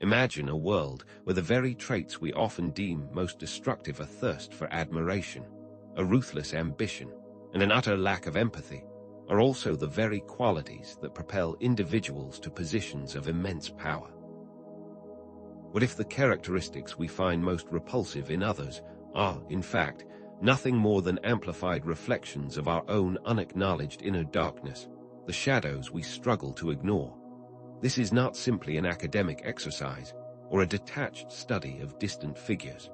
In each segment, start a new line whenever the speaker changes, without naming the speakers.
Imagine a world where the very traits we often deem most destructive, a thirst for admiration, a ruthless ambition, and an utter lack of empathy, are also the very qualities that propel individuals to positions of immense power. What if the characteristics we find most repulsive in others are, in fact, nothing more than amplified reflections of our own unacknowledged inner darkness, the shadows we struggle to ignore? This is not simply an academic exercise or a detached study of distant figures.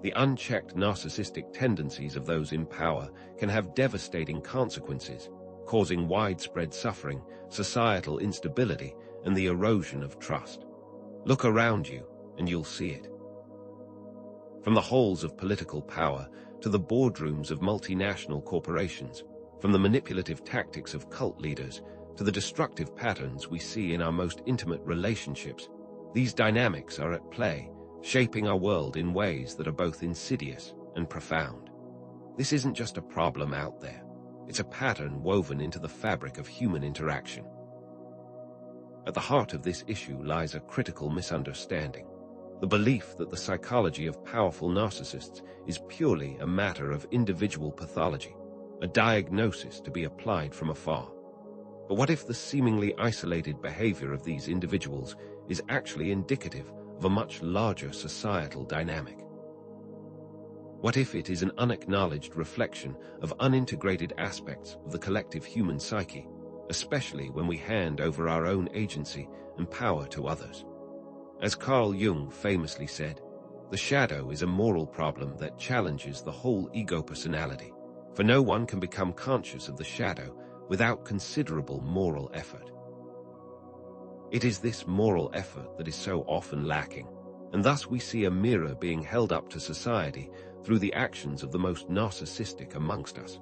The unchecked narcissistic tendencies of those in power can have devastating consequences, causing widespread suffering, societal instability, and the erosion of trust. Look around you, and you'll see it. From the halls of political power to the boardrooms of multinational corporations, from the manipulative tactics of cult leaders to the destructive patterns we see in our most intimate relationships, these dynamics are at play, shaping our world in ways that are both insidious and profound. This isn't just a problem out there. It's a pattern woven into the fabric of human interaction. At the heart of this issue lies a critical misunderstanding: the belief that the psychology of powerful narcissists is purely a matter of individual pathology, a diagnosis to be applied from afar. But what if the seemingly isolated behavior of these individuals is actually indicative of a much larger societal dynamic? What if it is an unacknowledged reflection of unintegrated aspects of the collective human psyche, especially when we hand over our own agency and power to others? As Carl Jung famously said, the shadow is a moral problem that challenges the whole ego personality, for no one can become conscious of the shadow without considerable moral effort. It is this moral effort that is so often lacking, and thus we see a mirror being held up to society through the actions of the most narcissistic amongst us.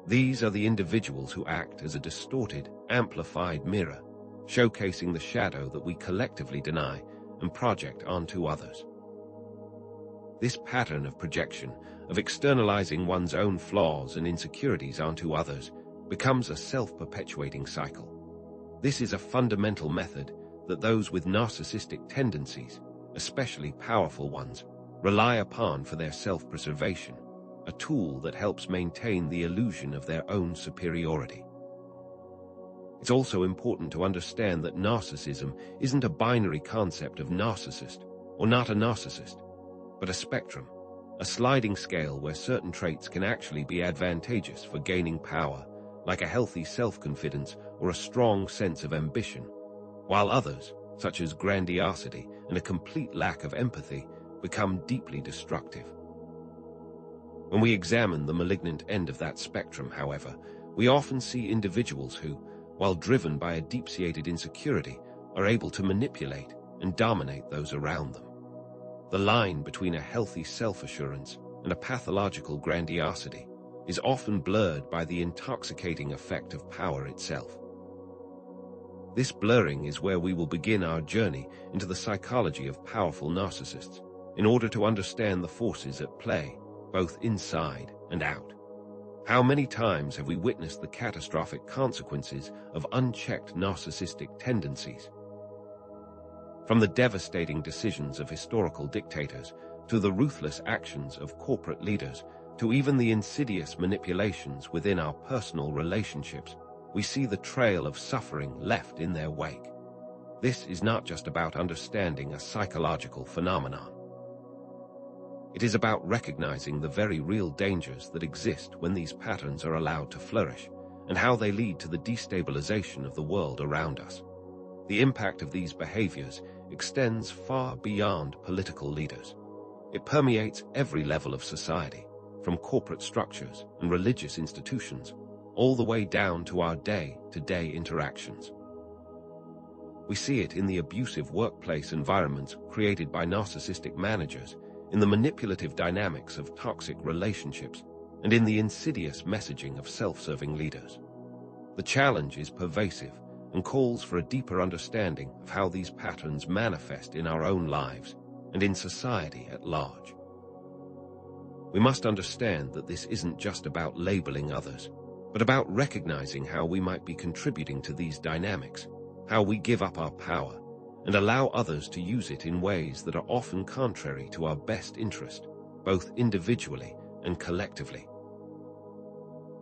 These are the individuals who act as a distorted, amplified mirror, showcasing the shadow that we collectively deny and project onto others. This pattern of projection, of externalizing one's own flaws and insecurities onto others, becomes a self-perpetuating cycle. This is a fundamental method that those with narcissistic tendencies, especially powerful ones, rely upon for their self-preservation, a tool that helps maintain the illusion of their own superiority. It's also important to understand that narcissism isn't a binary concept of narcissist or not a narcissist, but a spectrum, a sliding scale where certain traits can actually be advantageous for gaining power, like a healthy self-confidence or a strong sense of ambition, while others, such as grandiosity and a complete lack of empathy, become deeply destructive. When we examine the malignant end of that spectrum, however, we often see individuals who, while driven by a deep-seated insecurity, are able to manipulate and dominate those around them. The line between a healthy self-assurance and a pathological grandiosity is often blurred by the intoxicating effect of power itself. This blurring is where we will begin our journey into the psychology of powerful narcissists, in order to understand the forces at play, both inside and out. How many times have we witnessed the catastrophic consequences of unchecked narcissistic tendencies? From the devastating decisions of historical dictators, to the ruthless actions of corporate leaders, to even the insidious manipulations within our personal relationships, we see the trail of suffering left in their wake. This is not just about understanding a psychological phenomenon. It is about recognizing the very real dangers that exist when these patterns are allowed to flourish, and how they lead to the destabilization of the world around us. The impact of these behaviors extends far beyond political leaders. It permeates every level of society, from corporate structures and religious institutions, all the way down to our day-to-day interactions. We see it in the abusive workplace environments created by narcissistic managers, in the manipulative dynamics of toxic relationships, and in the insidious messaging of self-serving leaders. The challenge is pervasive and calls for a deeper understanding of how these patterns manifest in our own lives and in society at large. We must understand that this isn't just about labeling others, but about recognizing how we might be contributing to these dynamics, how we give up our power, and allow others to use it in ways that are often contrary to our best interest, both individually and collectively.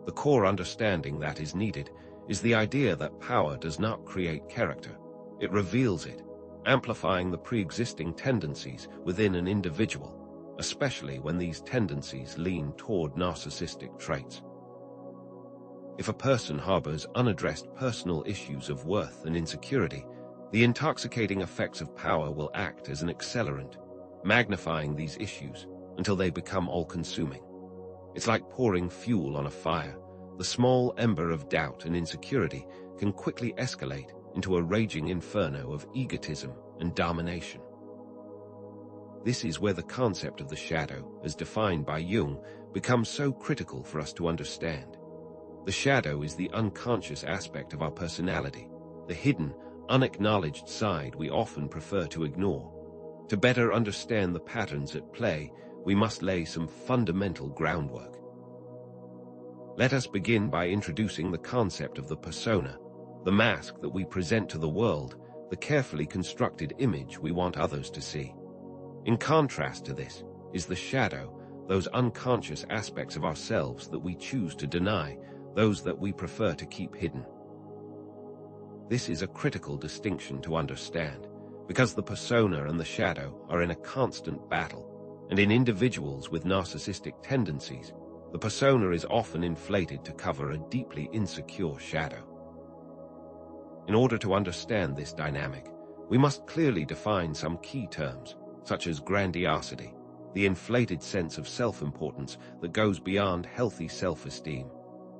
The core understanding that is needed is the idea that power does not create character, it reveals it, amplifying the pre-existing tendencies within an individual, especially when these tendencies lean toward narcissistic traits. If a person harbors unaddressed personal issues of worth and insecurity, the intoxicating effects of power will act as an accelerant, magnifying these issues until they become all-consuming. It's like pouring fuel on a fire. The small ember of doubt and insecurity can quickly escalate into a raging inferno of egotism and domination. This is where the concept of the shadow, as defined by Jung, becomes so critical for us to understand. The shadow is the unconscious aspect of our personality, the hidden, unacknowledged side we often prefer to ignore. To better understand the patterns at play, we must lay some fundamental groundwork. Let us begin by introducing the concept of the persona, the mask that we present to the world, the carefully constructed image we want others to see. In contrast to this is the shadow, those unconscious aspects of ourselves that we choose to deny, those that we prefer to keep hidden. This is a critical distinction to understand, because the persona and the shadow are in a constant battle, and in individuals with narcissistic tendencies, the persona is often inflated to cover a deeply insecure shadow. In order to understand this dynamic, we must clearly define some key terms, such as grandiosity, the inflated sense of self-importance that goes beyond healthy self-esteem,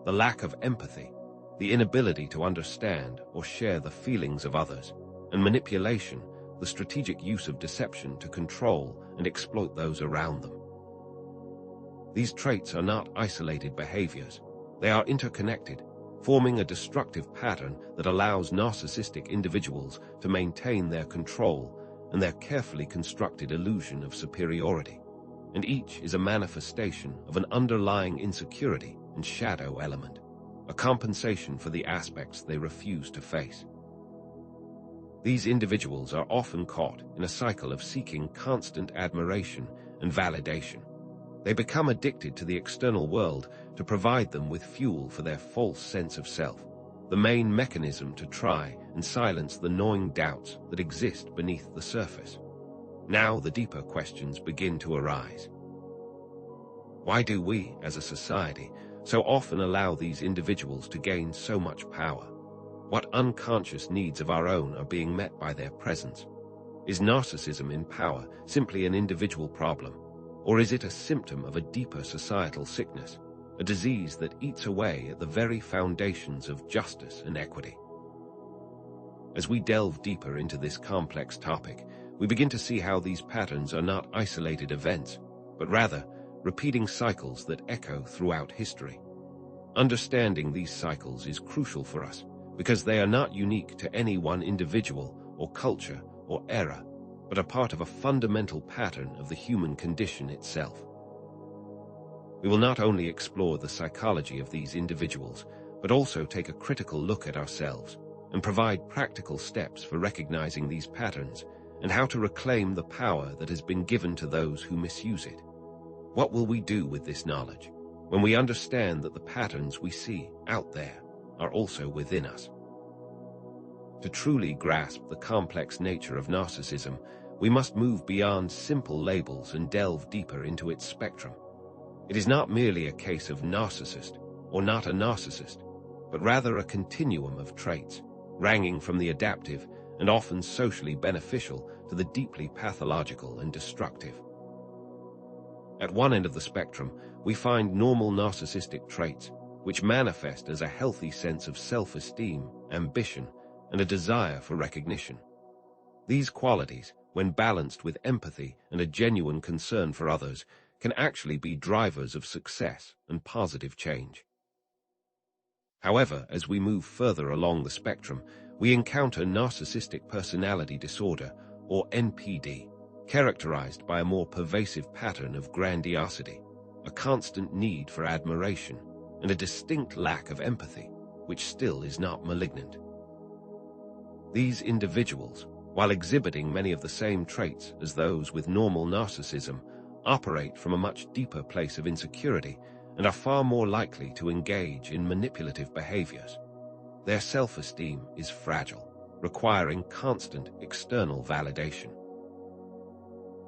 the lack of empathy, the inability to understand or share the feelings of others, and manipulation, the strategic use of deception to control and exploit those around them. These traits are not isolated behaviors. They are interconnected, forming a destructive pattern that allows narcissistic individuals to maintain their control and their carefully constructed illusion of superiority. And each is a manifestation of an underlying insecurity and shadow element, a compensation for the aspects they refuse to face. These individuals are often caught in a cycle of seeking constant admiration and validation. They become addicted to the external world to provide them with fuel for their false sense of self, the main mechanism to try and silence the gnawing doubts that exist beneath the surface. Now the deeper questions begin to arise. Why do we, as a society, so often allow these individuals to gain so much power? What unconscious needs of our own are being met by their presence? Is narcissism in power simply an individual problem? Or is it a symptom of a deeper societal sickness, a disease that eats away at the very foundations of justice and equity? As we delve deeper into this complex topic, we begin to see how these patterns are not isolated events, but rather repeating cycles that echo throughout history. Understanding these cycles is crucial for us because they are not unique to any one individual or culture or era, but are part of a fundamental pattern of the human condition itself. We will not only explore the psychology of these individuals, but also take a critical look at ourselves and provide practical steps for recognizing these patterns and how to reclaim the power that has been given to those who misuse it. What will we do with this knowledge when we understand that the patterns we see out there are also within us? To truly grasp the complex nature of narcissism, we must move beyond simple labels and delve deeper into its spectrum. It is not merely a case of narcissist or not a narcissist, but rather a continuum of traits, ranging from the adaptive and often socially beneficial to the deeply pathological and destructive. At one end of the spectrum, we find normal narcissistic traits, which manifest as a healthy sense of self-esteem, ambition, and a desire for recognition. These qualities, when balanced with empathy and a genuine concern for others, can actually be drivers of success and positive change. However, as we move further along the spectrum, we encounter narcissistic personality disorder, or NPD, characterized by a more pervasive pattern of grandiosity, a constant need for admiration, and a distinct lack of empathy, which still is not malignant. These individuals, while exhibiting many of the same traits as those with normal narcissism, operate from a much deeper place of insecurity and are far more likely to engage in manipulative behaviors. Their self-esteem is fragile, requiring constant external validation.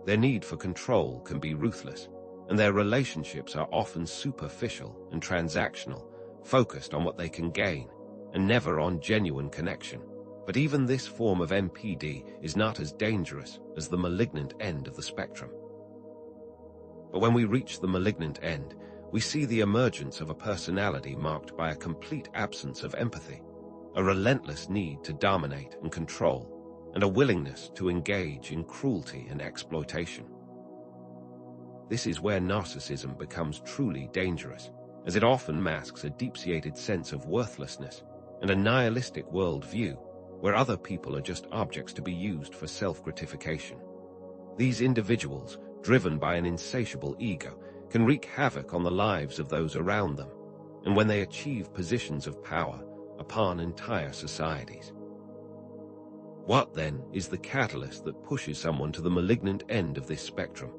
Their need for control can be ruthless, and their relationships are often superficial and transactional, focused on what they can gain, and never on genuine connection. But even this form of NPD is not as dangerous as the malignant end of the spectrum. But when we reach the malignant end, we see the emergence of a personality marked by a complete absence of empathy, a relentless need to dominate and control, and a willingness to engage in cruelty and exploitation. This is where narcissism becomes truly dangerous, as it often masks a deep-seated sense of worthlessness and a nihilistic worldview where other people are just objects to be used for self-gratification. These individuals, driven by an insatiable ego, can wreak havoc on the lives of those around them, and when they achieve positions of power, upon entire societies. What, then, is the catalyst that pushes someone to the malignant end of this spectrum?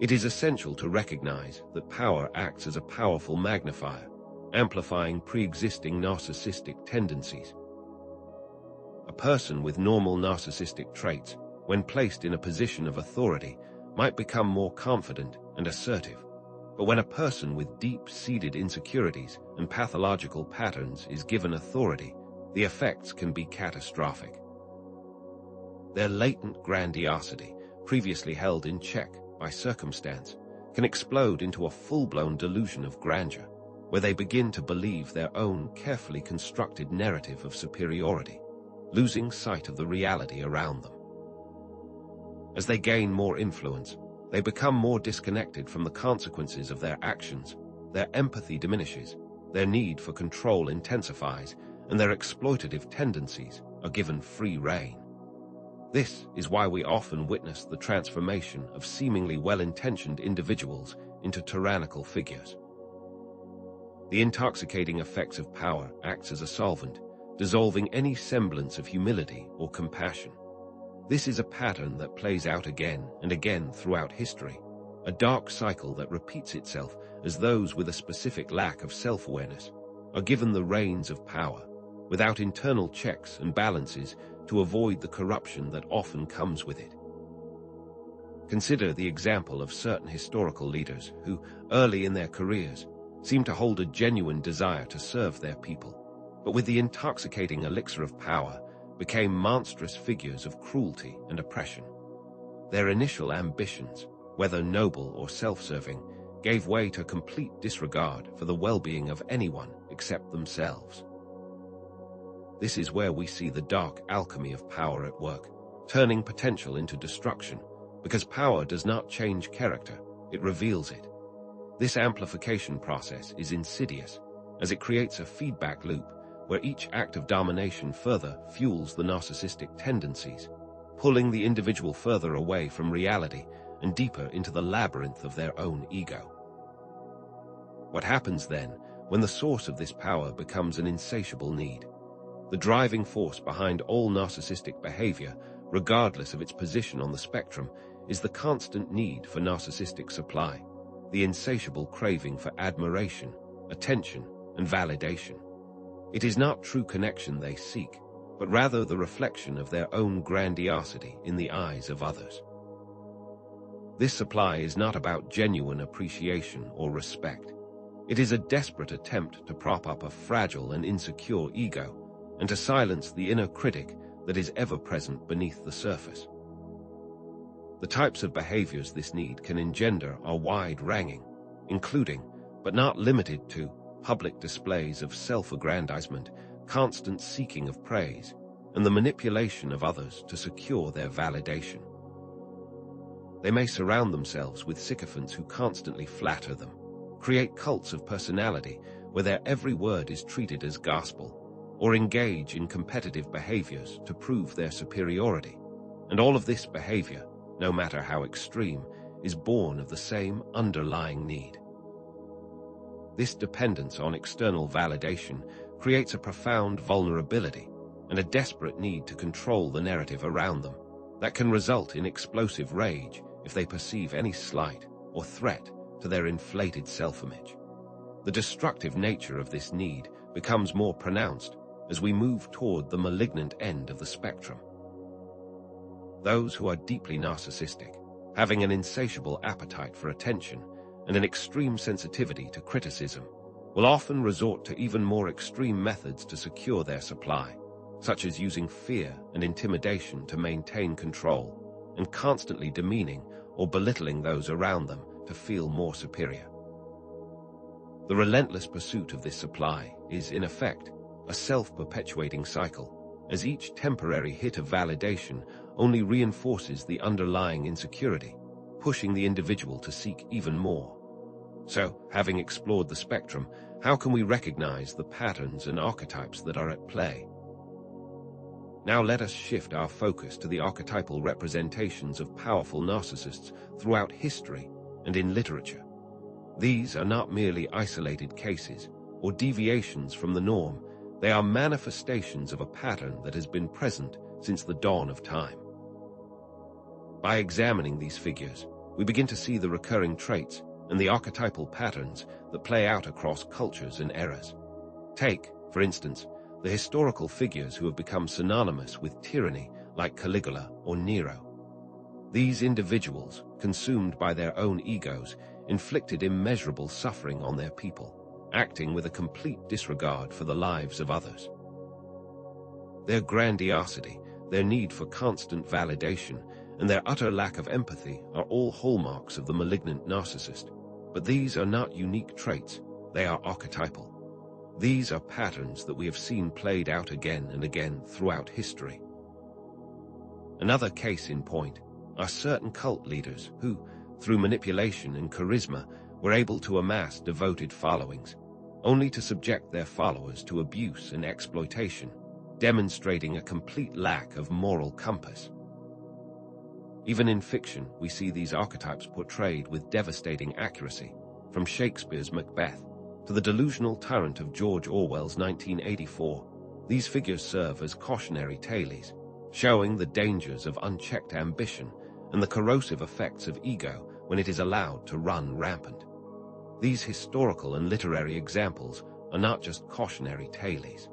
It is essential to recognize that power acts as a powerful magnifier, amplifying pre-existing narcissistic tendencies. A person with normal narcissistic traits, when placed in a position of authority, might become more confident and assertive. But when a person with deep-seated insecurities and pathological patterns is given authority, the effects can be catastrophic. Their latent grandiosity, previously held in check by circumstance, can explode into a full-blown delusion of grandeur, where they begin to believe their own carefully constructed narrative of superiority, losing sight of the reality around them. As they gain more influence, they become more disconnected from the consequences of their actions, their empathy diminishes, their need for control intensifies, and their exploitative tendencies are given free rein. This is why we often witness the transformation of seemingly well-intentioned individuals into tyrannical figures. The intoxicating effects of power acts as a solvent, dissolving any semblance of humility or compassion. This is a pattern that plays out again and again throughout history, a dark cycle that repeats itself as those with a specific lack of self-awareness are given the reins of power, without internal checks and balances to avoid the corruption that often comes with it. Consider the example of certain historical leaders who, early in their careers, seem to hold a genuine desire to serve their people, but with the intoxicating elixir of power, became monstrous figures of cruelty and oppression. Their initial ambitions, whether noble or self-serving, gave way to complete disregard for the well-being of anyone except themselves. This is where we see the dark alchemy of power at work, turning potential into destruction, because power does not change character, it reveals it. This amplification process is insidious, as it creates a feedback loop where each act of domination further fuels the narcissistic tendencies, pulling the individual further away from reality and deeper into the labyrinth of their own ego. What happens then when the source of this power becomes an insatiable need? The driving force behind all narcissistic behavior, regardless of its position on the spectrum, is the constant need for narcissistic supply, the insatiable craving for admiration, attention, and validation. It is not true connection they seek, but rather the reflection of their own grandiosity in the eyes of others. This supply is not about genuine appreciation or respect. It is a desperate attempt to prop up a fragile and insecure ego, and to silence the inner critic that is ever present beneath the surface. The types of behaviors this need can engender are wide-ranging, including, but not limited to, public displays of self-aggrandizement, constant seeking of praise, and the manipulation of others to secure their validation. They may surround themselves with sycophants who constantly flatter them, create cults of personality where their every word is treated as gospel, or engage in competitive behaviors to prove their superiority. And all of this behavior, no matter how extreme, is born of the same underlying need. This dependence on external validation creates a profound vulnerability, and a desperate need to control the narrative around them that can result in explosive rage if they perceive any slight or threat to their inflated self-image. The destructive nature of this need becomes more pronounced as we move toward the malignant end of the spectrum. Those who are deeply narcissistic, having an insatiable appetite for attention and an extreme sensitivity to criticism, will often resort to even more extreme methods to secure their supply, such as using fear and intimidation to maintain control, and constantly demeaning or belittling those around them to feel more superior. The relentless pursuit of this supply is, in effect, a self-perpetuating cycle, as each temporary hit of validation only reinforces the underlying insecurity, pushing the individual to seek even more. So, having explored the spectrum, how can we recognize the patterns and archetypes that are at play? Now let us shift our focus to the archetypal representations of powerful narcissists throughout history and in literature. These are not merely isolated cases or deviations from the norm. They are manifestations of a pattern that has been present since the dawn of time. By examining these figures, we begin to see the recurring traits and the archetypal patterns that play out across cultures and eras. Take, for instance, the historical figures who have become synonymous with tyranny like Caligula or Nero. These individuals, consumed by their own egos, inflicted immeasurable suffering on their people, acting with a complete disregard for the lives of others. Their grandiosity, their need for constant validation, and their utter lack of empathy are all hallmarks of the malignant narcissist. But these are not unique traits, they are archetypal. These are patterns that we have seen played out again and again throughout history. Another case in point are certain cult leaders who, through manipulation and charisma, were able to amass devoted followings, only to subject their followers to abuse and exploitation, demonstrating a complete lack of moral compass. Even in fiction, we see these archetypes portrayed with devastating accuracy, from Shakespeare's Macbeth to the delusional tyrant of George Orwell's 1984. These figures serve as cautionary tales, showing the dangers of unchecked ambition and the corrosive effects of ego when it is allowed to run rampant. These historical and literary examples are not just cautionary tales.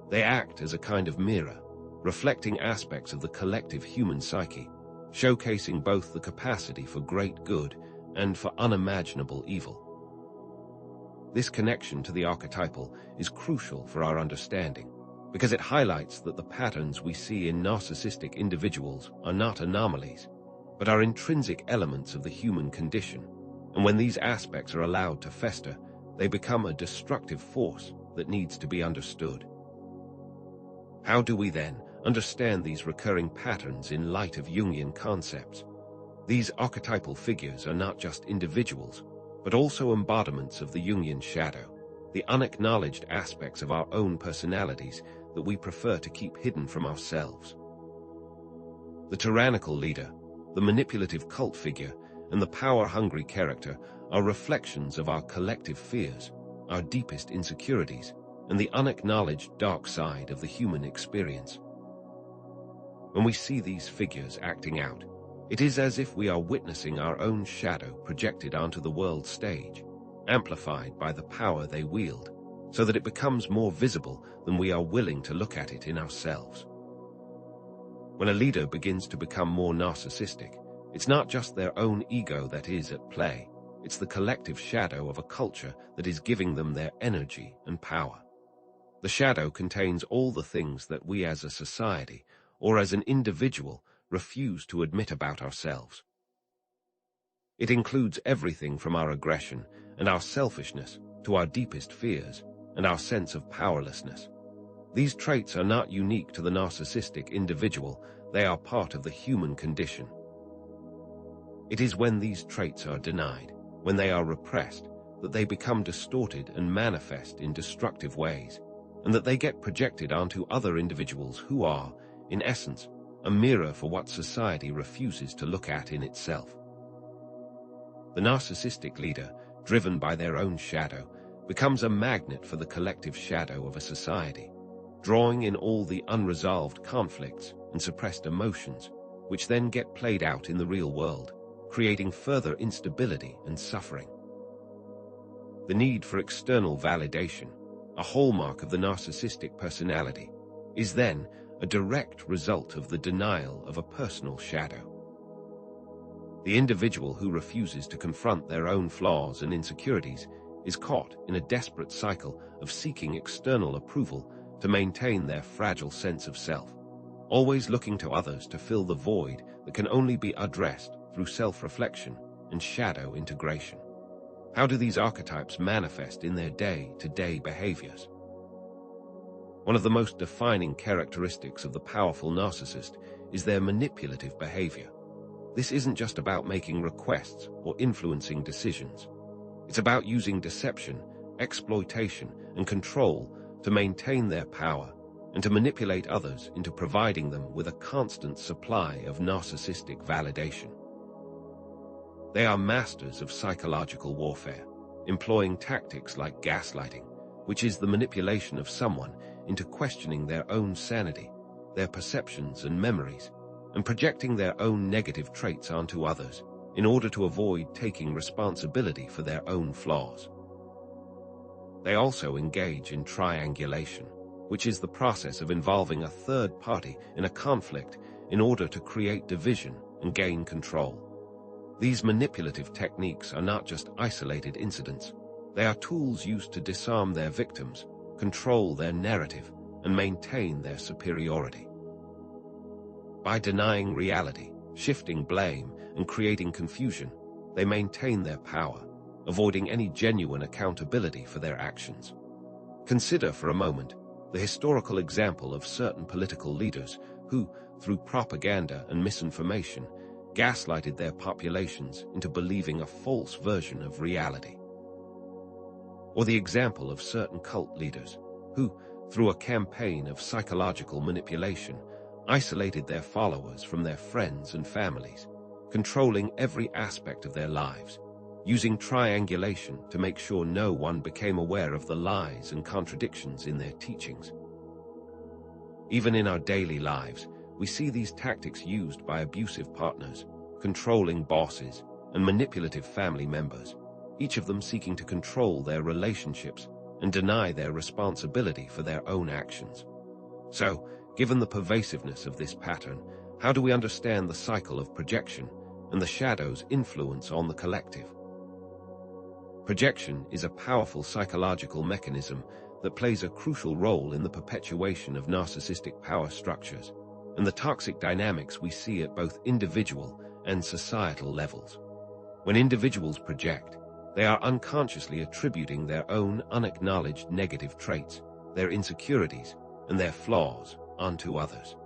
They act as a kind of mirror, reflecting aspects of the collective human psyche, showcasing both the capacity for great good and for unimaginable evil. This connection to the archetypal is crucial for our understanding, because it highlights that the patterns we see in narcissistic individuals are not anomalies, but are intrinsic elements of the human condition, and when these aspects are allowed to fester, they become a destructive force that needs to be understood. How do we then understand these recurring patterns in light of Jungian concepts? These archetypal figures are not just individuals, but also embodiments of the Jungian shadow, the unacknowledged aspects of our own personalities that we prefer to keep hidden from ourselves. The tyrannical leader, the manipulative cult figure, and the power-hungry character are reflections of our collective fears, our deepest insecurities, and the unacknowledged dark side of the human experience. When we see these figures acting out, it is as if we are witnessing our own shadow projected onto the world stage, amplified by the power they wield, so that it becomes more visible than we are willing to look at it in ourselves. When a leader begins to become more narcissistic, it's not just their own ego that is at play, it's the collective shadow of a culture that is giving them their energy and power. The shadow contains all the things that we as a society, or as an individual, refuse to admit about ourselves. It includes everything from our aggression and our selfishness to our deepest fears and our sense of powerlessness. These traits are not unique to the narcissistic individual, they are part of the human condition. It is when these traits are denied, when they are repressed, that they become distorted and manifest in destructive ways, and that they get projected onto other individuals who are, in essence, a mirror for what society refuses to look at in itself. The narcissistic leader, driven by their own shadow, becomes a magnet for the collective shadow of a society. drawing in all the unresolved conflicts and suppressed emotions, which then get played out in the real world, creating further instability and suffering. The need for external validation, a hallmark of the narcissistic personality, is then a direct result of the denial of a personal shadow. The individual who refuses to confront their own flaws and insecurities is caught in a desperate cycle of seeking external approval to maintain their fragile sense of self, always looking to others to fill the void that can only be addressed through self-reflection and shadow integration. How do these archetypes manifest in their day-to-day behaviors? One of the most defining characteristics of the powerful narcissist is their manipulative behavior. This isn't just about making requests or influencing decisions. It's about using deception, exploitation, and control to maintain their power and to manipulate others into providing them with a constant supply of narcissistic validation. They are masters of psychological warfare, employing tactics like gaslighting, which is the manipulation of someone into questioning their own sanity, their perceptions and memories, and projecting their own negative traits onto others in order to avoid taking responsibility for their own flaws. They also engage in triangulation, which is the process of involving a third party in a conflict in order to create division and gain control. These manipulative techniques are not just isolated incidents. They are tools used to disarm their victims, control their narrative, and maintain their superiority. By denying reality, shifting blame, and creating confusion, they maintain their power, avoiding any genuine accountability for their actions. Consider for a moment the historical example of certain political leaders who, through propaganda and misinformation, gaslighted their populations into believing a false version of reality. Or the example of certain cult leaders who, through a campaign of psychological manipulation, isolated their followers from their friends and families, controlling every aspect of their lives, using triangulation to make sure no one became aware of the lies and contradictions in their teachings. Even in our daily lives, we see these tactics used by abusive partners, controlling bosses, and manipulative family members, each of them seeking to control their relationships and deny their responsibility for their own actions. So, given the pervasiveness of this pattern, how do we understand the cycle of projection and the shadow's influence on the collective? Projection is a powerful psychological mechanism that plays a crucial role in the perpetuation of narcissistic power structures and the toxic dynamics we see at both individual and societal levels. When individuals project, they are unconsciously attributing their own unacknowledged negative traits, their insecurities, and their flaws onto others.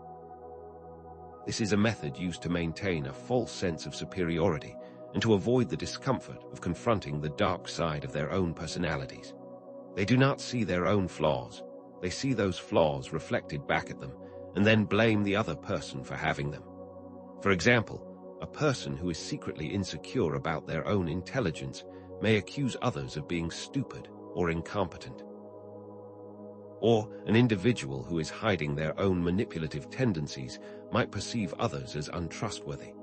This is a method used to maintain a false sense of superiority and to avoid the discomfort of confronting the dark side of their own personalities. They do not see their own flaws. They see those flaws reflected back at them and then blame the other person for having them. For example, a person who is secretly insecure about their own intelligence may accuse others of being stupid or incompetent. Or an individual who is hiding their own manipulative tendencies might perceive others as untrustworthy.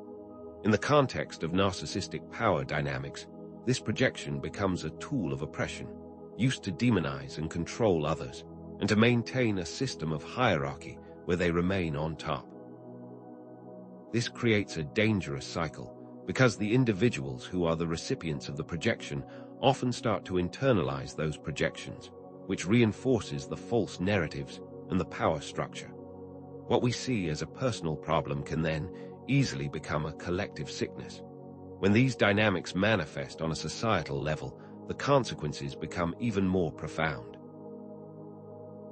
In the context of narcissistic power dynamics, this projection becomes a tool of oppression, used to demonize and control others, and to maintain a system of hierarchy where they remain on top. This creates a dangerous cycle because the individuals who are the recipients of the projection often start to internalize those projections, which reinforces the false narratives and the power structure. What we see as a personal problem can then easily become a collective sickness. When these dynamics manifest on a societal level, the consequences become even more profound.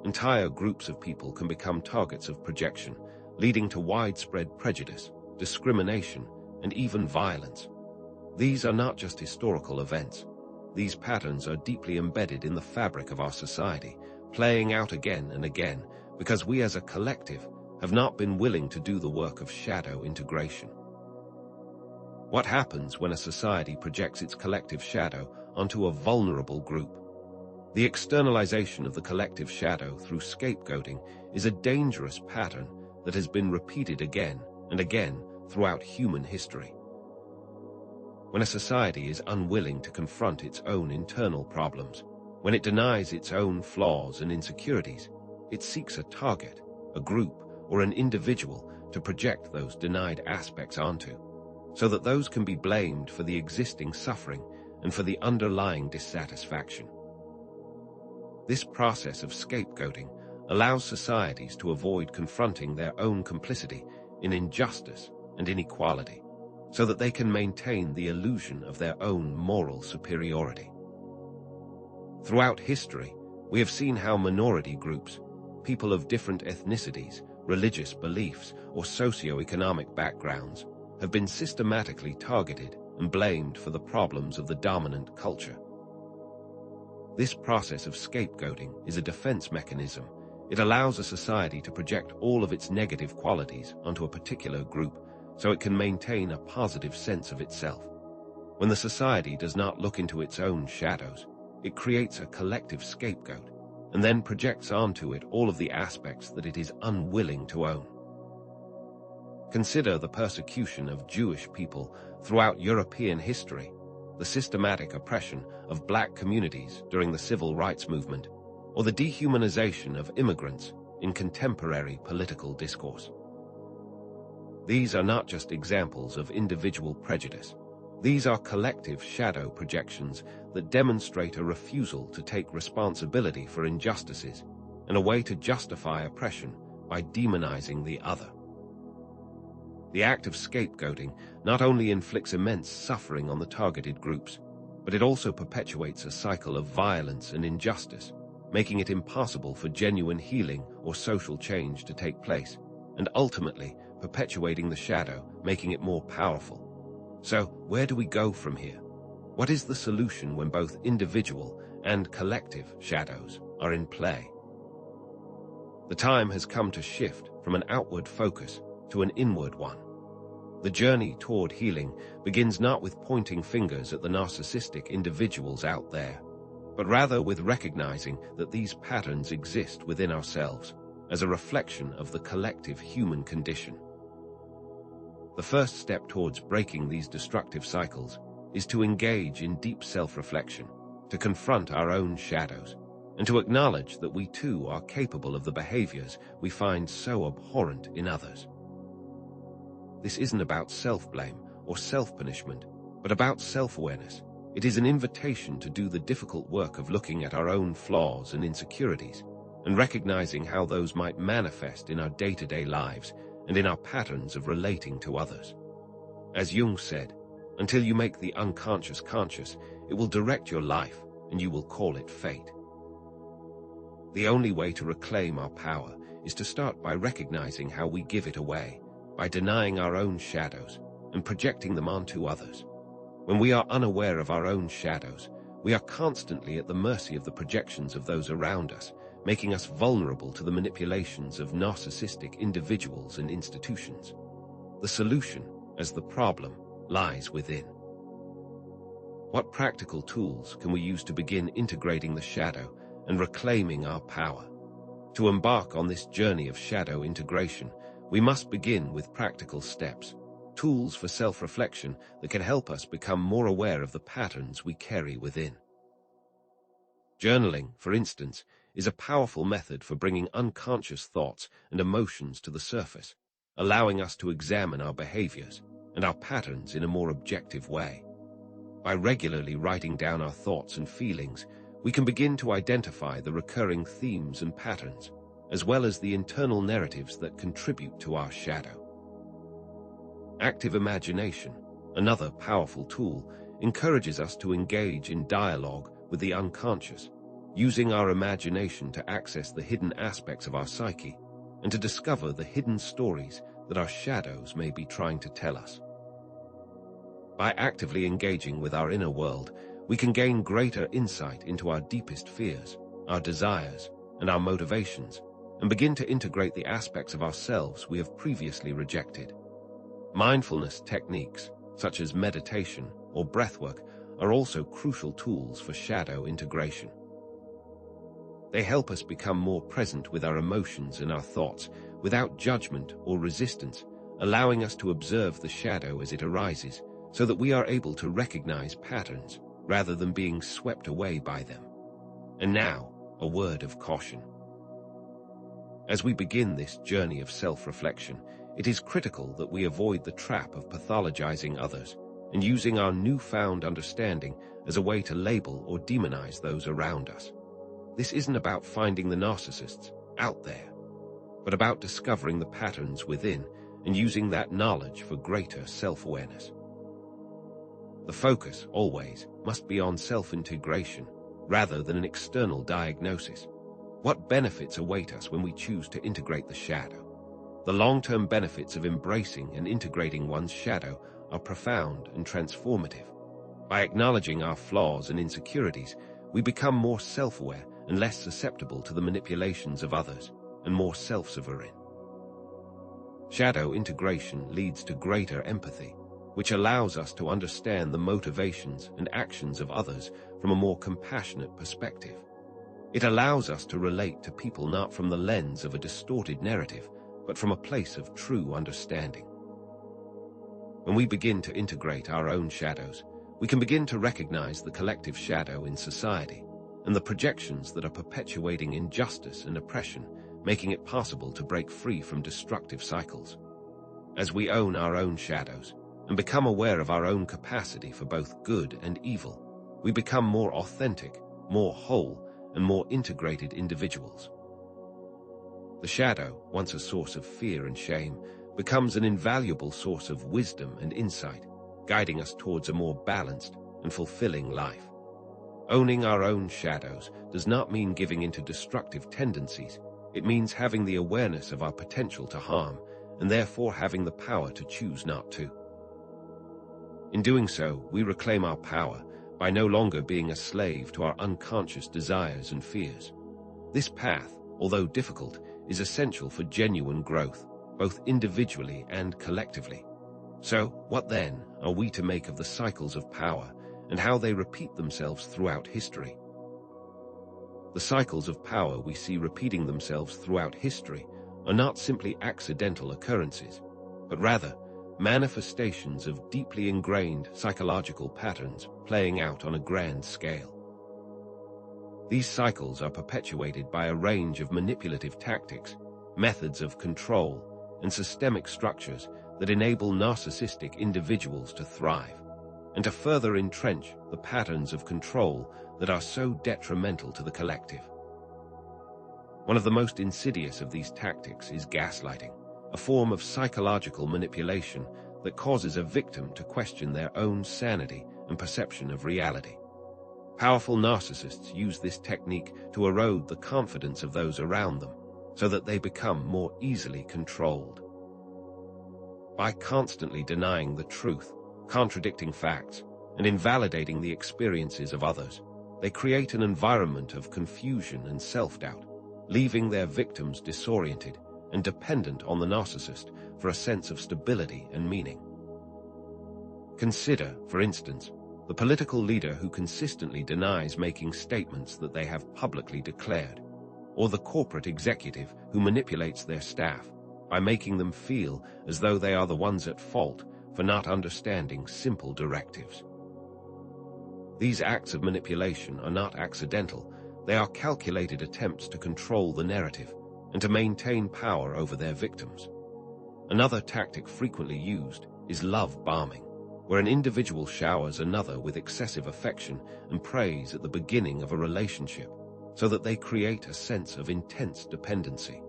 Entire groups of people can become targets of projection, leading to widespread prejudice, discrimination, and even violence. These are not just historical events. These patterns are deeply embedded in the fabric of our society, playing out again and again because we as a collective have not been willing to do the work of shadow integration. What happens when a society projects its collective shadow onto a vulnerable group? The externalization of the collective shadow through scapegoating is a dangerous pattern that has been repeated again and again throughout human history. When a society is unwilling to confront its own internal problems, when it denies its own flaws and insecurities, it seeks a target, a group, or an individual to project those denied aspects onto, so that those can be blamed for the existing suffering and for the underlying dissatisfaction. This process of scapegoating allows societies to avoid confronting their own complicity in injustice and inequality, so that they can maintain the illusion of their own moral superiority. Throughout history, we have seen how minority groups, people of different ethnicities, religious beliefs, or socio-economic backgrounds, have been systematically targeted and blamed for the problems of the dominant culture. This process of scapegoating is a defense mechanism. It allows a society to project all of its negative qualities onto a particular group so it can maintain a positive sense of itself. When the society does not look into its own shadows, it creates a collective scapegoat and then projects onto it all of the aspects that it is unwilling to own. Consider the persecution of Jewish people throughout European history, the systematic oppression of black communities during the civil rights movement, or the dehumanization of immigrants in contemporary political discourse. These are not just examples of individual prejudice. These are collective shadow projections that demonstrate a refusal to take responsibility for injustices and a way to justify oppression by demonizing the other. The act of scapegoating not only inflicts immense suffering on the targeted groups, but it also perpetuates a cycle of violence and injustice, making it impossible for genuine healing or social change to take place, and ultimately perpetuating the shadow, making it more powerful. So, where do we go from here? What is the solution when both individual and collective shadows are in play? The time has come to shift from an outward focus to an inward one. The journey toward healing begins not with pointing fingers at the narcissistic individuals out there, but rather with recognizing that these patterns exist within ourselves as a reflection of the collective human condition. The first step towards breaking these destructive cycles is to engage in deep self-reflection, to confront our own shadows, and to acknowledge that we too are capable of the behaviors we find so abhorrent in others. This isn't about self-blame or self-punishment, but about self-awareness. It is an invitation to do the difficult work of looking at our own flaws and insecurities, and recognizing how those might manifest in our day-to-day lives and in our patterns of relating to others. As Jung said, until you make the unconscious conscious, it will direct your life and you will call it fate. The only way to reclaim our power is to start by recognizing how we give it away, by denying our own shadows and projecting them onto others. When we are unaware of our own shadows, we are constantly at the mercy of the projections of those around us, making us vulnerable to the manipulations of narcissistic individuals and institutions. The solution, as the problem, lies within. What practical tools can we use to begin integrating the shadow and reclaiming our power? To embark on this journey of shadow integration, we must begin with practical steps, tools for self-reflection that can help us become more aware of the patterns we carry within. Journaling, for instance, is a powerful method for bringing unconscious thoughts and emotions to the surface, allowing us to examine our behaviors and our patterns in a more objective way. By regularly writing down our thoughts and feelings, we can begin to identify the recurring themes and patterns, as well as the internal narratives that contribute to our shadow. Active imagination, another powerful tool, encourages us to engage in dialogue with the unconscious, using our imagination to access the hidden aspects of our psyche and to discover the hidden stories that our shadows may be trying to tell us. By actively engaging with our inner world, we can gain greater insight into our deepest fears, our desires, and our motivations, and begin to integrate the aspects of ourselves we have previously rejected. Mindfulness techniques, such as meditation or breathwork, are also crucial tools for shadow integration. They help us become more present with our emotions and our thoughts, without judgment or resistance, allowing us to observe the shadow as it arises, so that we are able to recognize patterns rather than being swept away by them. And now, a word of caution. As we begin this journey of self-reflection, it is critical that we avoid the trap of pathologizing others and using our newfound understanding as a way to label or demonize those around us. This isn't about finding the narcissists out there, but about discovering the patterns within and using that knowledge for greater self-awareness. The focus, always, must be on self-integration rather than an external diagnosis. What benefits await us when we choose to integrate the shadow? The long-term benefits of embracing and integrating one's shadow are profound and transformative. By acknowledging our flaws and insecurities, we become more self-aware and less susceptible to the manipulations of others, and more self-sovereign. Shadow integration leads to greater empathy, which allows us to understand the motivations and actions of others from a more compassionate perspective. It allows us to relate to people not from the lens of a distorted narrative, but from a place of true understanding. When we begin to integrate our own shadows, we can begin to recognize the collective shadow in society and the projections that are perpetuating injustice and oppression, making it possible to break free from destructive cycles. As we own our own shadows and become aware of our own capacity for both good and evil, we become more authentic, more whole, and more integrated individuals. The shadow, once a source of fear and shame, becomes an invaluable source of wisdom and insight, guiding us towards a more balanced and fulfilling life. Owning our own shadows does not mean giving into destructive tendencies. It means having the awareness of our potential to harm, and therefore having the power to choose not to. In doing so, we reclaim our power by no longer being a slave to our unconscious desires and fears. This path, although difficult, is essential for genuine growth, both individually and collectively. So, what then are we to make of the cycles of power and how they repeat themselves throughout history? The cycles of power we see repeating themselves throughout history are not simply accidental occurrences, but rather manifestations of deeply ingrained psychological patterns playing out on a grand scale. These cycles are perpetuated by a range of manipulative tactics, methods of control, and systemic structures that enable narcissistic individuals to thrive, and to further entrench the patterns of control that are so detrimental to the collective. One of the most insidious of these tactics is gaslighting, a form of psychological manipulation that causes a victim to question their own sanity and perception of reality. Powerful narcissists use this technique to erode the confidence of those around them, so that they become more easily controlled. By constantly denying the truth, contradicting facts, and invalidating the experiences of others, they create an environment of confusion and self-doubt, leaving their victims disoriented and dependent on the narcissist for a sense of stability and meaning. Consider, for instance, the political leader who consistently denies making statements that they have publicly declared, or the corporate executive who manipulates their staff by making them feel as though they are the ones at fault for not understanding simple directives. These acts of manipulation are not accidental. They are calculated attempts to control the narrative and to maintain power over their victims. Another tactic frequently used is love bombing, where an individual showers another with excessive affection and praise at the beginning of a relationship, so that they create a sense of intense dependency.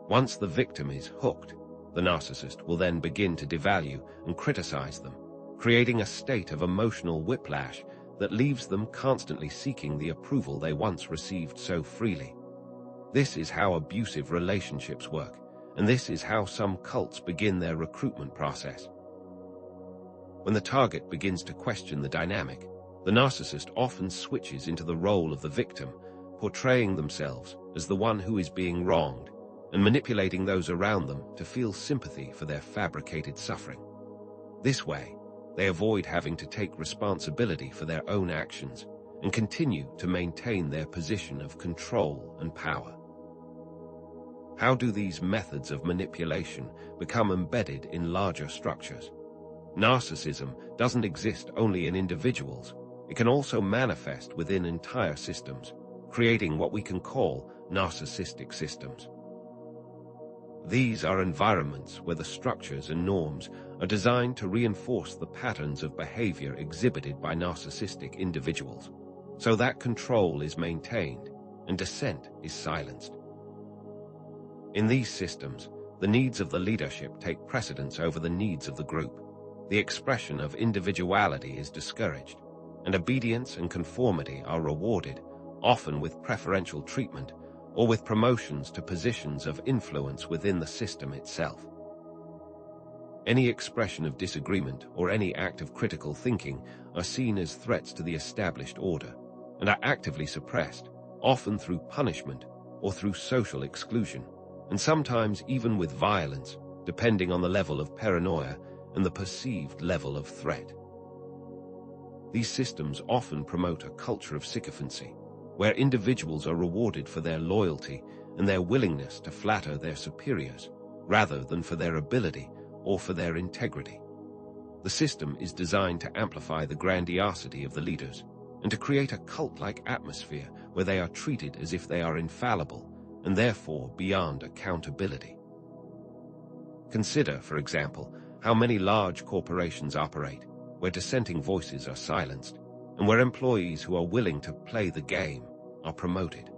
Once the victim is hooked, the narcissist will then begin to devalue and criticize them, creating a state of emotional whiplash that leaves them constantly seeking the approval they once received so freely. This is how abusive relationships work, and this is how some cults begin their recruitment process. When the target begins to question the dynamic, the narcissist often switches into the role of the victim, portraying themselves as the one who is being wronged, and manipulating those around them to feel sympathy for their fabricated suffering. This way, they avoid having to take responsibility for their own actions and continue to maintain their position of control and power. How do these methods of manipulation become embedded in larger structures? Narcissism doesn't exist only in individuals. It can also manifest within entire systems, creating what we can call narcissistic systems. These are environments where the structures and norms are designed to reinforce the patterns of behavior exhibited by narcissistic individuals, so that control is maintained and dissent is silenced. In these systems, the needs of the leadership take precedence over the needs of the group. The expression of individuality is discouraged, and obedience and conformity are rewarded, often with preferential treatment or with promotions to positions of influence within the system itself. Any expression of disagreement or any act of critical thinking are seen as threats to the established order and are actively suppressed, often through punishment or through social exclusion, and sometimes even with violence, depending on the level of paranoia and the perceived level of threat. These systems often promote a culture of sycophancy, where individuals are rewarded for their loyalty and their willingness to flatter their superiors, rather than for their ability or for their integrity. The system is designed to amplify the grandiosity of the leaders and to create a cult-like atmosphere where they are treated as if they are infallible and therefore beyond accountability. Consider, for example, how many large corporations operate, where dissenting voices are silenced, and where employees who are willing to play the game are promoted.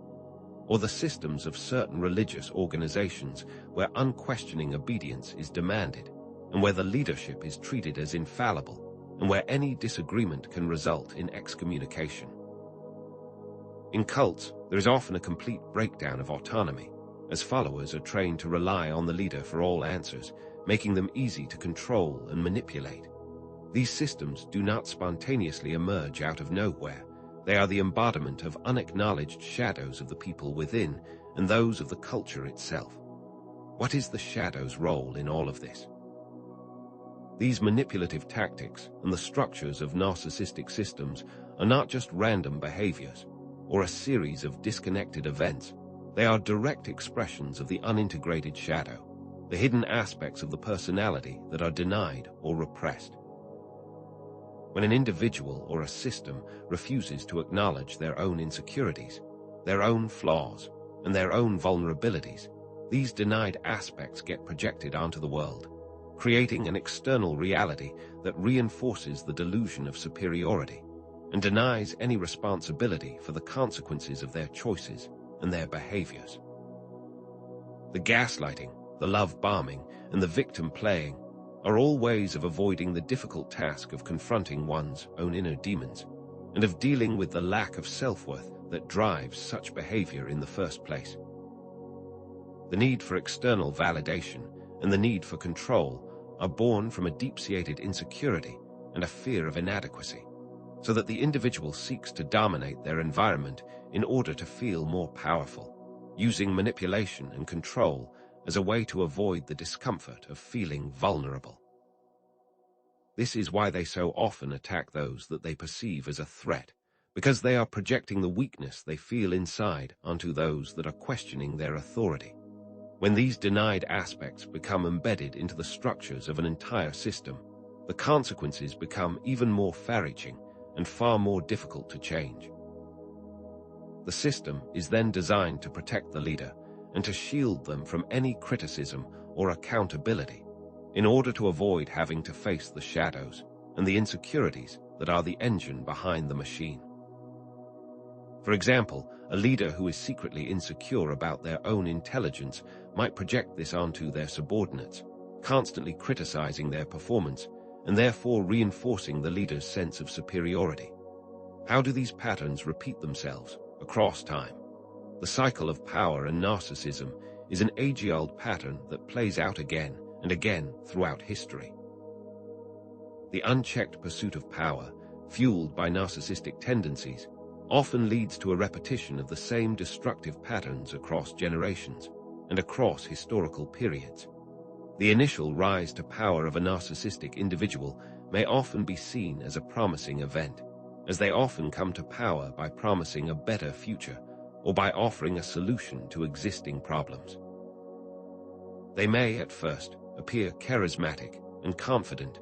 Or the systems of certain religious organizations where unquestioning obedience is demanded, and where the leadership is treated as infallible, and where any disagreement can result in excommunication. In cults, there is often a complete breakdown of autonomy, as followers are trained to rely on the leader for all answers, making them easy to control and manipulate. These systems do not spontaneously emerge out of nowhere. They are the embodiment of unacknowledged shadows of the people within and those of the culture itself. What is the shadow's role in all of this? These manipulative tactics and the structures of narcissistic systems are not just random behaviors or a series of disconnected events. They are direct expressions of the unintegrated shadow, the hidden aspects of the personality that are denied or repressed. When an individual or a system refuses to acknowledge their own insecurities, their own flaws, and their own vulnerabilities, these denied aspects get projected onto the world, creating an external reality that reinforces the delusion of superiority and denies any responsibility for the consequences of their choices and their behaviors. The gaslighting, the love bombing, and the victim playing are all ways of avoiding the difficult task of confronting one's own inner demons and of dealing with the lack of self-worth that drives such behavior in the first place. The need for external validation and the need for control are born from a deep-seated insecurity and a fear of inadequacy, so that the individual seeks to dominate their environment in order to feel more powerful, using manipulation and control as a way to avoid the discomfort of feeling vulnerable. This is why they so often attack those that they perceive as a threat, because they are projecting the weakness they feel inside onto those that are questioning their authority. When these denied aspects become embedded into the structures of an entire system, the consequences become even more far-reaching and far more difficult to change. The system is then designed to protect the leader and to shield them from any criticism or accountability, in order to avoid having to face the shadows and the insecurities that are the engine behind the machine. For example, a leader who is secretly insecure about their own intelligence might project this onto their subordinates, constantly criticizing their performance and therefore reinforcing the leader's sense of superiority. How do these patterns repeat themselves across time? The cycle of power and narcissism is an age-old pattern that plays out again and again throughout history. The unchecked pursuit of power, fueled by narcissistic tendencies, often leads to a repetition of the same destructive patterns across generations and across historical periods. The initial rise to power of a narcissistic individual may often be seen as a promising event, as they often come to power by promising a better future or by offering a solution to existing problems. They may, at first, appear charismatic and confident,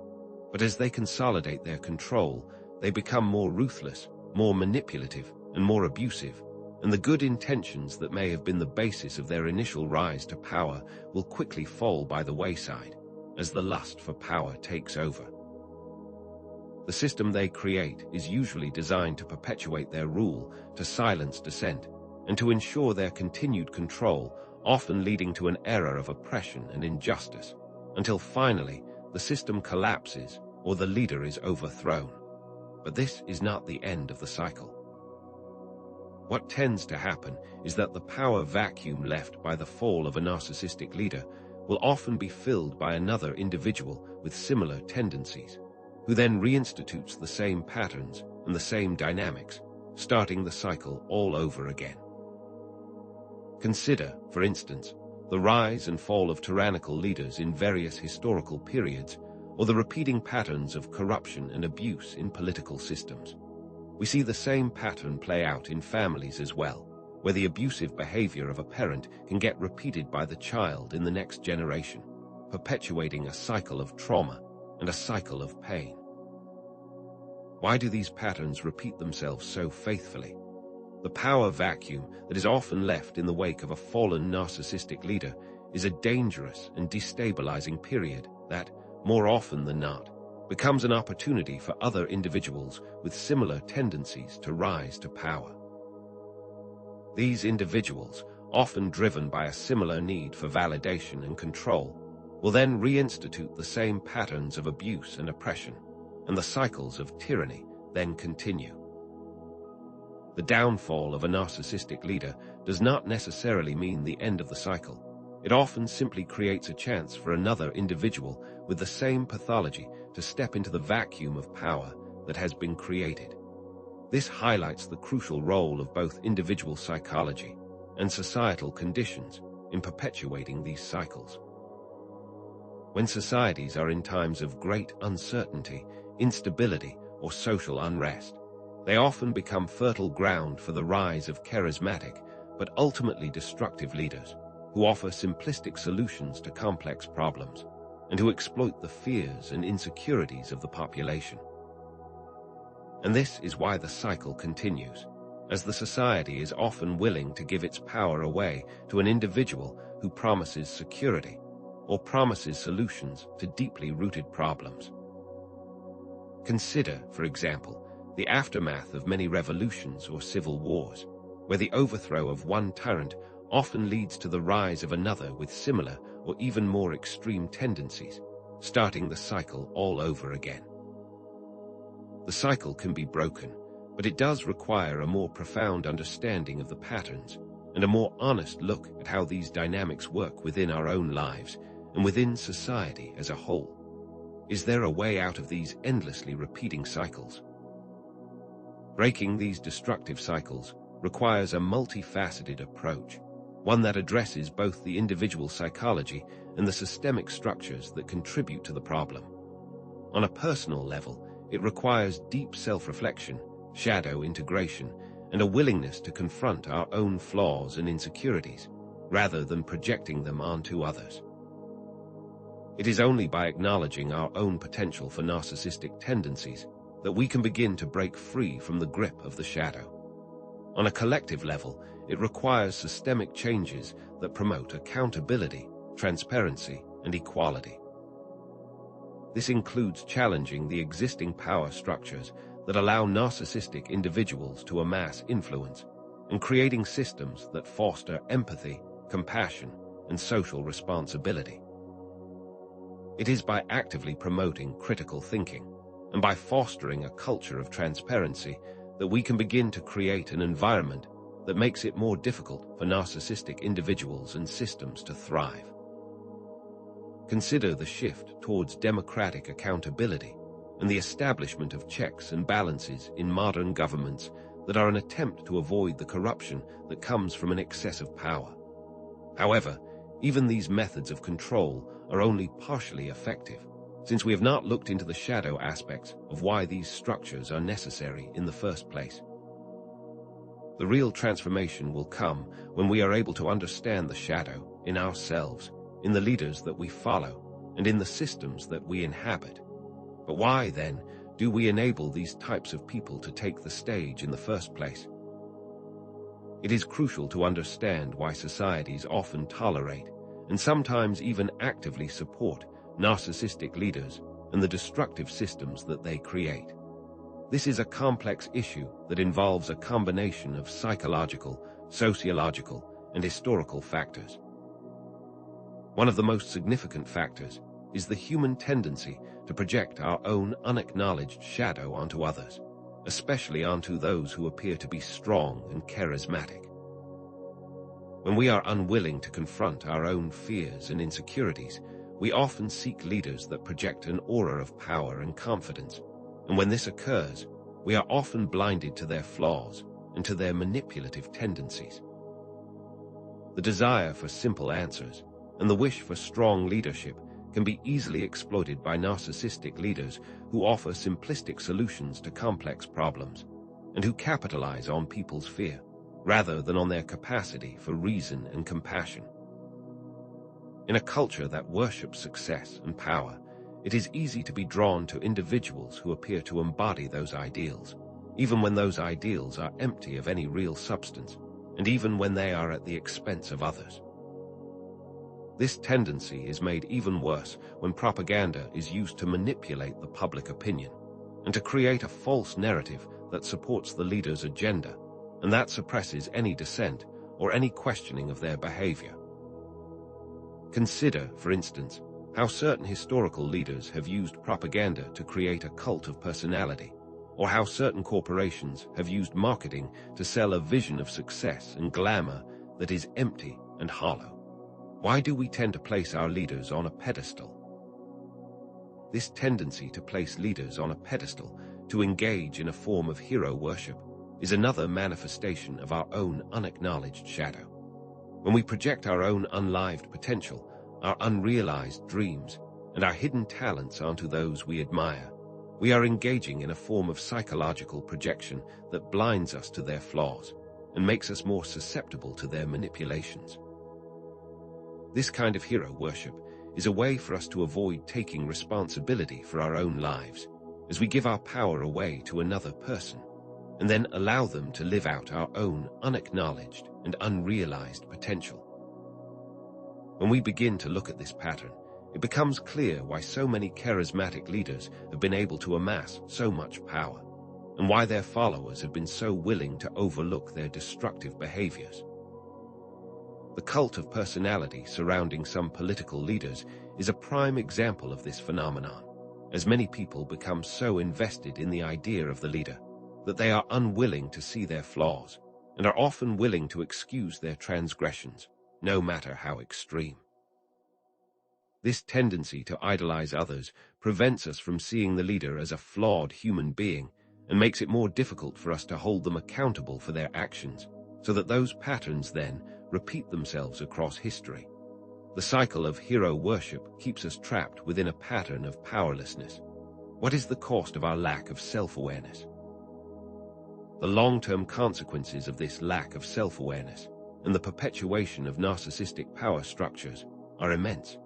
but as they consolidate their control, they become more ruthless, more manipulative, and more abusive, and the good intentions that may have been the basis of their initial rise to power will quickly fall by the wayside as the lust for power takes over. The system they create is usually designed to perpetuate their rule, to silence dissent, and to ensure their continued control, often leading to an era of oppression and injustice, until finally the system collapses or the leader is overthrown. But this is not the end of the cycle. What tends to happen is that the power vacuum left by the fall of a narcissistic leader will often be filled by another individual with similar tendencies, who then reinstitutes the same patterns and the same dynamics, starting the cycle all over again. Consider, for instance, the rise and fall of tyrannical leaders in various historical periods, or the repeating patterns of corruption and abuse in political systems. We see the same pattern play out in families as well, where the abusive behavior of a parent can get repeated by the child in the next generation, perpetuating a cycle of trauma and a cycle of pain. Why do these patterns repeat themselves so faithfully? The power vacuum that is often left in the wake of a fallen narcissistic leader is a dangerous and destabilizing period that, more often than not, becomes an opportunity for other individuals with similar tendencies to rise to power. These individuals, often driven by a similar need for validation and control, will then reinstitute the same patterns of abuse and oppression, and the cycles of tyranny then continue. The downfall of a narcissistic leader does not necessarily mean the end of the cycle. It often simply creates a chance for another individual with the same pathology to step into the vacuum of power that has been created. This highlights the crucial role of both individual psychology and societal conditions in perpetuating these cycles. When societies are in times of great uncertainty, instability, or social unrest, they often become fertile ground for the rise of charismatic but ultimately destructive leaders who offer simplistic solutions to complex problems and who exploit the fears and insecurities of the population. And this is why the cycle continues, as the society is often willing to give its power away to an individual who promises security or promises solutions to deeply rooted problems. Consider, for example, the aftermath of many revolutions or civil wars, where the overthrow of one tyrant often leads to the rise of another with similar or even more extreme tendencies, starting the cycle all over again. The cycle can be broken, but it does require a more profound understanding of the patterns and a more honest look at how these dynamics work within our own lives and within society as a whole. Is there a way out of these endlessly repeating cycles? Breaking these destructive cycles requires a multifaceted approach, one that addresses both the individual psychology and the systemic structures that contribute to the problem. On a personal level, it requires deep self-reflection, shadow integration, and a willingness to confront our own flaws and insecurities, rather than projecting them onto others. It is only by acknowledging our own potential for narcissistic tendencies that we can begin to break free from the grip of the shadow. On a collective level, it requires systemic changes that promote accountability, transparency, and equality. This includes challenging the existing power structures that allow narcissistic individuals to amass influence and creating systems that foster empathy, compassion, and social responsibility. It is by actively promoting critical thinking and by fostering a culture of transparency that we can begin to create an environment that makes it more difficult for narcissistic individuals and systems to thrive. Consider the shift towards democratic accountability and the establishment of checks and balances in modern governments that are an attempt to avoid the corruption that comes from an excess of power. However, even these methods of control are only partially effective, since we have not looked into the shadow aspects of why these structures are necessary in the first place. The real transformation will come when we are able to understand the shadow in ourselves, in the leaders that we follow, and in the systems that we inhabit. But why, then, do we enable these types of people to take the stage in the first place? It is crucial to understand why societies often tolerate, and sometimes even actively support, narcissistic leaders and the destructive systems that they create. This is a complex issue that involves a combination of psychological, sociological, and historical factors. One of the most significant factors is the human tendency to project our own unacknowledged shadow onto others, especially onto those who appear to be strong and charismatic. When we are unwilling to confront our own fears and insecurities, we often seek leaders that project an aura of power and confidence, and when this occurs, we are often blinded to their flaws and to their manipulative tendencies. The desire for simple answers and the wish for strong leadership can be easily exploited by narcissistic leaders who offer simplistic solutions to complex problems and who capitalize on people's fear, rather than on their capacity for reason and compassion. In a culture that worships success and power, it is easy to be drawn to individuals who appear to embody those ideals, even when those ideals are empty of any real substance, and even when they are at the expense of others. This tendency is made even worse when propaganda is used to manipulate the public opinion and to create a false narrative that supports the leader's agenda and that suppresses any dissent or any questioning of their behavior. Consider, for instance, how certain historical leaders have used propaganda to create a cult of personality, or how certain corporations have used marketing to sell a vision of success and glamour that is empty and hollow. Why do we tend to place our leaders on a pedestal? This tendency to place leaders on a pedestal, to engage in a form of hero worship, is another manifestation of our own unacknowledged shadow. When we project our own unlived potential, our unrealized dreams, and our hidden talents onto those we admire, we are engaging in a form of psychological projection that blinds us to their flaws and makes us more susceptible to their manipulations. This kind of hero worship is a way for us to avoid taking responsibility for our own lives, as we give our power away to another person, and then allow them to live out our own unacknowledged and unrealized potential. When we begin to look at this pattern, it becomes clear why so many charismatic leaders have been able to amass so much power, and why their followers have been so willing to overlook their destructive behaviors. The cult of personality surrounding some political leaders is a prime example of this phenomenon, as many people become so invested in the idea of the leader that they are unwilling to see their flaws and are often willing to excuse their transgressions, no matter how extreme. This tendency to idolize others prevents us from seeing the leader as a flawed human being and makes it more difficult for us to hold them accountable for their actions, so that those patterns then repeat themselves across history. The cycle of hero worship keeps us trapped within a pattern of powerlessness. What is the cost of our lack of self-awareness? The long-term consequences of this lack of self-awareness and the perpetuation of narcissistic power structures are immense.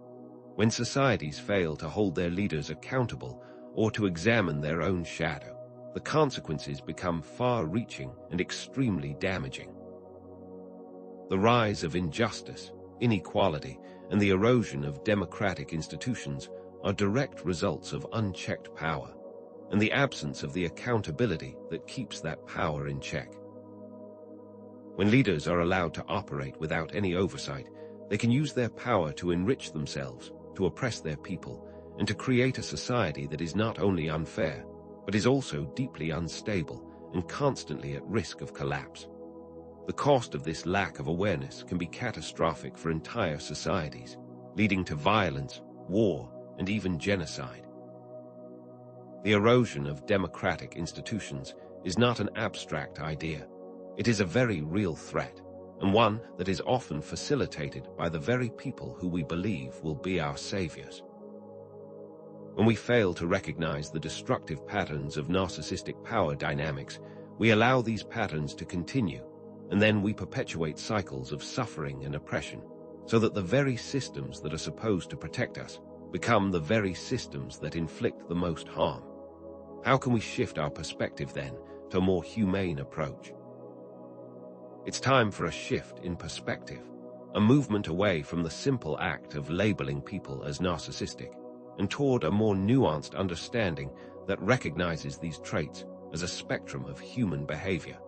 When societies fail to hold their leaders accountable or to examine their own shadow, the consequences become far-reaching and extremely damaging. The rise of injustice, inequality, and the erosion of democratic institutions are direct results of unchecked power and the absence of the accountability that keeps that power in check. When leaders are allowed to operate without any oversight, they can use their power to enrich themselves, to oppress their people, and to create a society that is not only unfair, but is also deeply unstable and constantly at risk of collapse. The cost of this lack of awareness can be catastrophic for entire societies, leading to violence, war, and even genocide. The erosion of democratic institutions is not an abstract idea. It is a very real threat, and one that is often facilitated by the very people who we believe will be our saviors. When we fail to recognize the destructive patterns of narcissistic power dynamics, we allow these patterns to continue, and then we perpetuate cycles of suffering and oppression, so that the very systems that are supposed to protect us become the very systems that inflict the most harm. How can we shift our perspective then to a more humane approach? It's time for a shift in perspective, a movement away from the simple act of labeling people as narcissistic, and toward a more nuanced understanding that recognizes these traits as a spectrum of human behavior.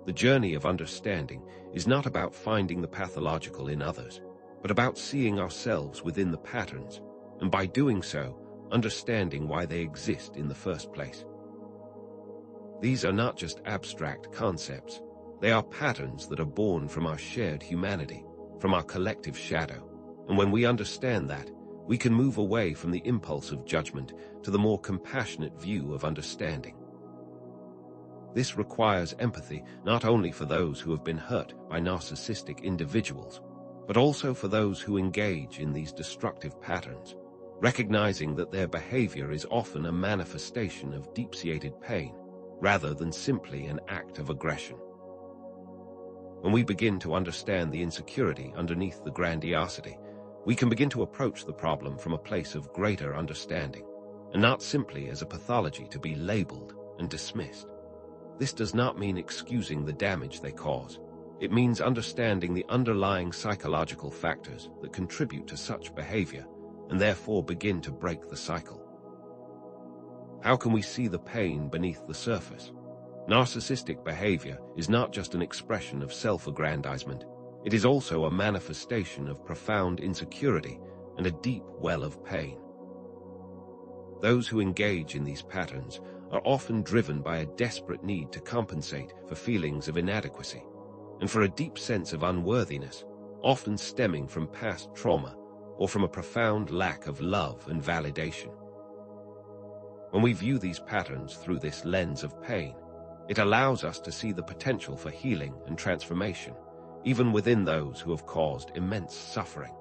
The journey of understanding is not about finding the pathological in others, but about seeing ourselves within the patterns, and by doing so, understanding why they exist in the first place. These are not just abstract concepts. They are patterns that are born from our shared humanity, from our collective shadow. And when we understand that, we can move away from the impulse of judgment to the more compassionate view of understanding. This requires empathy not only for those who have been hurt by narcissistic individuals, but also for those who engage in these destructive patterns, recognizing that their behavior is often a manifestation of deep-seated pain, rather than simply an act of aggression. When we begin to understand the insecurity underneath the grandiosity, we can begin to approach the problem from a place of greater understanding, and not simply as a pathology to be labeled and dismissed. This does not mean excusing the damage they cause. It means understanding the underlying psychological factors that contribute to such behavior, and therefore begin to break the cycle. How can we see the pain beneath the surface? Narcissistic behavior is not just an expression of self-aggrandizement. It is also a manifestation of profound insecurity and a deep well of pain. Those who engage in these patterns are often driven by a desperate need to compensate for feelings of inadequacy, and for a deep sense of unworthiness, often stemming from past trauma or from a profound lack of love and validation. When we view these patterns through this lens of pain, it allows us to see the potential for healing and transformation, even within those who have caused immense suffering.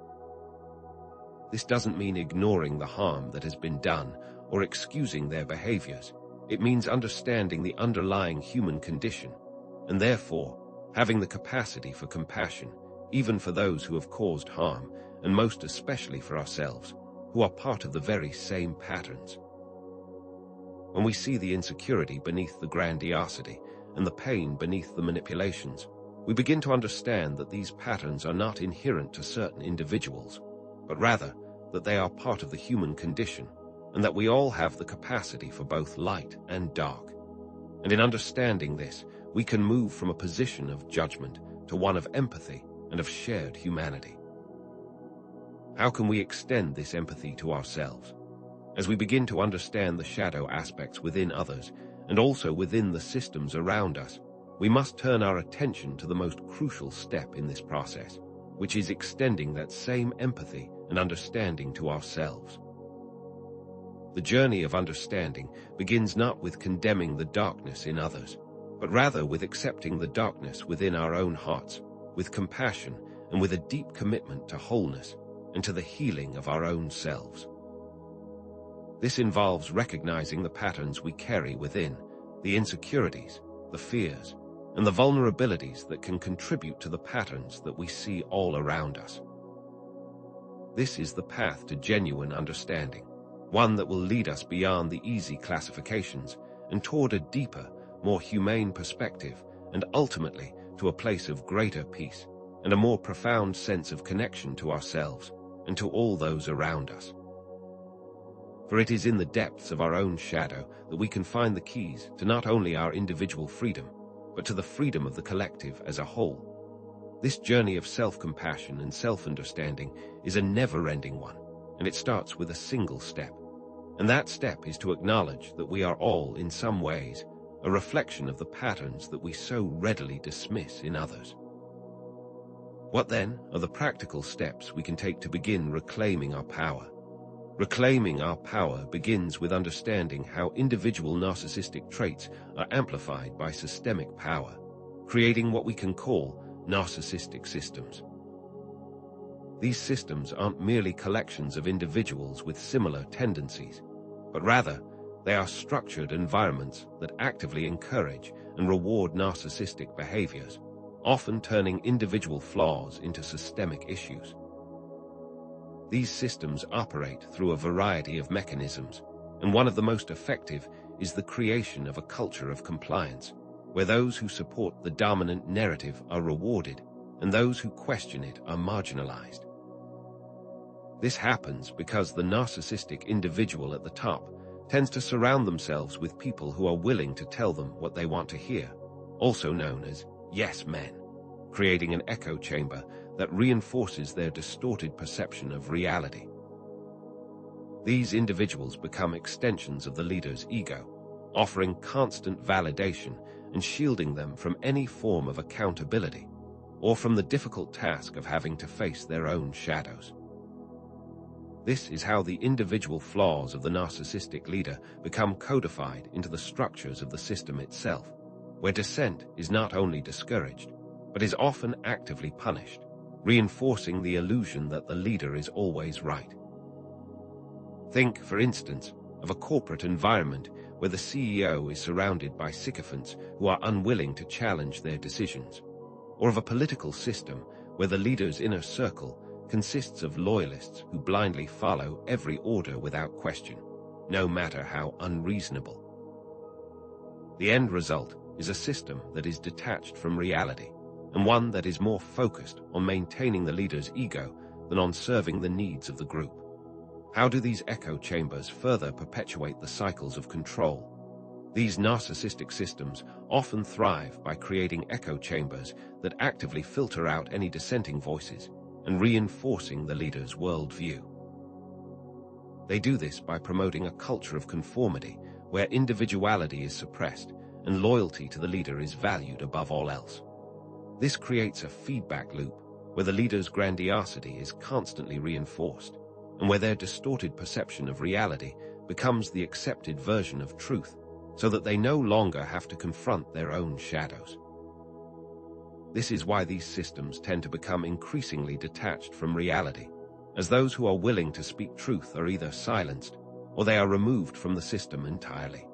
This doesn't mean ignoring the harm that has been done or excusing their behaviors. It means understanding the underlying human condition, and therefore having the capacity for compassion, even for those who have caused harm, and most especially for ourselves, who are part of the very same patterns. When we see the insecurity beneath the grandiosity and the pain beneath the manipulations, we begin to understand that these patterns are not inherent to certain individuals, but rather that they are part of the human condition, and that we all have the capacity for both light and dark. And in understanding this, we can move from a position of judgment to one of empathy and of shared humanity. How can we extend this empathy to ourselves? As we begin to understand the shadow aspects within others, and also within the systems around us, we must turn our attention to the most crucial step in this process, which is extending that same empathy and understanding to ourselves. The journey of understanding begins not with condemning the darkness in others, but rather with accepting the darkness within our own hearts, with compassion and with a deep commitment to wholeness and to the healing of our own selves. This involves recognizing the patterns we carry within, the insecurities, the fears, and the vulnerabilities that can contribute to the patterns that we see all around us. This is the path to genuine understanding, one that will lead us beyond the easy classifications and toward a deeper, more humane perspective, and ultimately to a place of greater peace and a more profound sense of connection to ourselves and to all those around us. For it is in the depths of our own shadow that we can find the keys to not only our individual freedom, but to the freedom of the collective as a whole. This journey of self-compassion and self-understanding is a never-ending one, and it starts with a single step. And that step is to acknowledge that we are all, in some ways, a reflection of the patterns that we so readily dismiss in others. What then are the practical steps we can take to begin reclaiming our power? Reclaiming our power begins with understanding how individual narcissistic traits are amplified by systemic power, creating what we can call narcissistic systems. These systems aren't merely collections of individuals with similar tendencies, but rather, they are structured environments that actively encourage and reward narcissistic behaviors, often turning individual flaws into systemic issues. These systems operate through a variety of mechanisms, and one of the most effective is the creation of a culture of compliance, where those who support the dominant narrative are rewarded and those who question it are marginalized. This happens because the narcissistic individual at the top tends to surround themselves with people who are willing to tell them what they want to hear, also known as yes men, creating an echo chamber that reinforces their distorted perception of reality. These individuals become extensions of the leader's ego, offering constant validation and shielding them from any form of accountability, or from the difficult task of having to face their own shadows. This is how the individual flaws of the narcissistic leader become codified into the structures of the system itself, where dissent is not only discouraged, but is often actively punished, reinforcing the illusion that the leader is always right. Think, for instance, of a corporate environment where the CEO is surrounded by sycophants who are unwilling to challenge their decisions, or of a political system where the leader's inner circle consists of loyalists who blindly follow every order without question, no matter how unreasonable. The end result is a system that is detached from reality, and one that is more focused on maintaining the leader's ego than on serving the needs of the group. How do these echo chambers further perpetuate the cycles of control? These narcissistic systems often thrive by creating echo chambers that actively filter out any dissenting voices and reinforcing the leader's worldview. They do this by promoting a culture of conformity where individuality is suppressed and loyalty to the leader is valued above all else. This creates a feedback loop where the leader's grandiosity is constantly reinforced, and where their distorted perception of reality becomes the accepted version of truth, so that they no longer have to confront their own shadows. This is why these systems tend to become increasingly detached from reality, as those who are willing to speak truth are either silenced or they are removed from the system entirely.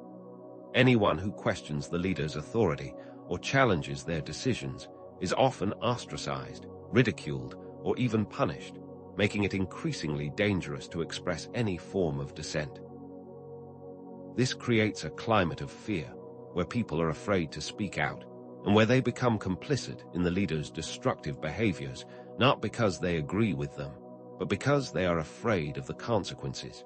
Anyone who questions the leader's authority or challenges their decisions is often ostracized, ridiculed, or even punished, making it increasingly dangerous to express any form of dissent. This creates a climate of fear, where people are afraid to speak out, and where they become complicit in the leader's destructive behaviors, not because they agree with them, but because they are afraid of the consequences.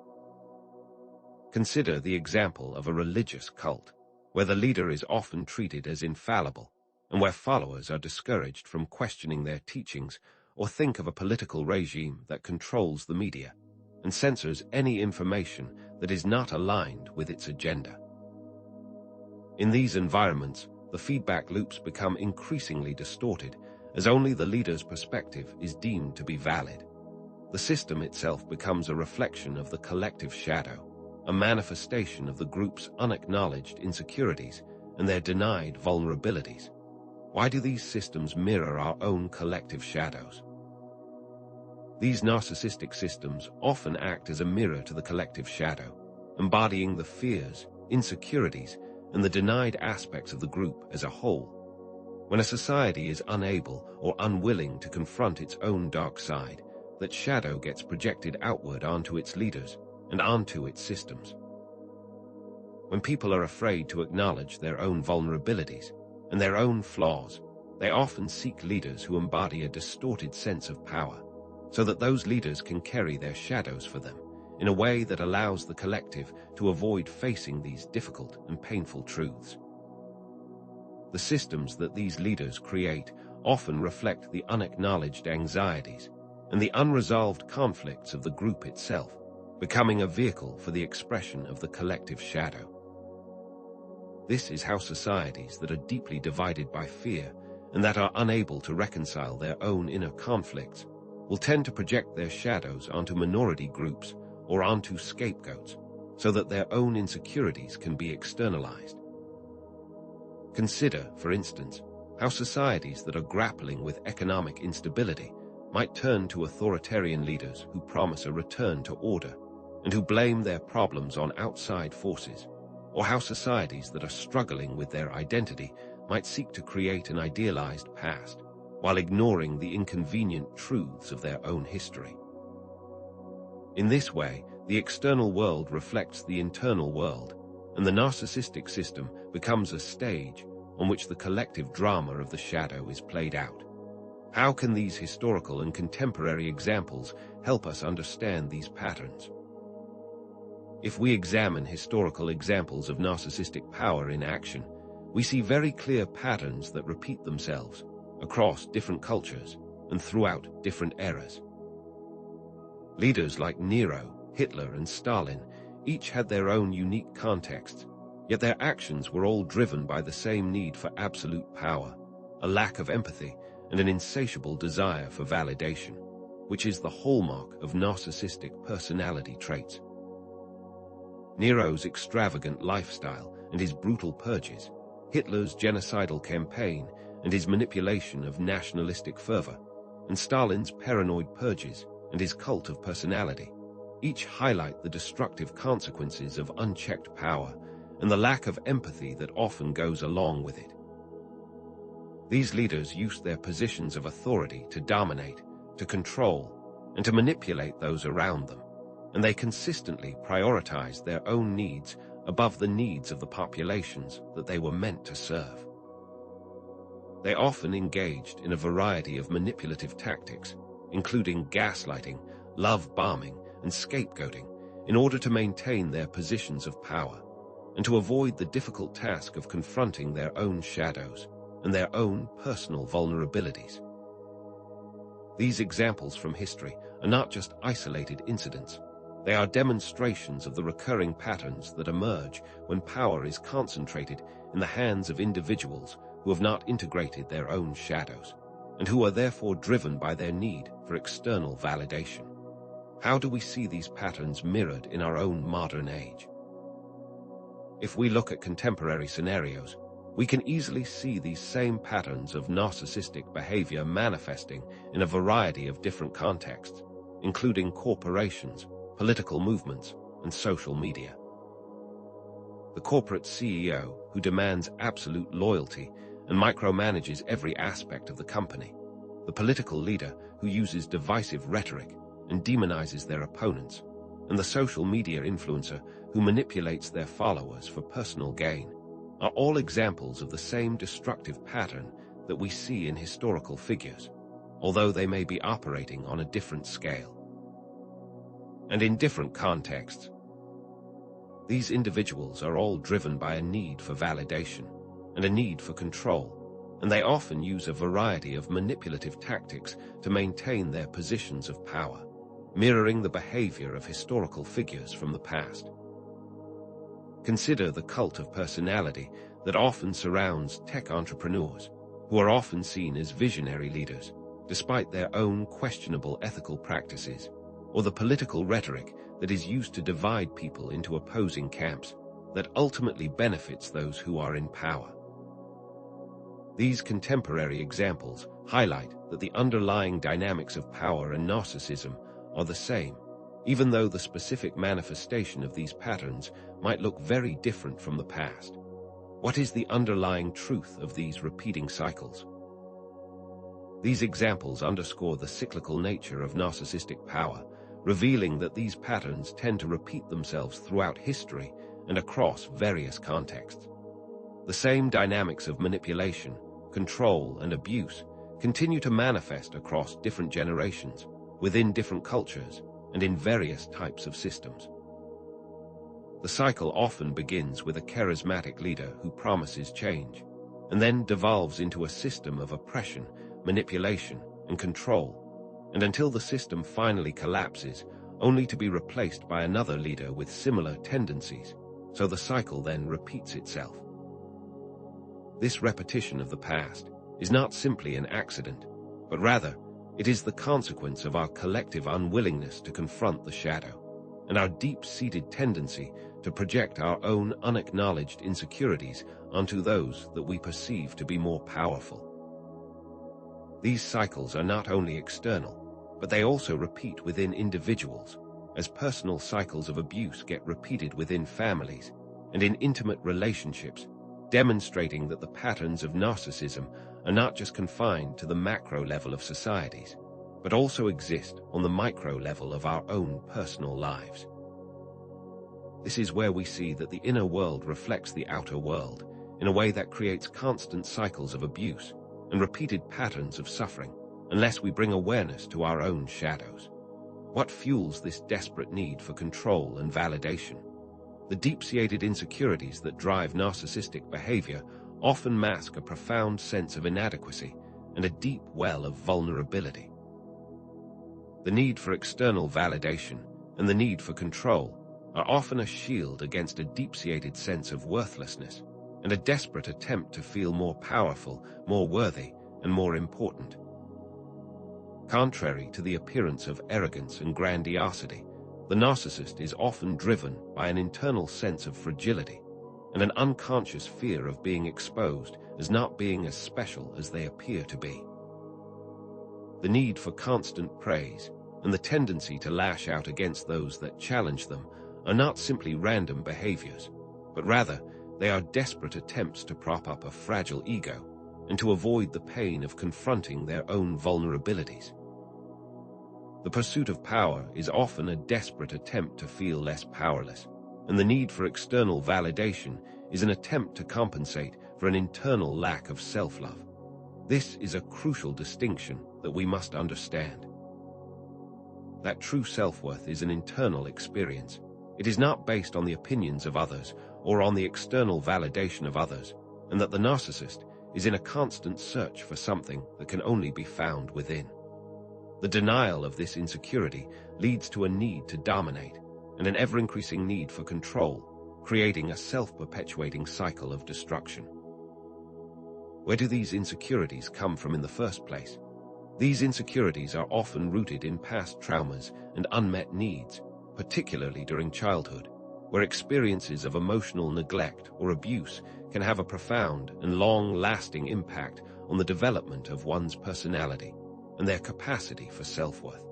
Consider the example of a religious cult, where the leader is often treated as infallible, and where followers are discouraged from questioning their teachings, or think of a political regime that controls the media and censors any information that is not aligned with its agenda. In these environments, the feedback loops become increasingly distorted, as only the leader's perspective is deemed to be valid. The system itself becomes a reflection of the collective shadow, a manifestation of the group's unacknowledged insecurities and their denied vulnerabilities. Why do these systems mirror our own collective shadows? These narcissistic systems often act as a mirror to the collective shadow, embodying the fears, insecurities, and the denied aspects of the group as a whole. When a society is unable or unwilling to confront its own dark side, that shadow gets projected outward onto its leaders and onto its systems. When people are afraid to acknowledge their own vulnerabilities and their own flaws, they often seek leaders who embody a distorted sense of power, so that those leaders can carry their shadows for them in a way that allows the collective to avoid facing these difficult and painful truths. The systems that these leaders create often reflect the unacknowledged anxieties and the unresolved conflicts of the group itself, becoming a vehicle for the expression of the collective shadow. This is how societies that are deeply divided by fear and that are unable to reconcile their own inner conflicts will tend to project their shadows onto minority groups or onto scapegoats, so that their own insecurities can be externalized. Consider, for instance, how societies that are grappling with economic instability might turn to authoritarian leaders who promise a return to order and who blame their problems on outside forces, or how societies that are struggling with their identity might seek to create an idealized past while ignoring the inconvenient truths of their own history. In this way, the external world reflects the internal world, and the narcissistic system becomes a stage on which the collective drama of the shadow is played out. How can these historical and contemporary examples help us understand these patterns? If we examine historical examples of narcissistic power in action, we see very clear patterns that repeat themselves across different cultures and throughout different eras. Leaders like Nero, Hitler, and Stalin each had their own unique contexts, yet their actions were all driven by the same need for absolute power, a lack of empathy, and an insatiable desire for validation, which is the hallmark of narcissistic personality traits. Nero's extravagant lifestyle and his brutal purges, Hitler's genocidal campaign and his manipulation of nationalistic fervor, and Stalin's paranoid purges and his cult of personality, each highlight the destructive consequences of unchecked power and the lack of empathy that often goes along with it. These leaders used their positions of authority to dominate, to control, and to manipulate those around them, and they consistently prioritized their own needs above the needs of the populations that they were meant to serve. They often engaged in a variety of manipulative tactics, including gaslighting, love bombing, and scapegoating, in order to maintain their positions of power, and to avoid the difficult task of confronting their own shadows and their own personal vulnerabilities. These examples from history are not just isolated incidents. They are demonstrations of the recurring patterns that emerge when power is concentrated in the hands of individuals who have not integrated their own shadows, and who are therefore driven by their need for external validation. How do we see these patterns mirrored in our own modern age? If we look at contemporary scenarios, we can easily see these same patterns of narcissistic behavior manifesting in a variety of different contexts, including corporations, political movements, and social media. The corporate CEO who demands absolute loyalty and micromanages every aspect of the company. The political leader who uses divisive rhetoric and demonizes their opponents. And the social media influencer who manipulates their followers for personal gain are all examples of the same destructive pattern that we see in historical figures, although they may be operating on a different scale and in different contexts. These individuals are all driven by a need for validation and a need for control, and they often use a variety of manipulative tactics to maintain their positions of power, mirroring the behavior of historical figures from the past. Consider the cult of personality that often surrounds tech entrepreneurs, who are often seen as visionary leaders, despite their own questionable ethical practices, or the political rhetoric that is used to divide people into opposing camps that ultimately benefits those who are in power. These contemporary examples highlight that the underlying dynamics of power and narcissism are the same, even though the specific manifestation of these patterns might look very different from the past. What is the underlying truth of these repeating cycles? These examples underscore the cyclical nature of narcissistic power, revealing that these patterns tend to repeat themselves throughout history and across various contexts. The same dynamics of manipulation, control, and abuse continue to manifest across different generations, within different cultures, and in various types of systems. The cycle often begins with a charismatic leader who promises change, and then devolves into a system of oppression, manipulation, and control, and until the system finally collapses, only to be replaced by another leader with similar tendencies, so the cycle then repeats itself. This repetition of the past is not simply an accident, but rather, it is the consequence of our collective unwillingness to confront the shadow, and our deep-seated tendency to project our own unacknowledged insecurities onto those that we perceive to be more powerful. These cycles are not only external, but they also repeat within individuals, as personal cycles of abuse get repeated within families and in intimate relationships, demonstrating that the patterns of narcissism are not just confined to the macro level of societies, but also exist on the micro level of our own personal lives. This is where we see that the inner world reflects the outer world in a way that creates constant cycles of abuse and repeated patterns of suffering unless we bring awareness to our own shadows. What fuels this desperate need for control and validation? The deep-seated insecurities that drive narcissistic behavior often mask a profound sense of inadequacy and a deep well of vulnerability. The need for external validation and the need for control are often a shield against a deep-seated sense of worthlessness and a desperate attempt to feel more powerful, more worthy, and more important. Contrary to the appearance of arrogance and grandiosity, the narcissist is often driven by an internal sense of fragility and an unconscious fear of being exposed as not being as special as they appear to be. The need for constant praise and the tendency to lash out against those that challenge them are not simply random behaviors, but rather they are desperate attempts to prop up a fragile ego and to avoid the pain of confronting their own vulnerabilities. The pursuit of power is often a desperate attempt to feel less powerless, and the need for external validation is an attempt to compensate for an internal lack of self-love. This is a crucial distinction that we must understand. That true self-worth is an internal experience. It is not based on the opinions of others or on the external validation of others, and that the narcissist is in a constant search for something that can only be found within. The denial of this insecurity leads to a need to dominate and an ever-increasing need for control, creating a self-perpetuating cycle of destruction. Where do these insecurities come from in the first place? These insecurities are often rooted in past traumas and unmet needs, particularly during childhood, where experiences of emotional neglect or abuse can have a profound and long-lasting impact on the development of one's personality and their capacity for self-worth.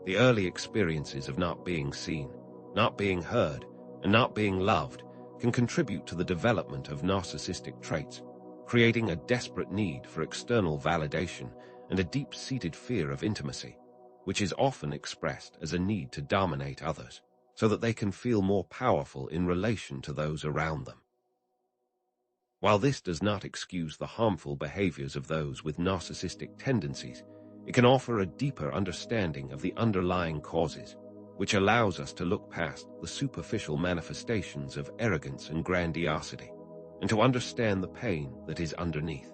The early experiences of not being seen, not being heard, and not being loved can contribute to the development of narcissistic traits, creating a desperate need for external validation and a deep-seated fear of intimacy, which is often expressed as a need to dominate others, so that they can feel more powerful in relation to those around them. While this does not excuse the harmful behaviors of those with narcissistic tendencies, it can offer a deeper understanding of the underlying causes, which allows us to look past the superficial manifestations of arrogance and grandiosity, and to understand the pain that is underneath.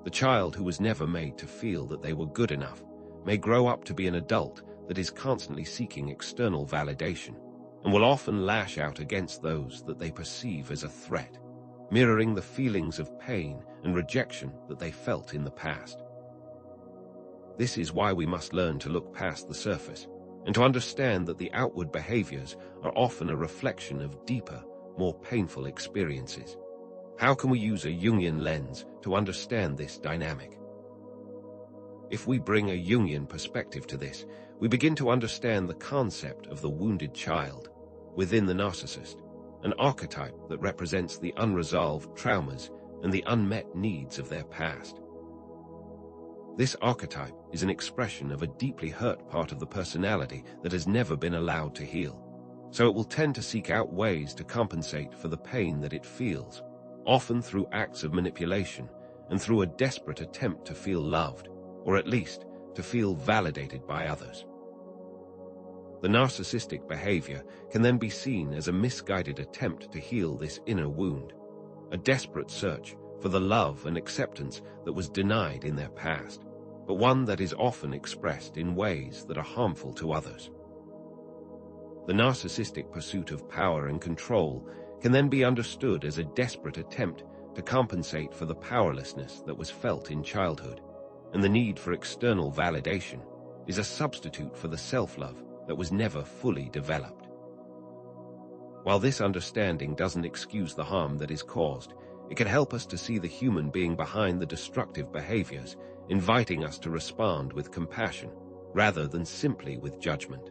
The child who was never made to feel that they were good enough may grow up to be an adult that is constantly seeking external validation, and will often lash out against those that they perceive as a threat, mirroring the feelings of pain and rejection that they felt in the past. This is why we must learn to look past the surface and to understand that the outward behaviors are often a reflection of deeper, more painful experiences. How can we use a Jungian lens to understand this dynamic? If we bring a Jungian perspective to this, we begin to understand the concept of the wounded child within the narcissist, an archetype that represents the unresolved traumas and the unmet needs of their past. This archetype is an expression of a deeply hurt part of the personality that has never been allowed to heal, so it will tend to seek out ways to compensate for the pain that it feels, often through acts of manipulation and through a desperate attempt to feel loved, or at least to feel validated by others. The narcissistic behavior can then be seen as a misguided attempt to heal this inner wound, a desperate search for the love and acceptance that was denied in their past, but one that is often expressed in ways that are harmful to others. The narcissistic pursuit of power and control can then be understood as a desperate attempt to compensate for the powerlessness that was felt in childhood, and the need for external validation is a substitute for the self-love that was never fully developed. While this understanding doesn't excuse the harm that is caused, It can help us to see the human being behind the destructive behaviors, inviting us to respond with compassion, rather than simply with judgment.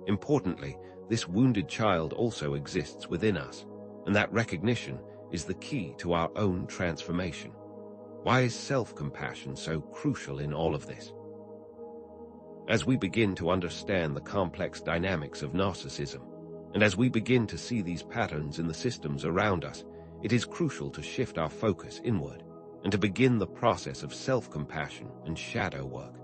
Importantly, this wounded child also exists within us, and that recognition is the key to our own transformation. Why is self-compassion so crucial in all of this? As we begin to understand the complex dynamics of narcissism, and as we begin to see these patterns in the systems around us, it is crucial to shift our focus inward and to begin the process of self-compassion and shadow work.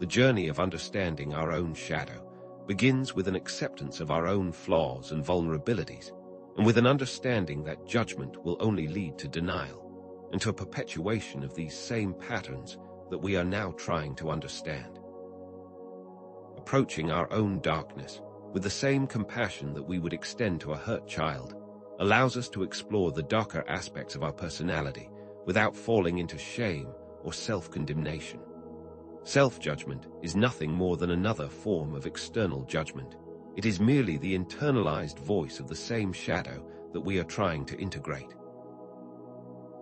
The journey of understanding our own shadow begins with an acceptance of our own flaws and vulnerabilities, and with an understanding that judgment will only lead to denial and to a perpetuation of these same patterns that we are now trying to understand. Approaching our own darkness with the same compassion that we would extend to a hurt child allows us to explore the darker aspects of our personality without falling into shame or self-condemnation. Self-judgment is nothing more than another form of external judgment. It is merely the internalized voice of the same shadow that we are trying to integrate.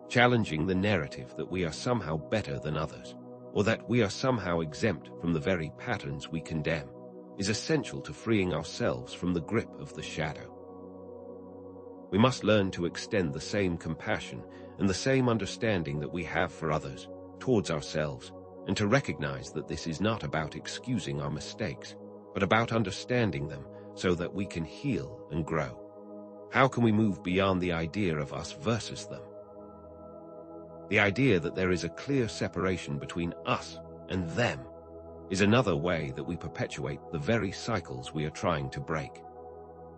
Challenging the narrative that we are somehow better than others, or that we are somehow exempt from the very patterns we condemn, is essential to freeing ourselves from the grip of the shadow. We must learn to extend the same compassion and the same understanding that we have for others towards ourselves, and to recognize that this is not about excusing our mistakes, but about understanding them so that we can heal and grow. How can we move beyond the idea of us versus them? The idea that there is a clear separation between us and them is another way that we perpetuate the very cycles we are trying to break.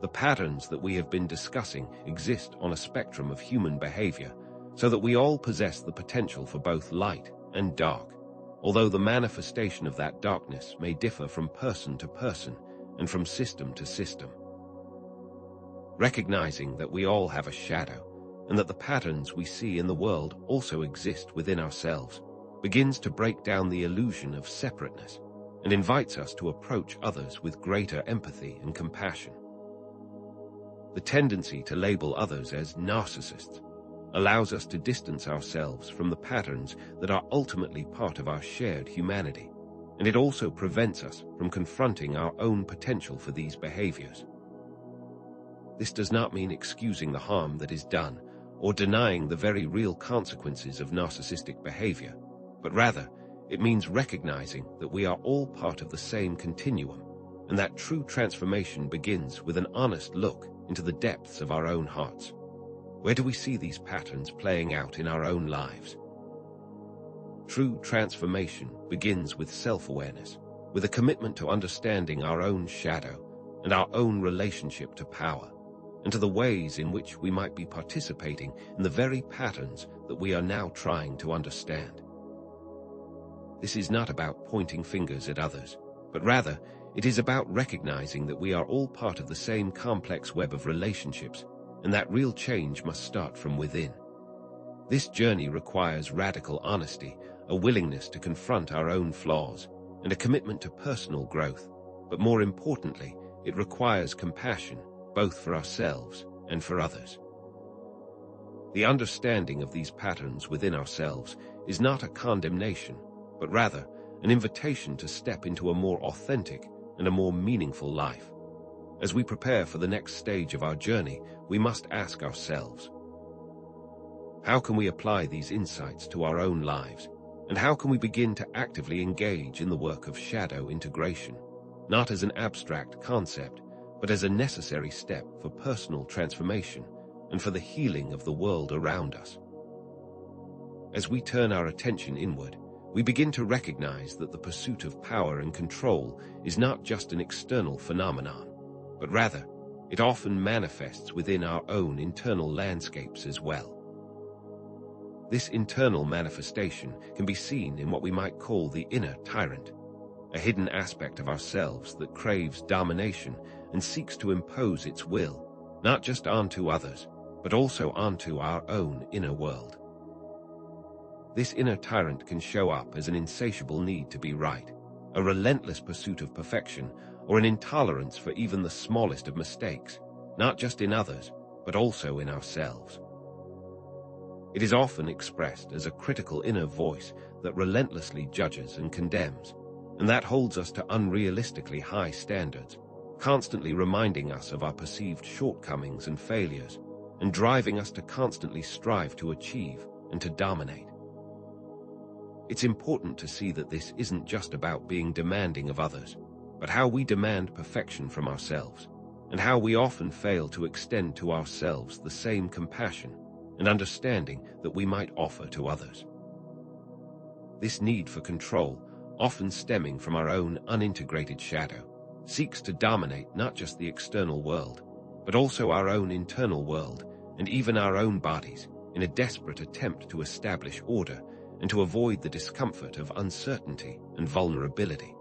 The patterns that we have been discussing exist on a spectrum of human behavior, so that we all possess the potential for both light and dark, although the manifestation of that darkness may differ from person to person and from system to system. Recognizing that we all have a shadow, and that the patterns we see in the world also exist within ourselves, begins to break down the illusion of separateness and invites us to approach others with greater empathy and compassion. The tendency to label others as narcissists allows us to distance ourselves from the patterns that are ultimately part of our shared humanity, and it also prevents us from confronting our own potential for these behaviors. This does not mean excusing the harm that is done or denying the very real consequences of narcissistic behavior, but rather, it means recognizing that we are all part of the same continuum, and that true transformation begins with an honest look into the depths of our own hearts. Where do we see these patterns playing out in our own lives? True transformation begins with self-awareness, with a commitment to understanding our own shadow and our own relationship to power, and to the ways in which we might be participating in the very patterns that we are now trying to understand. This is not about pointing fingers at others, but rather, it is about recognizing that we are all part of the same complex web of relationships, and that real change must start from within. This journey requires radical honesty, a willingness to confront our own flaws, and a commitment to personal growth, but more importantly, it requires compassion, both for ourselves and for others. The understanding of these patterns within ourselves is not a condemnation, but rather an invitation to step into a more authentic and a more meaningful life. As we prepare for the next stage of our journey, we must ask ourselves, how can we apply these insights to our own lives, and how can we begin to actively engage in the work of shadow integration, not as an abstract concept, but as a necessary step for personal transformation and for the healing of the world around us? As we turn our attention inward, we begin to recognize that the pursuit of power and control is not just an external phenomenon, but rather, it often manifests within our own internal landscapes as well. This internal manifestation can be seen in what we might call the inner tyrant, a hidden aspect of ourselves that craves domination and seeks to impose its will, not just onto others, but also onto our own inner world. This inner tyrant can show up as an insatiable need to be right, a relentless pursuit of perfection, or an intolerance for even the smallest of mistakes, not just in others, but also in ourselves. It is often expressed as a critical inner voice that relentlessly judges and condemns, and that holds us to unrealistically high standards, constantly reminding us of our perceived shortcomings and failures, and driving us to constantly strive to achieve and to dominate. It's important to see that this isn't just about being demanding of others, but how we demand perfection from ourselves, and how we often fail to extend to ourselves the same compassion and understanding that we might offer to others. This need for control, often stemming from our own unintegrated shadow, seeks to dominate not just the external world, but also our own internal world and even our own bodies in a desperate attempt to establish order and to avoid the discomfort of uncertainty and vulnerability.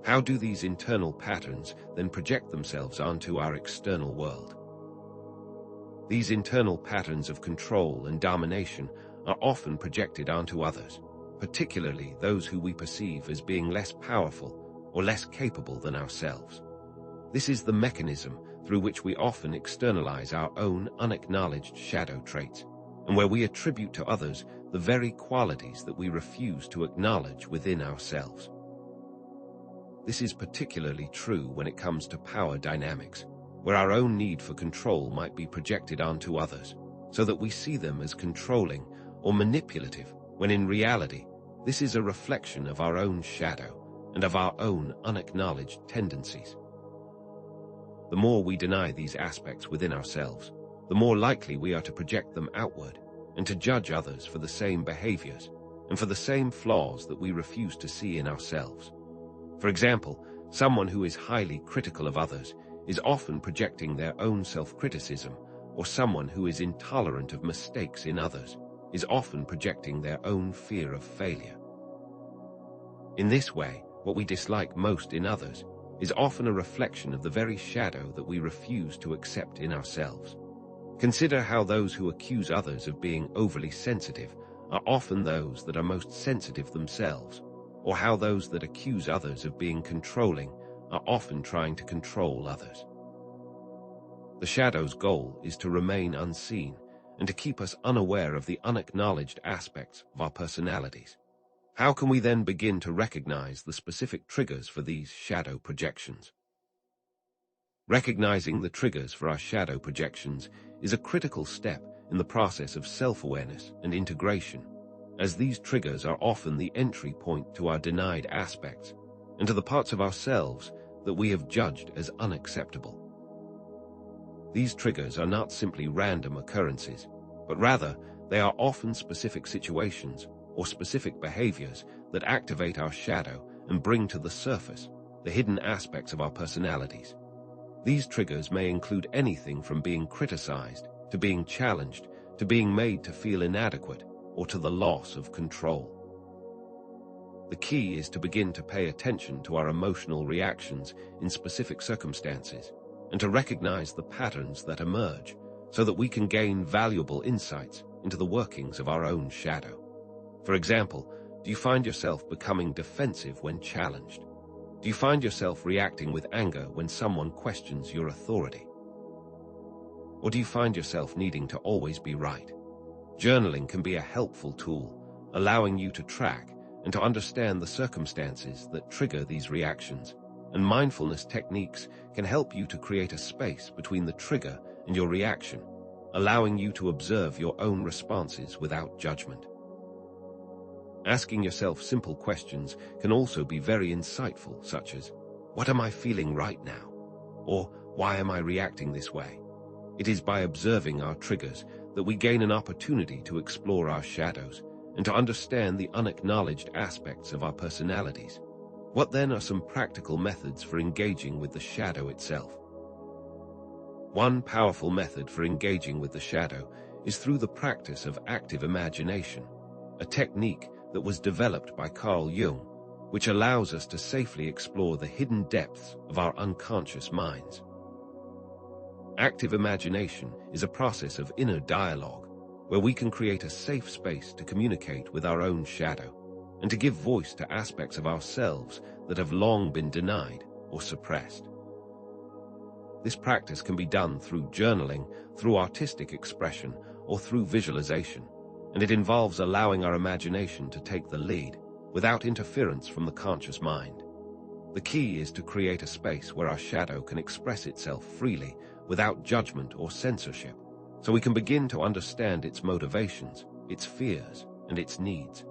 How do these internal patterns then project themselves onto our external world? These internal patterns of control and domination are often projected onto others, particularly those who we perceive as being less powerful or less capable than ourselves. This is the mechanism through which we often externalize our own unacknowledged shadow traits, and where we attribute to others the very qualities that we refuse to acknowledge within ourselves. This is particularly true when it comes to power dynamics, where our own need for control might be projected onto others, so that we see them as controlling or manipulative, when in reality, this is a reflection of our own shadow and of our own unacknowledged tendencies. The more we deny these aspects within ourselves, the more likely we are to project them outward and to judge others for the same behaviors and for the same flaws that we refuse to see in ourselves. For example, someone who is highly critical of others is often projecting their own self-criticism, or someone who is intolerant of mistakes in others is often projecting their own fear of failure. In this way, what we dislike most in others is often a reflection of the very shadow that we refuse to accept in ourselves. Consider how those who accuse others of being overly sensitive are often those that are most sensitive themselves, or how those that accuse others of being controlling are often trying to control others. The shadow's goal is to remain unseen and to keep us unaware of the unacknowledged aspects of our personalities. How can we then begin to recognize the specific triggers for these shadow projections? Recognizing the triggers for our shadow projections is a critical step in the process of self-awareness and integration, as these triggers are often the entry point to our denied aspects and to the parts of ourselves that we have judged as unacceptable. These triggers are not simply random occurrences, but rather they are often specific situations or specific behaviors that activate our shadow and bring to the surface the hidden aspects of our personalities. These triggers may include anything from being criticized, to being challenged, to being made to feel inadequate, or to the loss of control. The key is to begin to pay attention to our emotional reactions in specific circumstances and to recognize the patterns that emerge so that we can gain valuable insights into the workings of our own shadow. For example, do you find yourself becoming defensive when challenged? Do you find yourself reacting with anger when someone questions your authority? Or do you find yourself needing to always be right? Journaling can be a helpful tool, allowing you to track and to understand the circumstances that trigger these reactions, and mindfulness techniques can help you to create a space between the trigger and your reaction, allowing you to observe your own responses without judgment. Asking yourself simple questions can also be very insightful, such as, "What am I feeling right now?" Or, "Why am I reacting this way?" It is by observing our triggers that we gain an opportunity to explore our shadows and to understand the unacknowledged aspects of our personalities. What then are some practical methods for engaging with the shadow itself? One powerful method for engaging with the shadow is through the practice of active imagination, a technique that was developed by Carl Jung, which allows us to safely explore the hidden depths of our unconscious minds. Active imagination is a process of inner dialogue, where we can create a safe space to communicate with our own shadow and to give voice to aspects of ourselves that have long been denied or suppressed. This practice can be done through journaling, through artistic expression, or through visualization, and it involves allowing our imagination to take the lead without interference from the conscious mind. The key is to create a space where our shadow can express itself freely without judgment or censorship, so we can begin to understand its motivations, its fears, and its needs.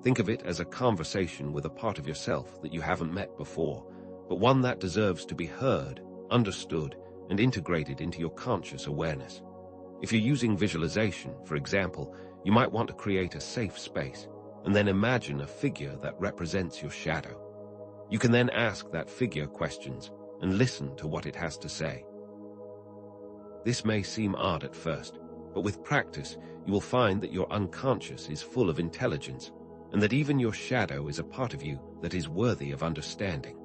Think of it as a conversation with a part of yourself that you haven't met before, but one that deserves to be heard, understood, and integrated into your conscious awareness. If you're using visualization, for example, you might want to create a safe space and then imagine a figure that represents your shadow. You can then ask that figure questions and listen to what it has to say. This may seem odd at first, but with practice, you will find that your unconscious is full of intelligence, and that even your shadow is a part of you that is worthy of understanding.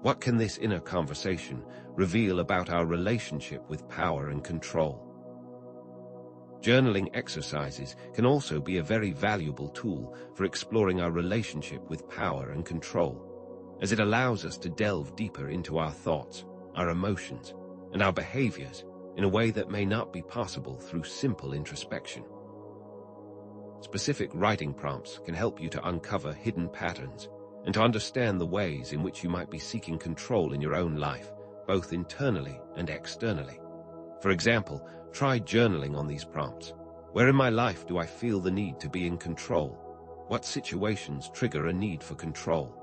What can this inner conversation reveal about our relationship with power and control? Journaling exercises can also be a very valuable tool for exploring our relationship with power and control, as it allows us to delve deeper into our thoughts, our emotions, and our behaviors in a way that may not be possible through simple introspection. Specific writing prompts can help you to uncover hidden patterns and to understand the ways in which you might be seeking control in your own life, both internally and externally. For example, try journaling on these prompts. Where in my life do I feel the need to be in control? What situations trigger a need for control?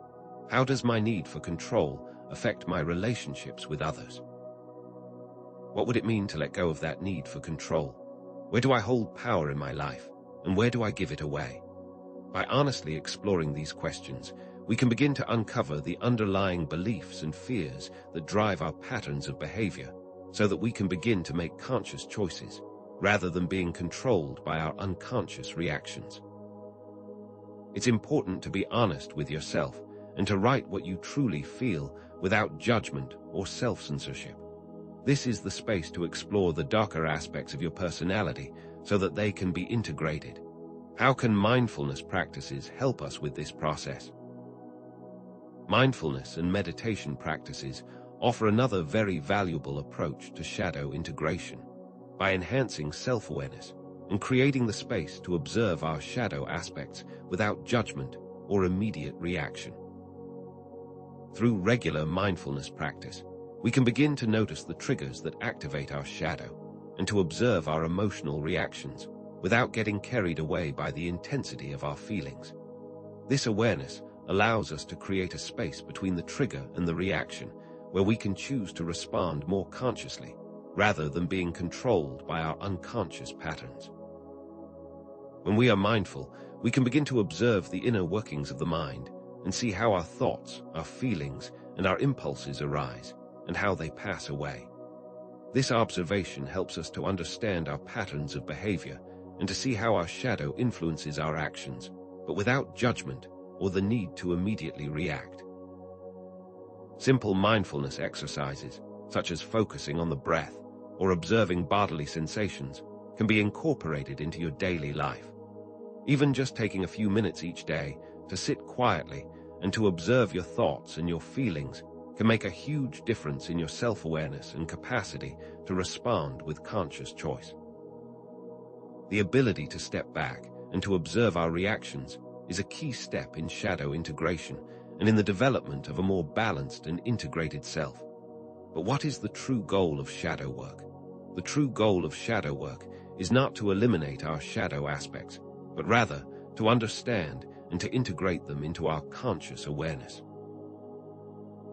How does my need for control affect my relationships with others? What would it mean to let go of that need for control? Where do I hold power in my life, and where do I give it away? By honestly exploring these questions, we can begin to uncover the underlying beliefs and fears that drive our patterns of behavior, so that we can begin to make conscious choices, rather than being controlled by our unconscious reactions. It's important to be honest with yourself and to write what you truly feel without judgment or self-censorship. This is the space to explore the darker aspects of your personality so that they can be integrated. How can mindfulness practices help us with this process? Mindfulness and meditation practices offer another very valuable approach to shadow integration by enhancing self-awareness and creating the space to observe our shadow aspects without judgment or immediate reaction. Through regular mindfulness practice, we can begin to notice the triggers that activate our shadow and to observe our emotional reactions without getting carried away by the intensity of our feelings. This awareness allows us to create a space between the trigger and the reaction where we can choose to respond more consciously rather than being controlled by our unconscious patterns. When we are mindful, we can begin to observe the inner workings of the mind and see how our thoughts, our feelings, and our impulses arise and how they pass away. This observation helps us to understand our patterns of behavior and to see how our shadow influences our actions, but without judgment or the need to immediately react. Simple mindfulness exercises, such as focusing on the breath or observing bodily sensations, can be incorporated into your daily life. Even just taking a few minutes each day to sit quietly and to observe your thoughts and your feelings can make a huge difference in your self-awareness and capacity to respond with conscious choice. The ability to step back and to observe our reactions is a key step in shadow integration and in the development of a more balanced and integrated self. But what is the true goal of shadow work? The true goal of shadow work is not to eliminate our shadow aspects, but rather to understand and to integrate them into our conscious awareness.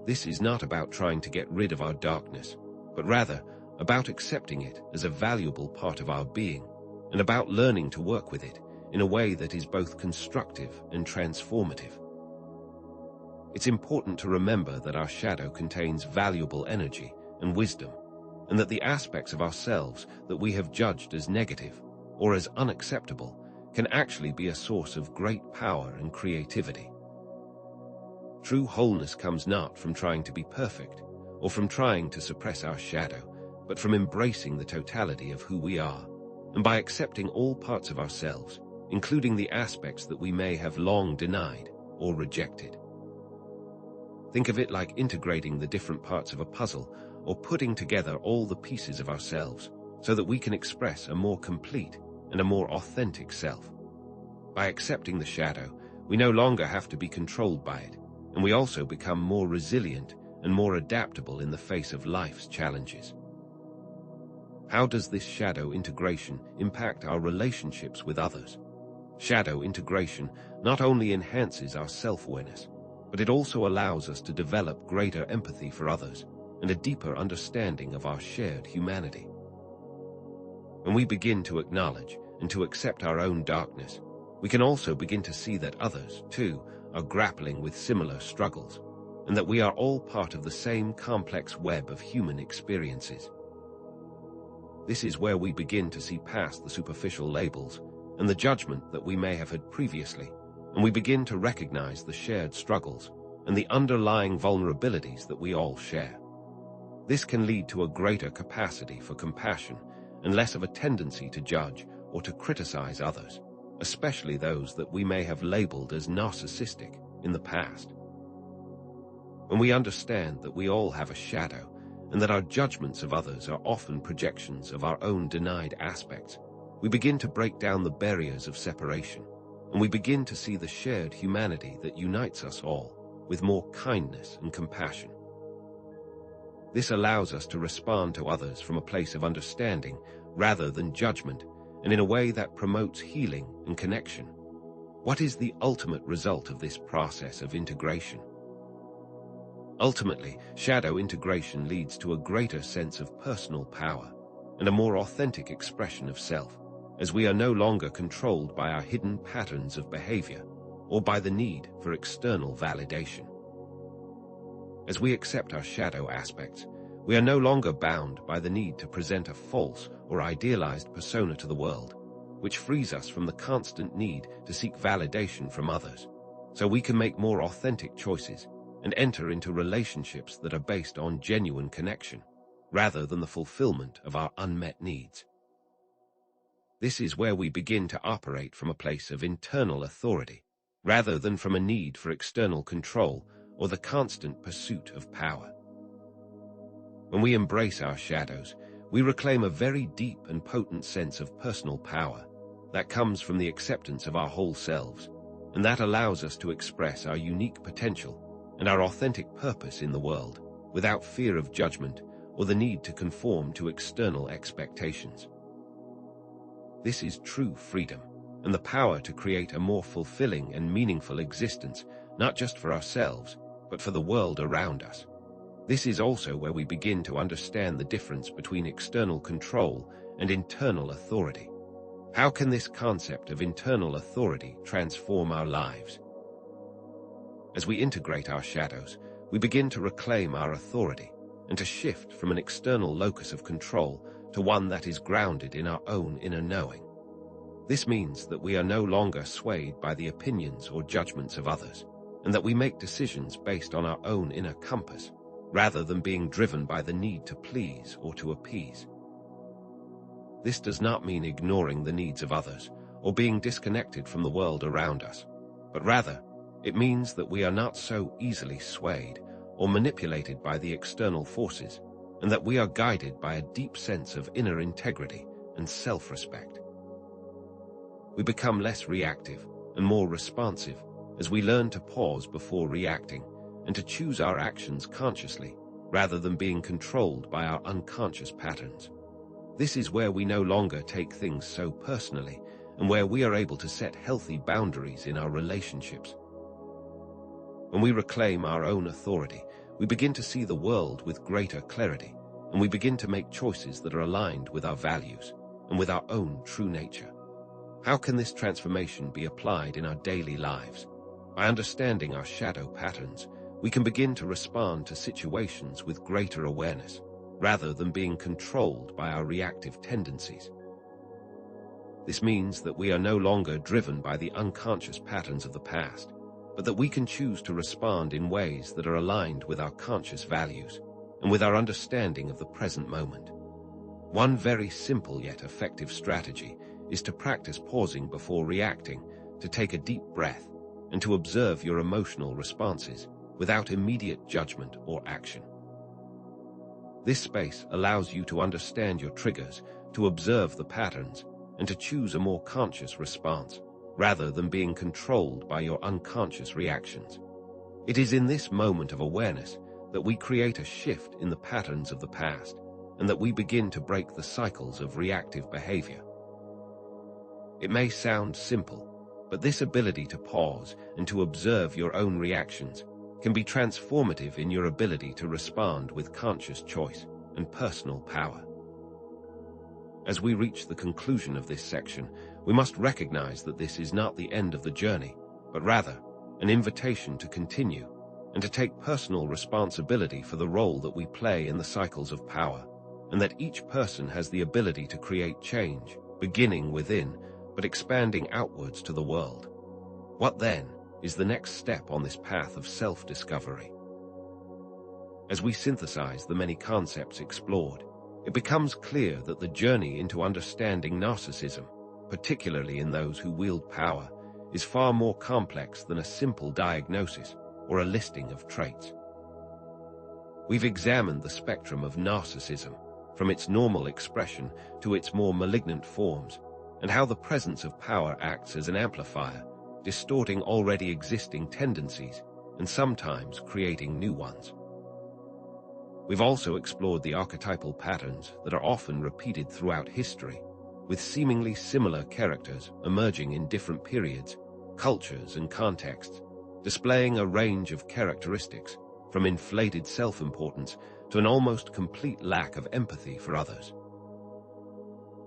This is not about trying to get rid of our darkness, but rather about accepting it as a valuable part of our being, and about learning to work with it in a way that is both constructive and transformative. It's important to remember that our shadow contains valuable energy and wisdom, and that the aspects of ourselves that we have judged as negative or as unacceptable can actually be a source of great power and creativity. True wholeness comes not from trying to be perfect or from trying to suppress our shadow, but from embracing the totality of who we are, and by accepting all parts of ourselves, including the aspects that we may have long denied or rejected. Think of it like integrating the different parts of a puzzle or putting together all the pieces of ourselves so that we can express a more complete and a more authentic self. By accepting the shadow, we no longer have to be controlled by it, and we also become more resilient and more adaptable in the face of life's challenges. How does this shadow integration impact our relationships with others? Shadow integration not only enhances our self-awareness, but it also allows us to develop greater empathy for others and a deeper understanding of our shared humanity. When we begin to acknowledge and to accept our own darkness, we can also begin to see that others, too, are grappling with similar struggles, and that we are all part of the same complex web of human experiences. This is where we begin to see past the superficial labels and the judgment that we may have had previously, and we begin to recognize the shared struggles and the underlying vulnerabilities that we all share. This can lead to a greater capacity for compassion and less of a tendency to judge or to criticize others, especially those that we may have labeled as narcissistic in the past. When we understand that we all have a shadow, and that our judgments of others are often projections of our own denied aspects, we begin to break down the barriers of separation, and we begin to see the shared humanity that unites us all with more kindness and compassion. This allows us to respond to others from a place of understanding rather than judgment, and in a way that promotes healing and connection. What is the ultimate result of this process of integration? Ultimately, shadow integration leads to a greater sense of personal power and a more authentic expression of self, as we are no longer controlled by our hidden patterns of behavior or by the need for external validation. As we accept our shadow aspects, we are no longer bound by the need to present a false or idealized persona to the world, which frees us from the constant need to seek validation from others, so we can make more authentic choices and enter into relationships that are based on genuine connection, rather than the fulfillment of our unmet needs. This is where we begin to operate from a place of internal authority, rather than from a need for external control or the constant pursuit of power. When we embrace our shadows, we reclaim a very deep and potent sense of personal power that comes from the acceptance of our whole selves, and that allows us to express our unique potential and our authentic purpose in the world, without fear of judgment or the need to conform to external expectations. This is true freedom, and the power to create a more fulfilling and meaningful existence, not just for ourselves, but for the world around us. This is also where we begin to understand the difference between external control and internal authority. How can this concept of internal authority transform our lives? As we integrate our shadows, we begin to reclaim our authority and to shift from an external locus of control to one that is grounded in our own inner knowing. This means that we are no longer swayed by the opinions or judgments of others, and that we make decisions based on our own inner compass, rather than being driven by the need to please or to appease. This does not mean ignoring the needs of others or being disconnected from the world around us, but rather, it means that we are not so easily swayed or manipulated by the external forces, and that we are guided by a deep sense of inner integrity and self-respect. We become less reactive and more responsive as we learn to pause before reacting and to choose our actions consciously rather than being controlled by our unconscious patterns. This is where we no longer take things so personally and where we are able to set healthy boundaries in our relationships. When we reclaim our own authority, we begin to see the world with greater clarity, and we begin to make choices that are aligned with our values and with our own true nature. How can this transformation be applied in our daily lives? By understanding our shadow patterns, we can begin to respond to situations with greater awareness, rather than being controlled by our reactive tendencies. This means that we are no longer driven by the unconscious patterns of the past, but that we can choose to respond in ways that are aligned with our conscious values and with our understanding of the present moment. One very simple yet effective strategy is to practice pausing before reacting, to take a deep breath, and to observe your emotional responses without immediate judgment or action. This space allows you to understand your triggers, to observe the patterns, and to choose a more conscious response, rather than being controlled by your unconscious reactions. It is in this moment of awareness that we create a shift in the patterns of the past, and that we begin to break the cycles of reactive behavior. It may sound simple, but this ability to pause and to observe your own reactions can be transformative in your ability to respond with conscious choice and personal power. As we reach the conclusion of this section, we must recognize that this is not the end of the journey, but rather an invitation to continue and to take personal responsibility for the role that we play in the cycles of power, and that each person has the ability to create change, beginning within, but expanding outwards to the world. What then is the next step on this path of self-discovery? As we synthesize the many concepts explored, it becomes clear that the journey into understanding narcissism, particularly in those who wield power, is far more complex than a simple diagnosis or a listing of traits. We've examined the spectrum of narcissism, from its normal expression to its more malignant forms, and how the presence of power acts as an amplifier, distorting already existing tendencies and sometimes creating new ones. We've also explored the archetypal patterns that are often repeated throughout history, with seemingly similar characters emerging in different periods, cultures, and contexts, displaying a range of characteristics, from inflated self-importance to an almost complete lack of empathy for others.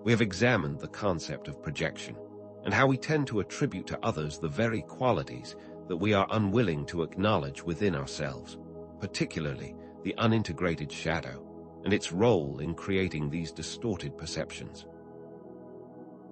We have examined the concept of projection, and how we tend to attribute to others the very qualities that we are unwilling to acknowledge within ourselves, particularly the unintegrated shadow and its role in creating these distorted perceptions.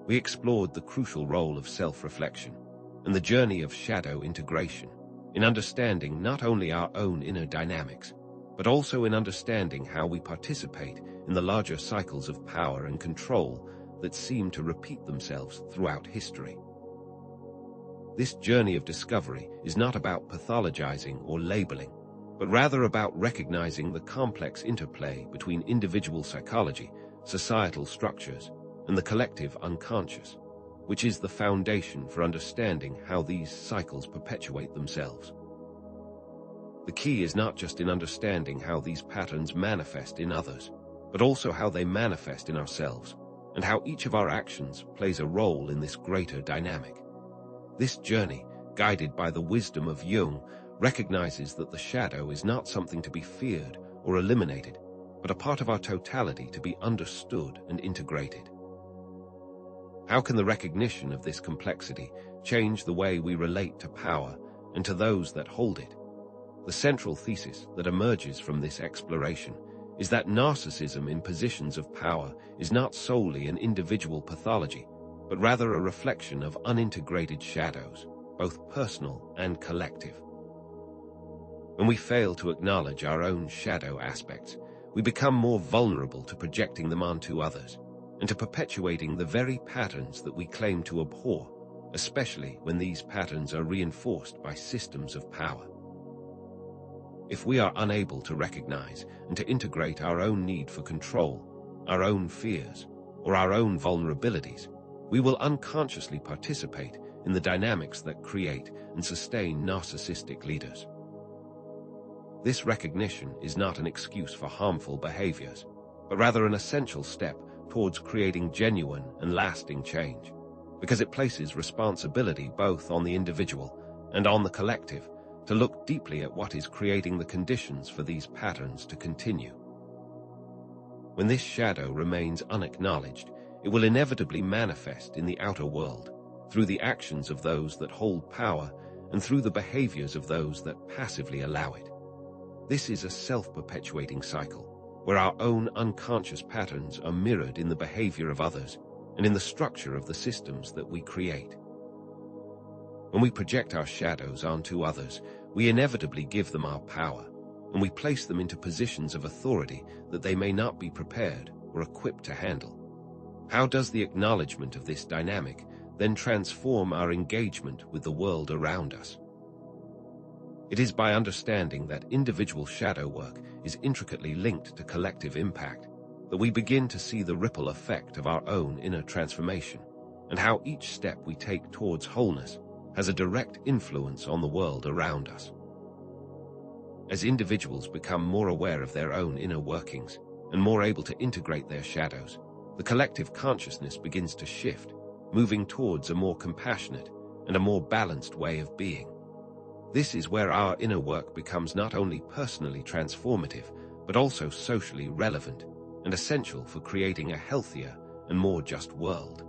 We explored the crucial role of self-reflection and the journey of shadow integration in understanding not only our own inner dynamics, but also in understanding how we participate in the larger cycles of power and control that seem to repeat themselves throughout history. This journey of discovery is not about pathologizing or labeling, but rather about recognizing the complex interplay between individual psychology, societal structures, and the collective unconscious, which is the foundation for understanding how these cycles perpetuate themselves. The key is not just in understanding how these patterns manifest in others, but also how they manifest in ourselves, and how each of our actions plays a role in this greater dynamic. This journey, guided by the wisdom of Jung, recognizes that the shadow is not something to be feared or eliminated, but a part of our totality to be understood and integrated. How can the recognition of this complexity change the way we relate to power and to those that hold it? The central thesis that emerges from this exploration is that narcissism in positions of power is not solely an individual pathology, but rather a reflection of unintegrated shadows, both personal and collective. When we fail to acknowledge our own shadow aspects, we become more vulnerable to projecting them onto others, and to perpetuating the very patterns that we claim to abhor, especially when these patterns are reinforced by systems of power. If we are unable to recognize and to integrate our own need for control, our own fears, or our own vulnerabilities, we will unconsciously participate in the dynamics that create and sustain narcissistic leaders. This recognition is not an excuse for harmful behaviors, but rather an essential step towards creating genuine and lasting change, because it places responsibility both on the individual and on the collective to look deeply at what is creating the conditions for these patterns to continue. When this shadow remains unacknowledged, it will inevitably manifest in the outer world, through the actions of those that hold power and through the behaviors of those that passively allow it. This is a self-perpetuating cycle, where our own unconscious patterns are mirrored in the behavior of others and in the structure of the systems that we create. When we project our shadows onto others, we inevitably give them our power, and we place them into positions of authority that they may not be prepared or equipped to handle. How does the acknowledgement of this dynamic then transform our engagement with the world around us? It is by understanding that individual shadow work is intricately linked to collective impact that we begin to see the ripple effect of our own inner transformation and how each step we take towards wholeness has a direct influence on the world around us. As individuals become more aware of their own inner workings and more able to integrate their shadows, the collective consciousness begins to shift, moving towards a more compassionate and a more balanced way of being. This is where our inner work becomes not only personally transformative, but also socially relevant and essential for creating a healthier and more just world.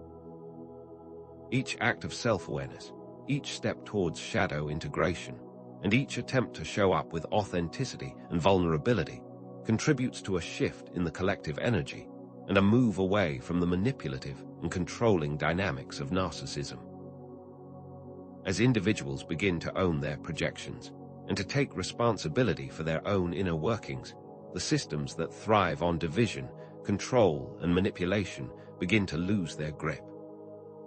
Each act of self-awareness, each step towards shadow integration, and each attempt to show up with authenticity and vulnerability contributes to a shift in the collective energy and a move away from the manipulative and controlling dynamics of narcissism. As individuals begin to own their projections and to take responsibility for their own inner workings, the systems that thrive on division, control, and manipulation begin to lose their grip.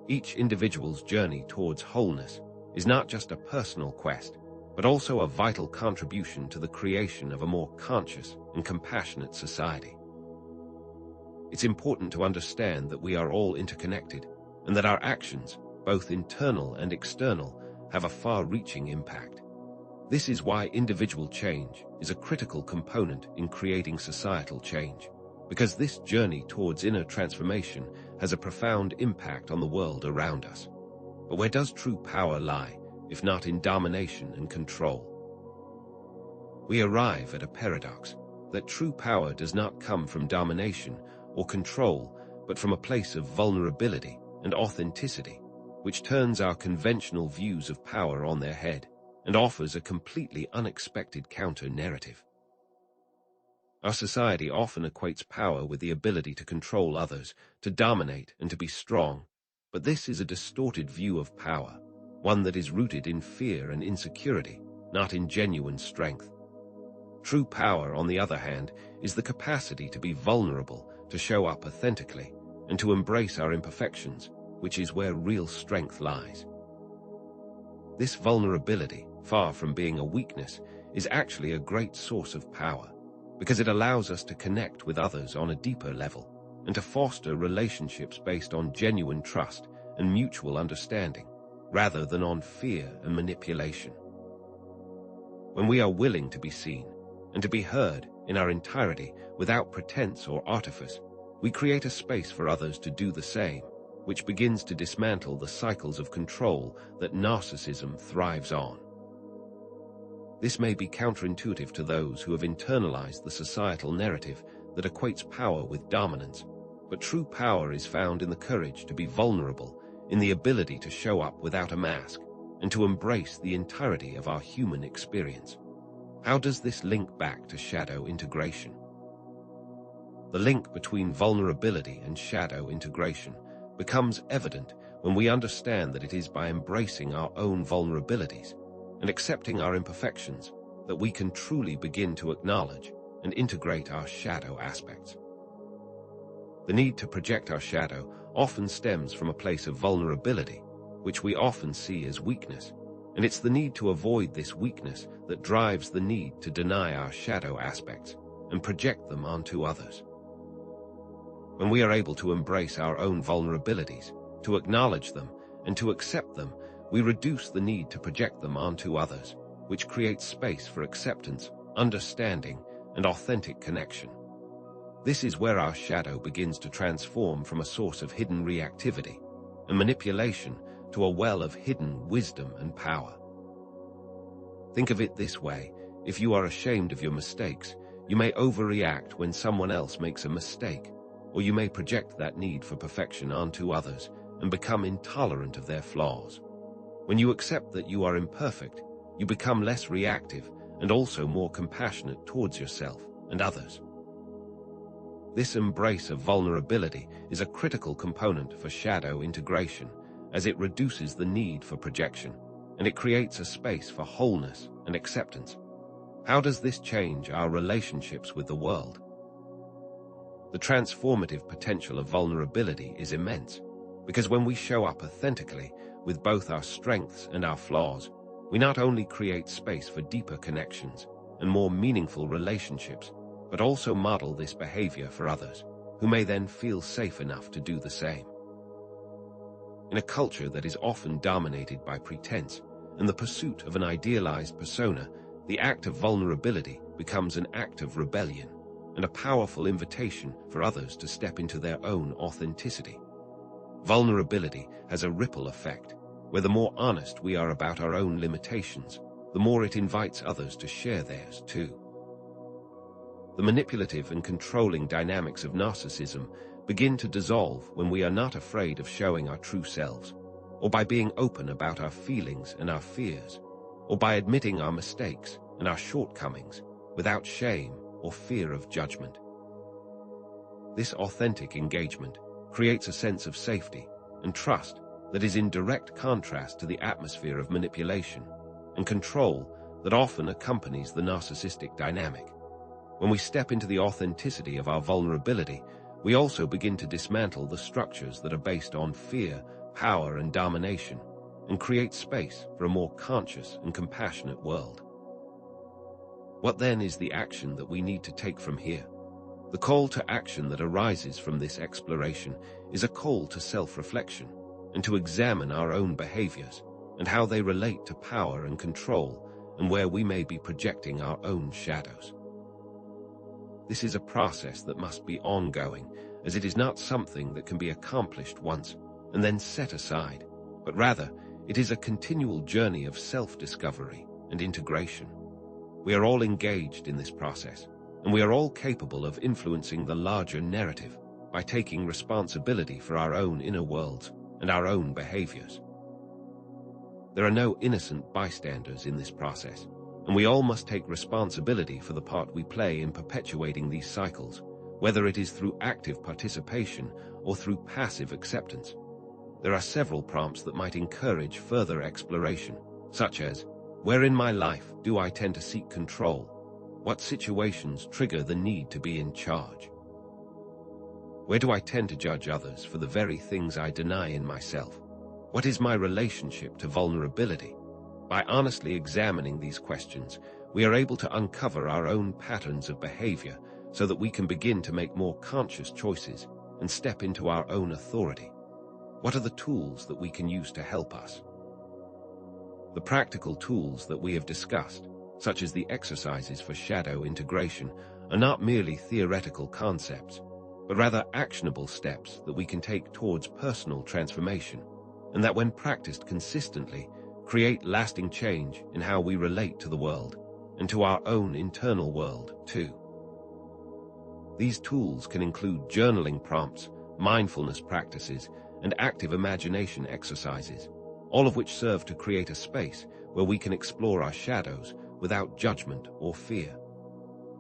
Each individual's journey towards wholeness is not just a personal quest, but also a vital contribution to the creation of a more conscious and compassionate society. It's important to understand that we are all interconnected and that our actions, both internal and external, have a far-reaching impact. This is why individual change is a critical component in creating societal change, because this journey towards inner transformation has a profound impact on the world around us. But where does true power lie, if not in domination and control? We arrive at a paradox, that true power does not come from domination or control, but from a place of vulnerability and authenticity, which turns our conventional views of power on their head and offers a completely unexpected counter-narrative. Our society often equates power with the ability to control others, to dominate and to be strong, but this is a distorted view of power, one that is rooted in fear and insecurity, not in genuine strength. True power, on the other hand, is the capacity to be vulnerable, to show up authentically, and to embrace our imperfections, which is where real strength lies. This vulnerability, far from being a weakness, is actually a great source of power, because it allows us to connect with others on a deeper level and to foster relationships based on genuine trust and mutual understanding, rather than on fear and manipulation. When we are willing to be seen and to be heard in our entirety without pretense or artifice, we create a space for others to do the same, which begins to dismantle the cycles of control that narcissism thrives on. This may be counterintuitive to those who have internalized the societal narrative that equates power with dominance, but true power is found in the courage to be vulnerable, in the ability to show up without a mask, and to embrace the entirety of our human experience. How does this link back to shadow integration? The link between vulnerability and shadow integration becomes evident when we understand that it is by embracing our own vulnerabilities and accepting our imperfections that we can truly begin to acknowledge and integrate our shadow aspects. The need to project our shadow often stems from a place of vulnerability, which we often see as weakness, and it's the need to avoid this weakness that drives the need to deny our shadow aspects and project them onto others. When we are able to embrace our own vulnerabilities, to acknowledge them, and to accept them, we reduce the need to project them onto others, which creates space for acceptance, understanding, and authentic connection. This is where our shadow begins to transform from a source of hidden reactivity and manipulation to a well of hidden wisdom and power. Think of it this way: if you are ashamed of your mistakes, you may overreact when someone else makes a mistake, or you may project that need for perfection onto others and become intolerant of their flaws. When you accept that you are imperfect, you become less reactive and also more compassionate towards yourself and others. This embrace of vulnerability is a critical component for shadow integration, as it reduces the need for projection, and it creates a space for wholeness and acceptance. How does this change our relationships with the world? The transformative potential of vulnerability is immense, because when we show up authentically with both our strengths and our flaws, we not only create space for deeper connections and more meaningful relationships, but also model this behavior for others, who may then feel safe enough to do the same. In a culture that is often dominated by pretense and the pursuit of an idealized persona, the act of vulnerability becomes an act of rebellion and a powerful invitation for others to step into their own authenticity. Vulnerability has a ripple effect, where the more honest we are about our own limitations, the more it invites others to share theirs too. The manipulative and controlling dynamics of narcissism begin to dissolve when we are not afraid of showing our true selves, or by being open about our feelings and our fears, or by admitting our mistakes and our shortcomings without shame or fear of judgment. This authentic engagement creates a sense of safety and trust that is in direct contrast to the atmosphere of manipulation and control that often accompanies the narcissistic dynamic. When we step into the authenticity of our vulnerability, we also begin to dismantle the structures that are based on fear, power, and domination, and create space for a more conscious and compassionate world. What then is the action that we need to take from here? The call to action that arises from this exploration is a call to self-reflection and to examine our own behaviors and how they relate to power and control and where we may be projecting our own shadows. This is a process that must be ongoing, as it is not something that can be accomplished once and then set aside, but rather it is a continual journey of self-discovery and integration. We are all engaged in this process, and we are all capable of influencing the larger narrative by taking responsibility for our own inner worlds and our own behaviors. There are no innocent bystanders in this process, and we all must take responsibility for the part we play in perpetuating these cycles, whether it is through active participation or through passive acceptance. There are several prompts that might encourage further exploration, such as, where in my life do I tend to seek control? What situations trigger the need to be in charge? Where do I tend to judge others for the very things I deny in myself? What is my relationship to vulnerability? By honestly examining these questions, we are able to uncover our own patterns of behavior so that we can begin to make more conscious choices and step into our own authority. What are the tools that we can use to help us? The practical tools that we have discussed, such as the exercises for shadow integration, are not merely theoretical concepts, but rather actionable steps that we can take towards personal transformation, and that when practiced consistently, create lasting change in how we relate to the world and to our own internal world too. These tools can include journaling prompts, mindfulness practices, and active imagination exercises, all of which serve to create a space where we can explore our shadows without judgment or fear.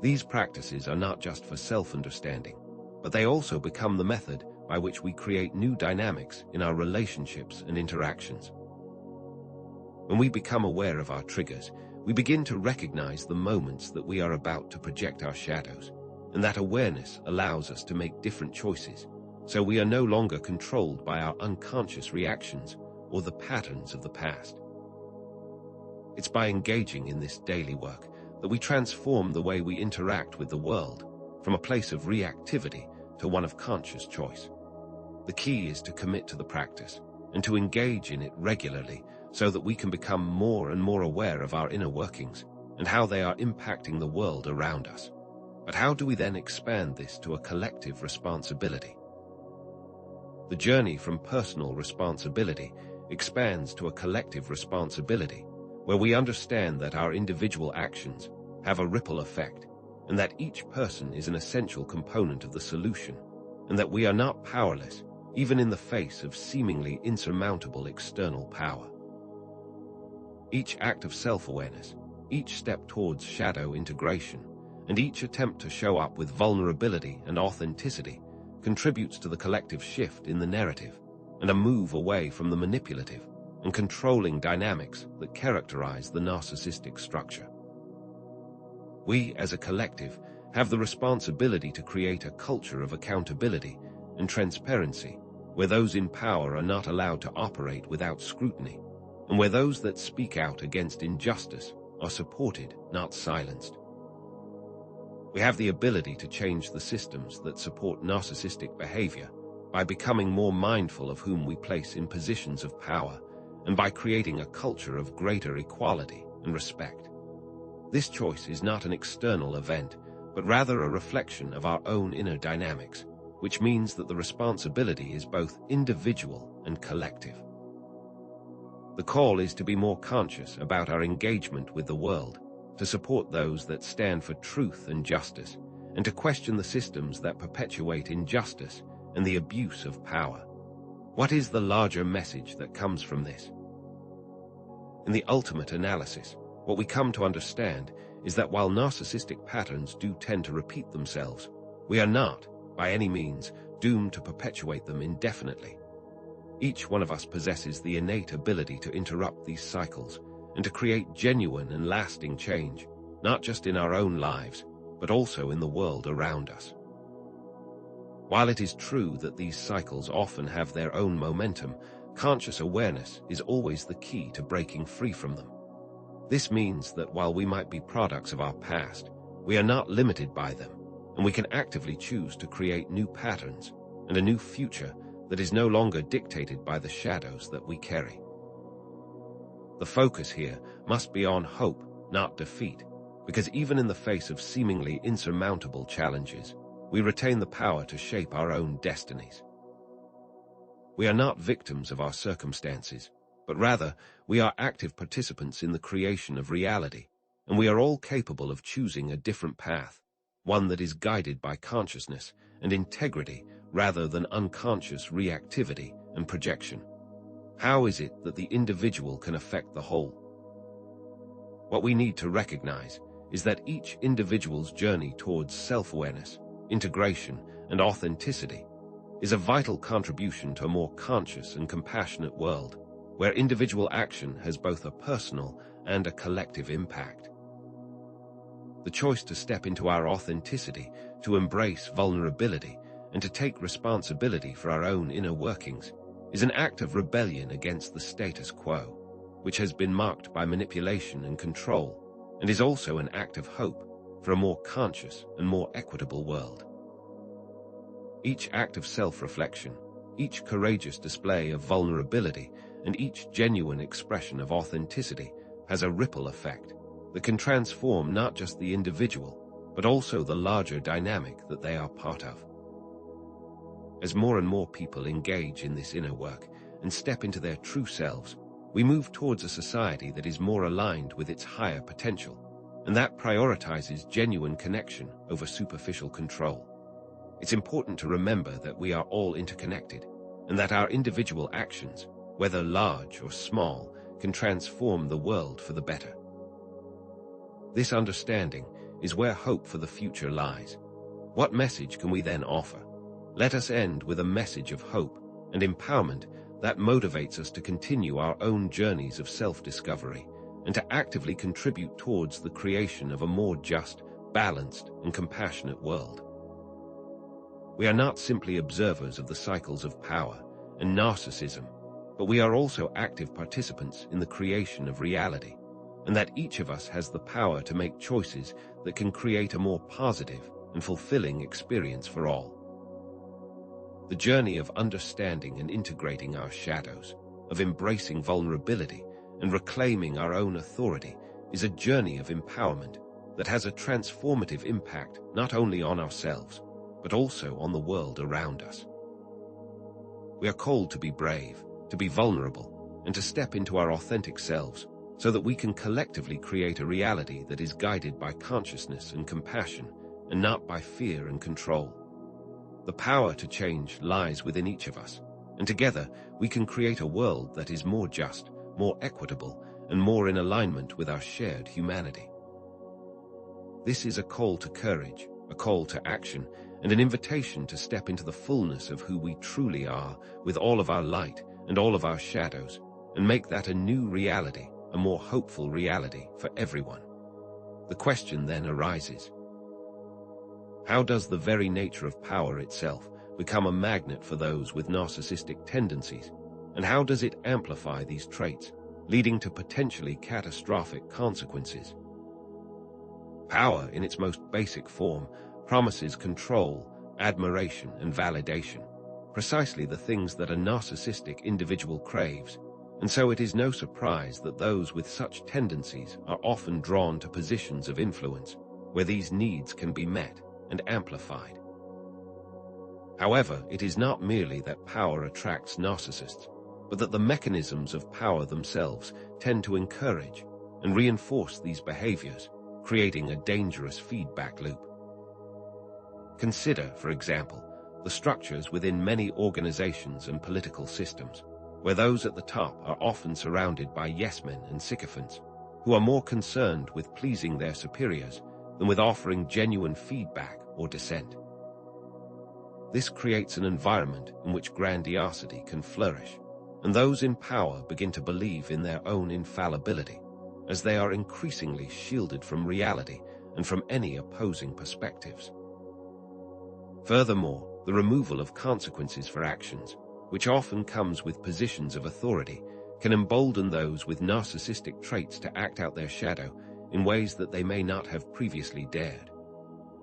These practices are not just for self-understanding, but they also become the method by which we create new dynamics in our relationships and interactions. When we become aware of our triggers, we begin to recognize the moments that we are about to project our shadows, and that awareness allows us to make different choices, so we are no longer controlled by our unconscious reactions or the patterns of the past. It's by engaging in this daily work that we transform the way we interact with the world, from a place of reactivity to one of conscious choice. The key is to commit to the practice and to engage in it regularly so that we can become more and more aware of our inner workings and how they are impacting the world around us. But how do we then expand this to a collective responsibility? The journey from personal responsibility expands to a collective responsibility, where we understand that our individual actions have a ripple effect, and that each person is an essential component of the solution, and that we are not powerless, even in the face of seemingly insurmountable external power. Each act of self-awareness, each step towards shadow integration, and each attempt to show up with vulnerability and authenticity contributes to the collective shift in the narrative and a move away from the manipulative and controlling dynamics that characterize the narcissistic structure. We, as a collective, have the responsibility to create a culture of accountability and transparency, where those in power are not allowed to operate without scrutiny, and where those that speak out against injustice are supported, not silenced. We have the ability to change the systems that support narcissistic behavior by becoming more mindful of whom we place in positions of power, and by creating a culture of greater equality and respect. This choice is not an external event, but rather a reflection of our own inner dynamics, which means that the responsibility is both individual and collective. The call is to be more conscious about our engagement with the world, to support those that stand for truth and justice, and to question the systems that perpetuate injustice and the abuse of power. What is the larger message that comes from this? In the ultimate analysis, what we come to understand is that while narcissistic patterns do tend to repeat themselves, we are not, by any means, doomed to perpetuate them indefinitely. Each one of us possesses the innate ability to interrupt these cycles and to create genuine and lasting change, not just in our own lives, but also in the world around us. While it is true that these cycles often have their own momentum, conscious awareness is always the key to breaking free from them. This means that while we might be products of our past, we are not limited by them, and we can actively choose to create new patterns and a new future that is no longer dictated by the shadows that we carry. The focus here must be on hope, not defeat, because even in the face of seemingly insurmountable challenges, we retain the power to shape our own destinies. We are not victims of our circumstances, but rather we are active participants in the creation of reality, and we are all capable of choosing a different path, one that is guided by consciousness and integrity rather than unconscious reactivity and projection. How is it that the individual can affect the whole? What we need to recognize is that each individual's journey towards self-awareness, integration, and authenticity is a vital contribution to a more conscious and compassionate world, where individual action has both a personal and a collective impact. The choice to step into our authenticity, to embrace vulnerability, and to take responsibility for our own inner workings is an act of rebellion against the status quo, which has been marked by manipulation and control, and is also an act of hope for a more conscious and more equitable world. Each act of self-reflection, each courageous display of vulnerability, and each genuine expression of authenticity has a ripple effect that can transform not just the individual, but also the larger dynamic that they are part of. As more and more people engage in this inner work and step into their true selves, we move towards a society that is more aligned with its higher potential, and that prioritizes genuine connection over superficial control. It's important to remember that we are all interconnected, and that our individual actions, whether large or small, can transform the world for the better. This understanding is where hope for the future lies. What message can we then offer? Let us end with a message of hope and empowerment that motivates us to continue our own journeys of self-discovery and to actively contribute towards the creation of a more just, balanced, and compassionate world. We are not simply observers of the cycles of power and narcissism, but we are also active participants in the creation of reality, and that each of us has the power to make choices that can create a more positive and fulfilling experience for all. The journey of understanding and integrating our shadows, of embracing vulnerability and reclaiming our own authority is a journey of empowerment that has a transformative impact not only on ourselves, but also on the world around us. We are called to be brave, to be vulnerable, and to step into our authentic selves so that we can collectively create a reality that is guided by consciousness and compassion and not by fear and control. The power to change lies within each of us, and together we can create a world that is more just, more equitable, and more in alignment with our shared humanity. This is a call to courage, a call to action, and an invitation to step into the fullness of who we truly are with all of our light and all of our shadows, and make that a new reality, a more hopeful reality for everyone. The question then arises: how does the very nature of power itself become a magnet for those with narcissistic tendencies, and how does it amplify these traits, leading to potentially catastrophic consequences? Power, in its most basic form, promises control, admiration, and validation. precisely the things that a narcissistic individual craves, and so it is no surprise that those with such tendencies are often drawn to positions of influence where these needs can be met and amplified. However, it is not merely that power attracts narcissists, but that the mechanisms of power themselves tend to encourage and reinforce these behaviors, creating a dangerous feedback loop. Consider, for example, the structures within many organizations and political systems, where those at the top are often surrounded by yes-men and sycophants, who are more concerned with pleasing their superiors than with offering genuine feedback or dissent. This creates an environment in which grandiosity can flourish, and those in power begin to believe in their own infallibility, as they are increasingly shielded from reality and from any opposing perspectives. Furthermore, the removal of consequences for actions, which often comes with positions of authority, can embolden those with narcissistic traits to act out their shadow in ways that they may not have previously dared.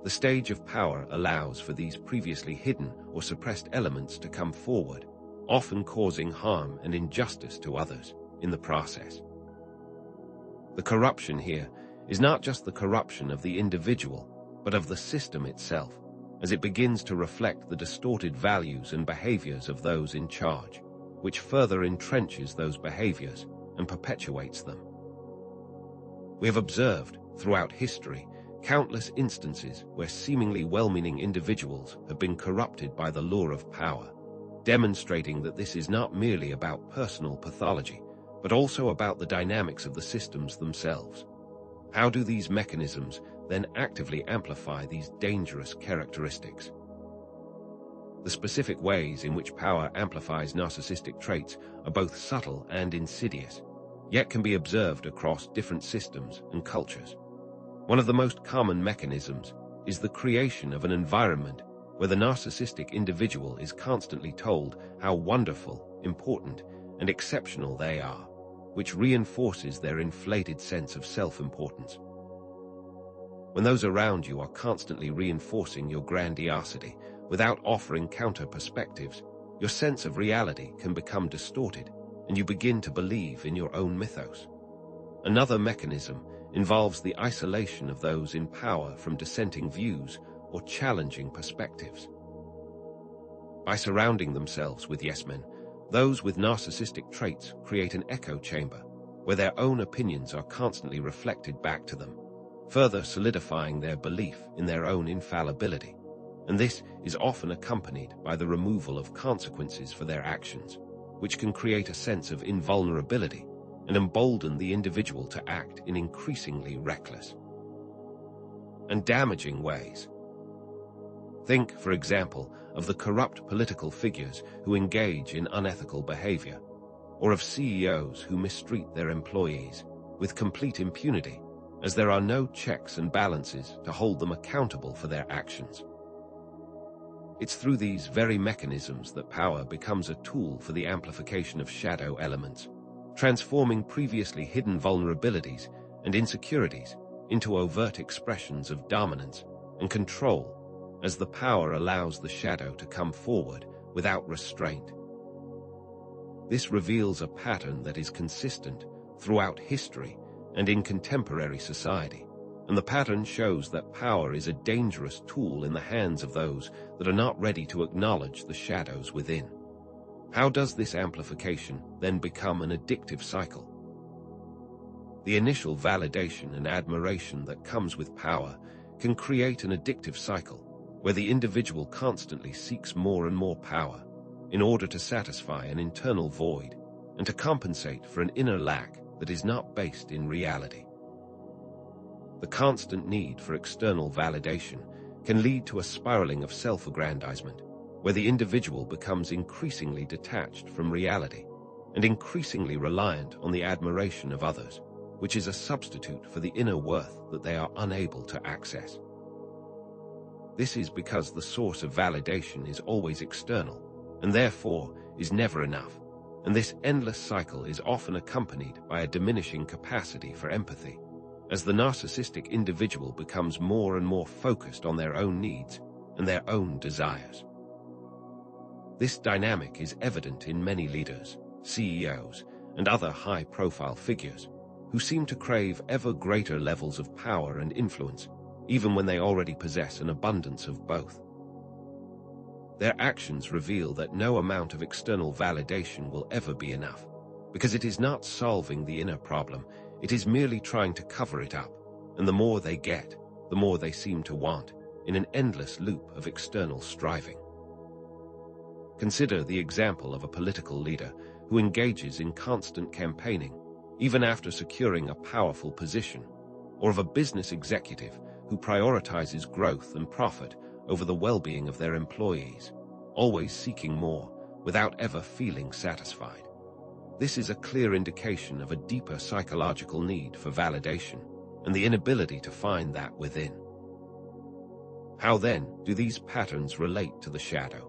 The stage of power allows for these previously hidden or suppressed elements to come forward, often causing harm and injustice to others in the process. The corruption here is not just the corruption of the individual, but of the system itself, as it begins to reflect the distorted values and behaviors of those in charge, which further entrenches those behaviors and perpetuates them. We have observed, throughout history, countless instances where seemingly well-meaning individuals have been corrupted by the lure of power, demonstrating that this is not merely about personal pathology, but also about the dynamics of the systems themselves. How do these mechanisms then actively amplify these dangerous characteristics? The specific ways in which power amplifies narcissistic traits are both subtle and insidious, yet can be observed across different systems and cultures. One of the most common mechanisms is the creation of an environment where the narcissistic individual is constantly told how wonderful, important, and exceptional they are, which reinforces their inflated sense of self-importance. When those around you are constantly reinforcing your grandiosity without offering counter-perspectives, your sense of reality can become distorted, and you begin to believe in your own mythos. Another mechanism involves the isolation of those in power from dissenting views or challenging perspectives. By surrounding themselves with yes-men, those with narcissistic traits create an echo chamber where their own opinions are constantly reflected back to them, further solidifying their belief in their own infallibility. And this is often accompanied by the removal of consequences for their actions, which can create a sense of invulnerability and embolden the individual to act in increasingly reckless and damaging ways. Think, for example, of the corrupt political figures who engage in unethical behavior, or of CEOs who mistreat their employees with complete impunity, as there are no checks and balances to hold them accountable for their actions. It's through these very mechanisms that power becomes a tool for the amplification of shadow elements, transforming previously hidden vulnerabilities and insecurities into overt expressions of dominance and control, as the power allows the shadow to come forward without restraint. This reveals a pattern that is consistent throughout history and in contemporary society, and the pattern shows that power is a dangerous tool in the hands of those that are not ready to acknowledge the shadows within. How does this amplification then become an addictive cycle? The initial validation and admiration that comes with power can create an addictive cycle, where the individual constantly seeks more and more power in order to satisfy an internal void and to compensate for an inner lack that is not based in reality. The constant need for external validation can lead to a spiraling of self-aggrandizement, where the individual becomes increasingly detached from reality and increasingly reliant on the admiration of others, which is a substitute for the inner worth that they are unable to access. This is because the source of validation is always external, and therefore is never enough, and this endless cycle is often accompanied by a diminishing capacity for empathy, as the narcissistic individual becomes more and more focused on their own needs and their own desires. This dynamic is evident in many leaders, CEOs, and other high-profile figures who seem to crave ever greater levels of power and influence, even when they already possess an abundance of both. Their actions reveal that no amount of external validation will ever be enough, because it is not solving the inner problem, it is merely trying to cover it up, and the more they get, the more they seem to want, in an endless loop of external striving. Consider the example of a political leader who engages in constant campaigning, even after securing a powerful position, or of a business executive who prioritizes growth and profit over the well-being of their employees, always seeking more without ever feeling satisfied. This is a clear indication of a deeper psychological need for validation and the inability to find that within. How then do these patterns relate to the shadow?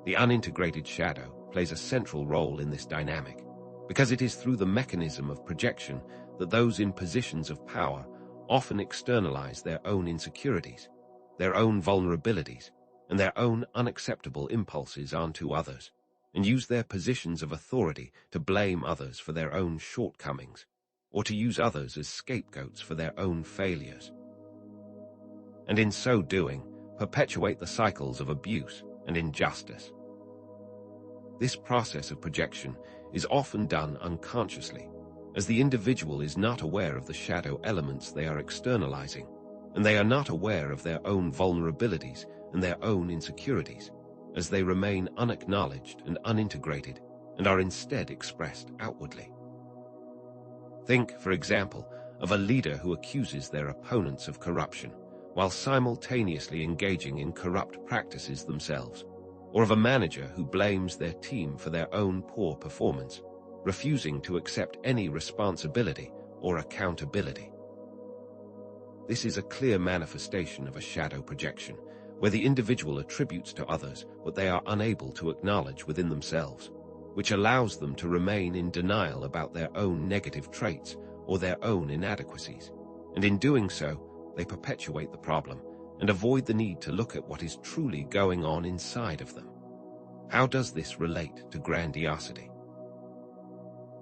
The unintegrated shadow plays a central role in this dynamic, because it is through the mechanism of projection that those in positions of power often externalize their own insecurities, their own vulnerabilities, and their own unacceptable impulses onto others, and use their positions of authority to blame others for their own shortcomings, or to use others as scapegoats for their own failures. And in so doing, perpetuate the cycles of abuse and injustice. This process of projection is often done unconsciously, as the individual is not aware of the shadow elements they are externalizing, and they are not aware of their own vulnerabilities and their own insecurities, as they remain unacknowledged and unintegrated, and are instead expressed outwardly. Think, for example, of a leader who accuses their opponents of corruption, while simultaneously engaging in corrupt practices themselves, or of a manager who blames their team for their own poor performance, refusing to accept any responsibility or accountability. This is a clear manifestation of a shadow projection, where the individual attributes to others what they are unable to acknowledge within themselves, which allows them to remain in denial about their own negative traits or their own inadequacies, and in doing so, they perpetuate the problem and avoid the need to look at what is truly going on inside of them. How does this relate to grandiosity?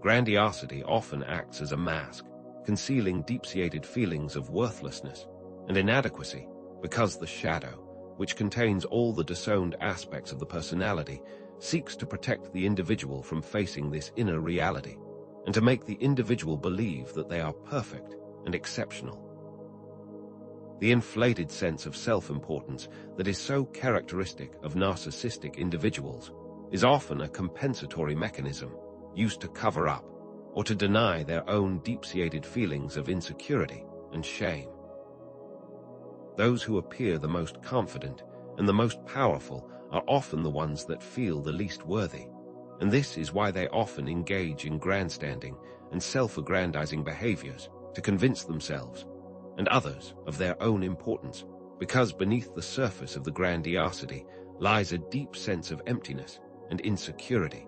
Grandiosity often acts as a mask, concealing deep-seated feelings of worthlessness and inadequacy, because the shadow, which contains all the disowned aspects of the personality, seeks to protect the individual from facing this inner reality, and to make the individual believe that they are perfect and exceptional. The inflated sense of self-importance that is so characteristic of narcissistic individuals is often a compensatory mechanism used to cover up or to deny their own deep-seated feelings of insecurity and shame. Those who appear the most confident and the most powerful are often the ones that feel the least worthy, and this is why they often engage in grandstanding and self-aggrandizing behaviors to convince themselves and others of their own importance, because beneath the surface of the grandiosity lies a deep sense of emptiness and insecurity.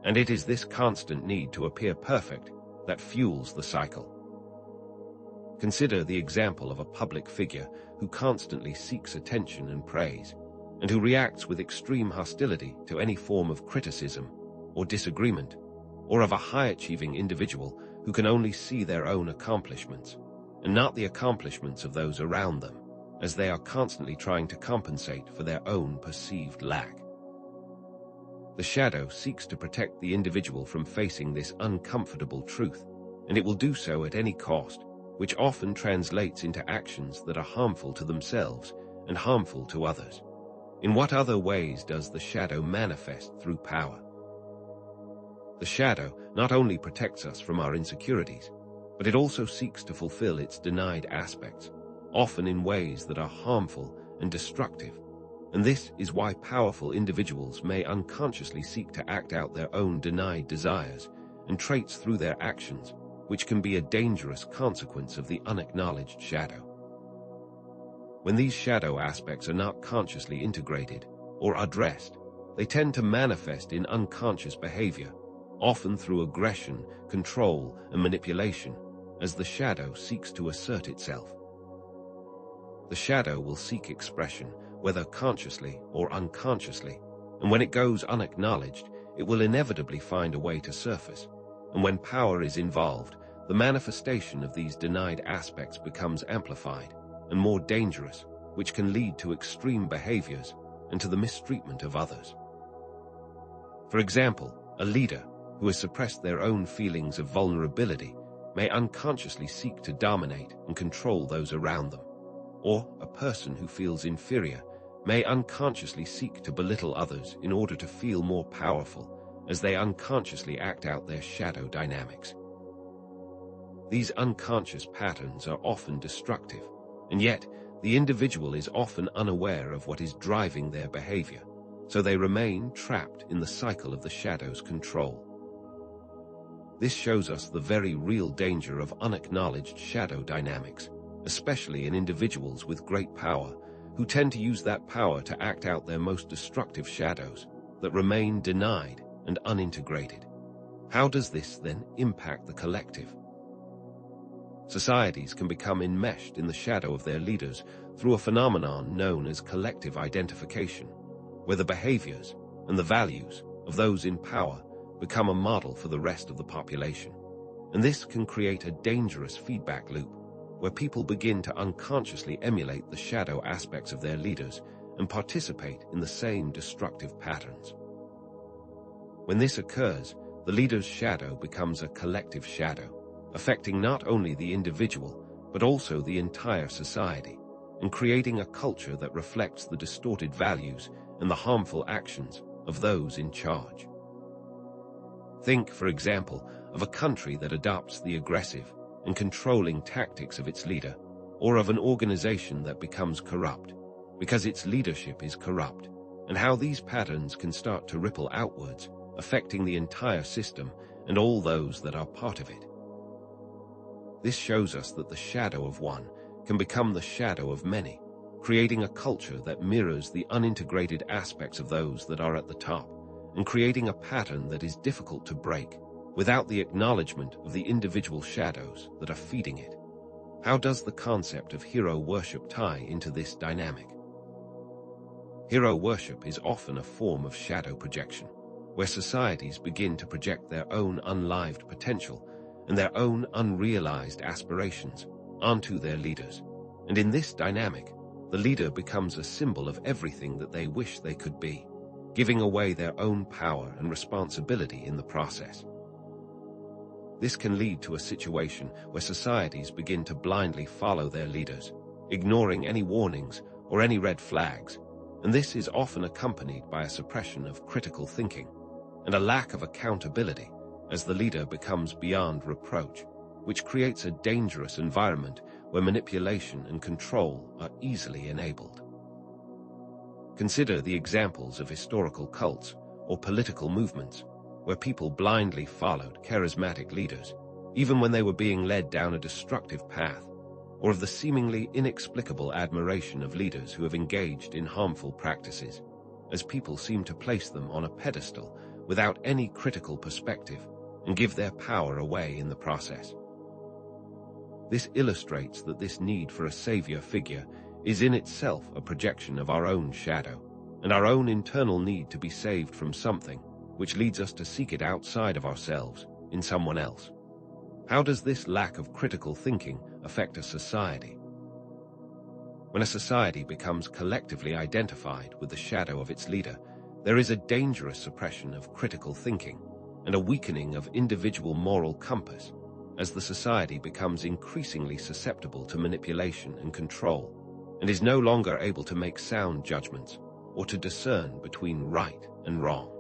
And it is this constant need to appear perfect that fuels the cycle. Consider the example of a public figure who constantly seeks attention and praise, and who reacts with extreme hostility to any form of criticism or disagreement, or of a high-achieving individual who can only see their own accomplishments, and not the accomplishments of those around them, as they are constantly trying to compensate for their own perceived lack. The shadow seeks to protect the individual from facing this uncomfortable truth, and it will do so at any cost, which often translates into actions that are harmful to themselves and harmful to others. In what other ways does the shadow manifest through power? The shadow not only protects us from our insecurities, but it also seeks to fulfill its denied aspects, often in ways that are harmful and destructive. And this is why powerful individuals may unconsciously seek to act out their own denied desires and traits through their actions, which can be a dangerous consequence of the unacknowledged shadow. When these shadow aspects are not consciously integrated or addressed, they tend to manifest in unconscious behavior, often through aggression, control, and manipulation, as the shadow seeks to assert itself. The shadow will seek expression whether consciously or unconsciously, and when it goes unacknowledged, it will inevitably find a way to surface. And when power is involved, the manifestation of these denied aspects becomes amplified and more dangerous, which can lead to extreme behaviors and to the mistreatment of others. For example, a leader who has suppressed their own feelings of vulnerability may unconsciously seek to dominate and control those around them. Or a person who feels inferior may unconsciously seek to belittle others in order to feel more powerful, as they unconsciously act out their shadow dynamics. These unconscious patterns are often destructive, and yet the individual is often unaware of what is driving their behavior, so they remain trapped in the cycle of the shadow's control. This shows us the very real danger of unacknowledged shadow dynamics, especially in individuals with great power, who tend to use that power to act out their most destructive shadows that remain denied and unintegrated. How does this then impact the collective? Societies can become enmeshed in the shadow of their leaders through a phenomenon known as collective identification, where the behaviors and the values of those in power become a model for the rest of the population. And this can create a dangerous feedback loop, where people begin to unconsciously emulate the shadow aspects of their leaders and participate in the same destructive patterns. When this occurs, the leader's shadow becomes a collective shadow, affecting not only the individual, but also the entire society, and creating a culture that reflects the distorted values and the harmful actions of those in charge. Think, for example, of a country that adopts the aggressive and controlling tactics of its leader, or of an organization that becomes corrupt because its leadership is corrupt, and how these patterns can start to ripple outwards, affecting the entire system and all those that are part of it. This shows us that the shadow of one can become the shadow of many, creating a culture that mirrors the unintegrated aspects of those that are at the top, and creating a pattern that is difficult to break without the acknowledgement of the individual shadows that are feeding it. How does the concept of hero worship tie into this dynamic? Hero worship is often a form of shadow projection, where societies begin to project their own unlived potential and their own unrealized aspirations onto their leaders. And in this dynamic, the leader becomes a symbol of everything that they wish they could be, giving away their own power and responsibility in the process. This can lead to a situation where societies begin to blindly follow their leaders, ignoring any warnings or any red flags, and this is often accompanied by a suppression of critical thinking and a lack of accountability as the leader becomes beyond reproach, which creates a dangerous environment where manipulation and control are easily enabled. Consider the examples of historical cults or political movements where people blindly followed charismatic leaders, even when they were being led down a destructive path, or of the seemingly inexplicable admiration of leaders who have engaged in harmful practices, as people seem to place them on a pedestal without any critical perspective and give their power away in the process. This illustrates that this need for a savior figure is in itself a projection of our own shadow, and our own internal need to be saved from something, which leads us to seek it outside of ourselves, in someone else. How does this lack of critical thinking affect a society? When a society becomes collectively identified with the shadow of its leader, there is a dangerous suppression of critical thinking and a weakening of individual moral compass, as the society becomes increasingly susceptible to manipulation and control, and is no longer able to make sound judgments or to discern between right and wrong.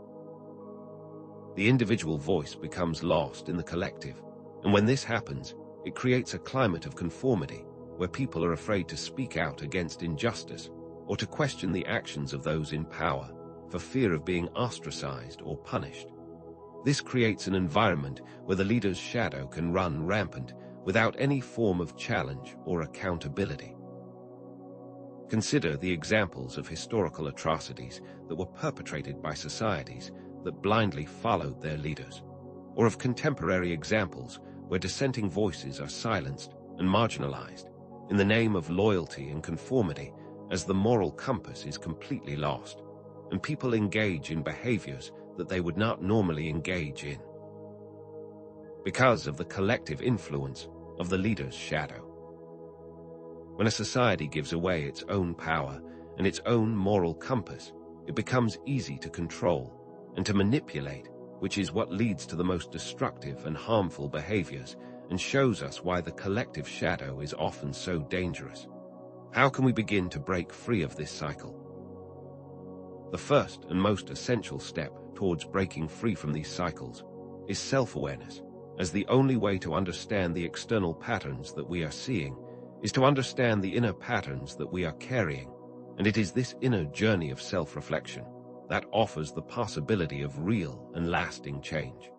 The individual voice becomes lost in the collective, and when this happens, it creates a climate of conformity where people are afraid to speak out against injustice or to question the actions of those in power for fear of being ostracized or punished. This creates an environment where the leader's shadow can run rampant without any form of challenge or accountability. Consider the examples of historical atrocities that were perpetrated by societies that blindly followed their leaders, or of contemporary examples where dissenting voices are silenced and marginalized in the name of loyalty and conformity as the moral compass is completely lost, and people engage in behaviors that they would not normally engage in, because of the collective influence of the leader's shadow. When a society gives away its own power and its own moral compass, it becomes easy to control and to manipulate, which is what leads to the most destructive and harmful behaviors and shows us why the collective shadow is often so dangerous. How can we begin to break free of this cycle? The first and most essential step towards breaking free from these cycles is self-awareness, as the only way to understand the external patterns that we are seeing is to understand the inner patterns that we are carrying, and it is this inner journey of self-reflection that offers the possibility of real and lasting change.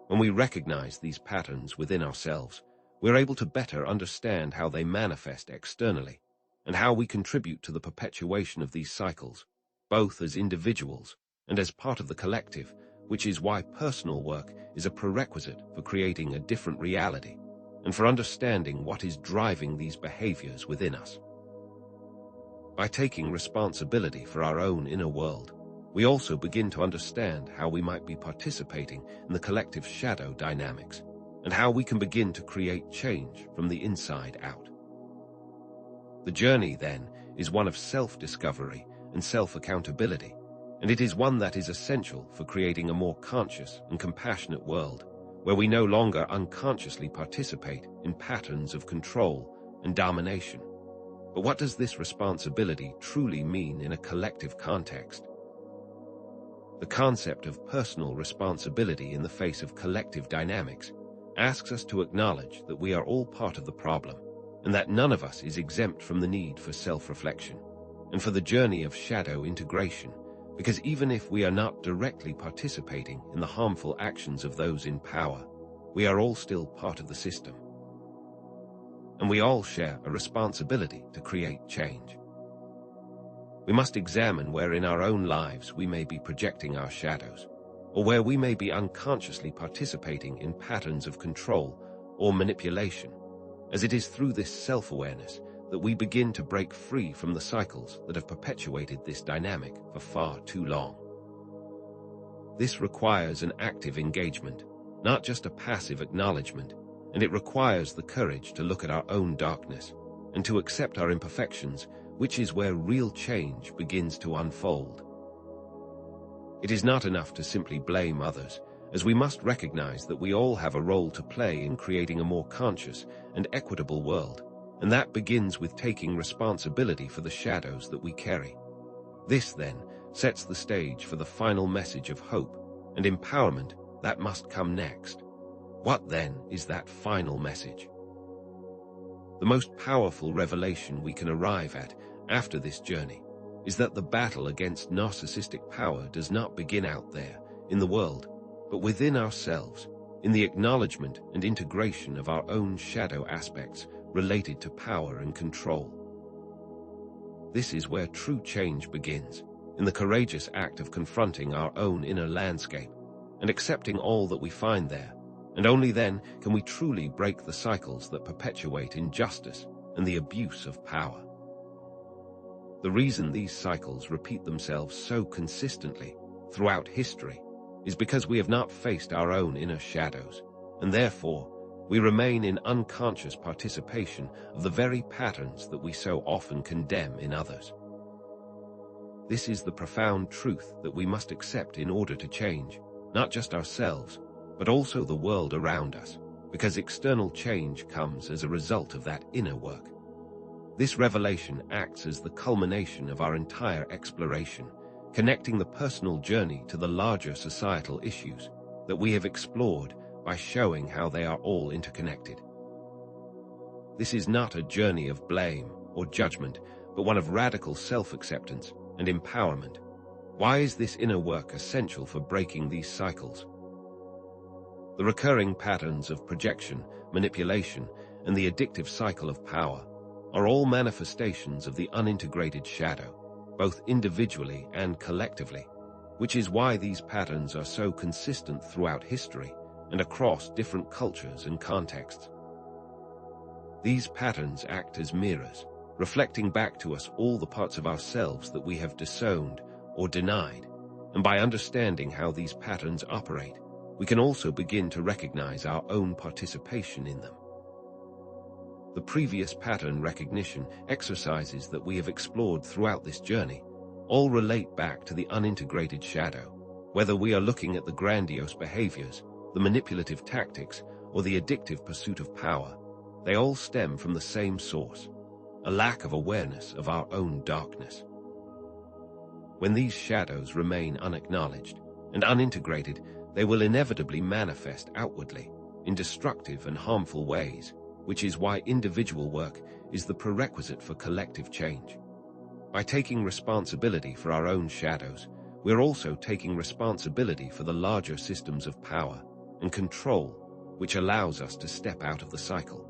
When we recognize these patterns within ourselves, we're able to better understand how they manifest externally and how we contribute to the perpetuation of these cycles, both as individuals and as part of the collective, which is why personal work is a prerequisite for creating a different reality and for understanding what is driving these behaviors within us. By taking responsibility for our own inner world, we also begin to understand how we might be participating in the collective shadow dynamics and how we can begin to create change from the inside out. The journey, then, is one of self-discovery and self-accountability, and it is one that is essential for creating a more conscious and compassionate world where we no longer unconsciously participate in patterns of control and domination. But what does this responsibility truly mean in a collective context? The concept of personal responsibility in the face of collective dynamics asks us to acknowledge that we are all part of the problem, and that none of us is exempt from the need for self-reflection and for the journey of shadow integration, because even if we are not directly participating in the harmful actions of those in power, we are all still part of the system. And we all share a responsibility to create change. We must examine where in our own lives we may be projecting our shadows, or where we may be unconsciously participating in patterns of control or manipulation, as it is through this self-awareness that we begin to break free from the cycles that have perpetuated this dynamic for far too long. This requires an active engagement, not just a passive acknowledgement, and it requires the courage to look at our own darkness and to accept our imperfections, which is where real change begins to unfold. It is not enough to simply blame others, as we must recognize that we all have a role to play in creating a more conscious and equitable world, and that begins with taking responsibility for the shadows that we carry. This, then, sets the stage for the final message of hope and empowerment that must come next. What, then, is that final message? The most powerful revelation we can arrive at after this journey is that the battle against narcissistic power does not begin out there, in the world, but within ourselves, in the acknowledgement and integration of our own shadow aspects related to power and control. This is where true change begins, in the courageous act of confronting our own inner landscape and accepting all that we find there, and only then can we truly break the cycles that perpetuate injustice and the abuse of power. The reason these cycles repeat themselves so consistently throughout history is because we have not faced our own inner shadows, and therefore we remain in unconscious participation of the very patterns that we so often condemn in others. This is the profound truth that we must accept in order to change, not just ourselves, but also the world around us, because external change comes as a result of that inner work. This revelation acts as the culmination of our entire exploration, connecting the personal journey to the larger societal issues that we have explored by showing how they are all interconnected. This is not a journey of blame or judgment, but one of radical self-acceptance and empowerment. Why is this inner work essential for breaking these cycles? The recurring patterns of projection, manipulation, and the addictive cycle of power are all manifestations of the unintegrated shadow, both individually and collectively, which is why these patterns are so consistent throughout history and across different cultures and contexts. These patterns act as mirrors, reflecting back to us all the parts of ourselves that we have disowned or denied. And by understanding how these patterns operate, we can also begin to recognize our own participation in them. The previous pattern recognition exercises that we have explored throughout this journey all relate back to the unintegrated shadow. Whether we are looking at the grandiose behaviors, the manipulative tactics, or the addictive pursuit of power, they all stem from the same source: a lack of awareness of our own darkness. When these shadows remain unacknowledged and unintegrated, they will inevitably manifest outwardly in destructive and harmful ways, which is why individual work is the prerequisite for collective change. By taking responsibility for our own shadows, we're also taking responsibility for the larger systems of power and control, which allows us to step out of the cycle.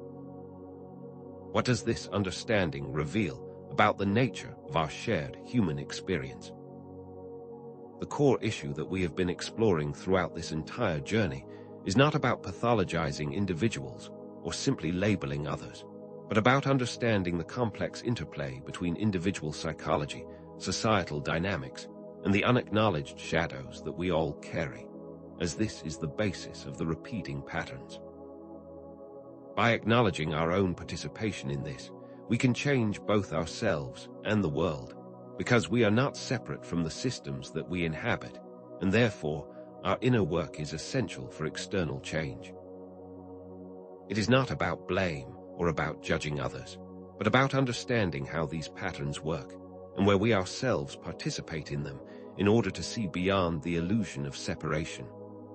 What does this understanding reveal about the nature of our shared human experience? The core issue that we have been exploring throughout this entire journey is not about pathologizing individuals or simply labeling others, but about understanding the complex interplay between individual psychology, societal dynamics, and the unacknowledged shadows that we all carry, as this is the basis of the repeating patterns. By acknowledging our own participation in this, we can change both ourselves and the world, because we are not separate from the systems that we inhabit, and therefore our inner work is essential for external change. It is not about blame or about judging others, but about understanding how these patterns work and where we ourselves participate in them in order to see beyond the illusion of separation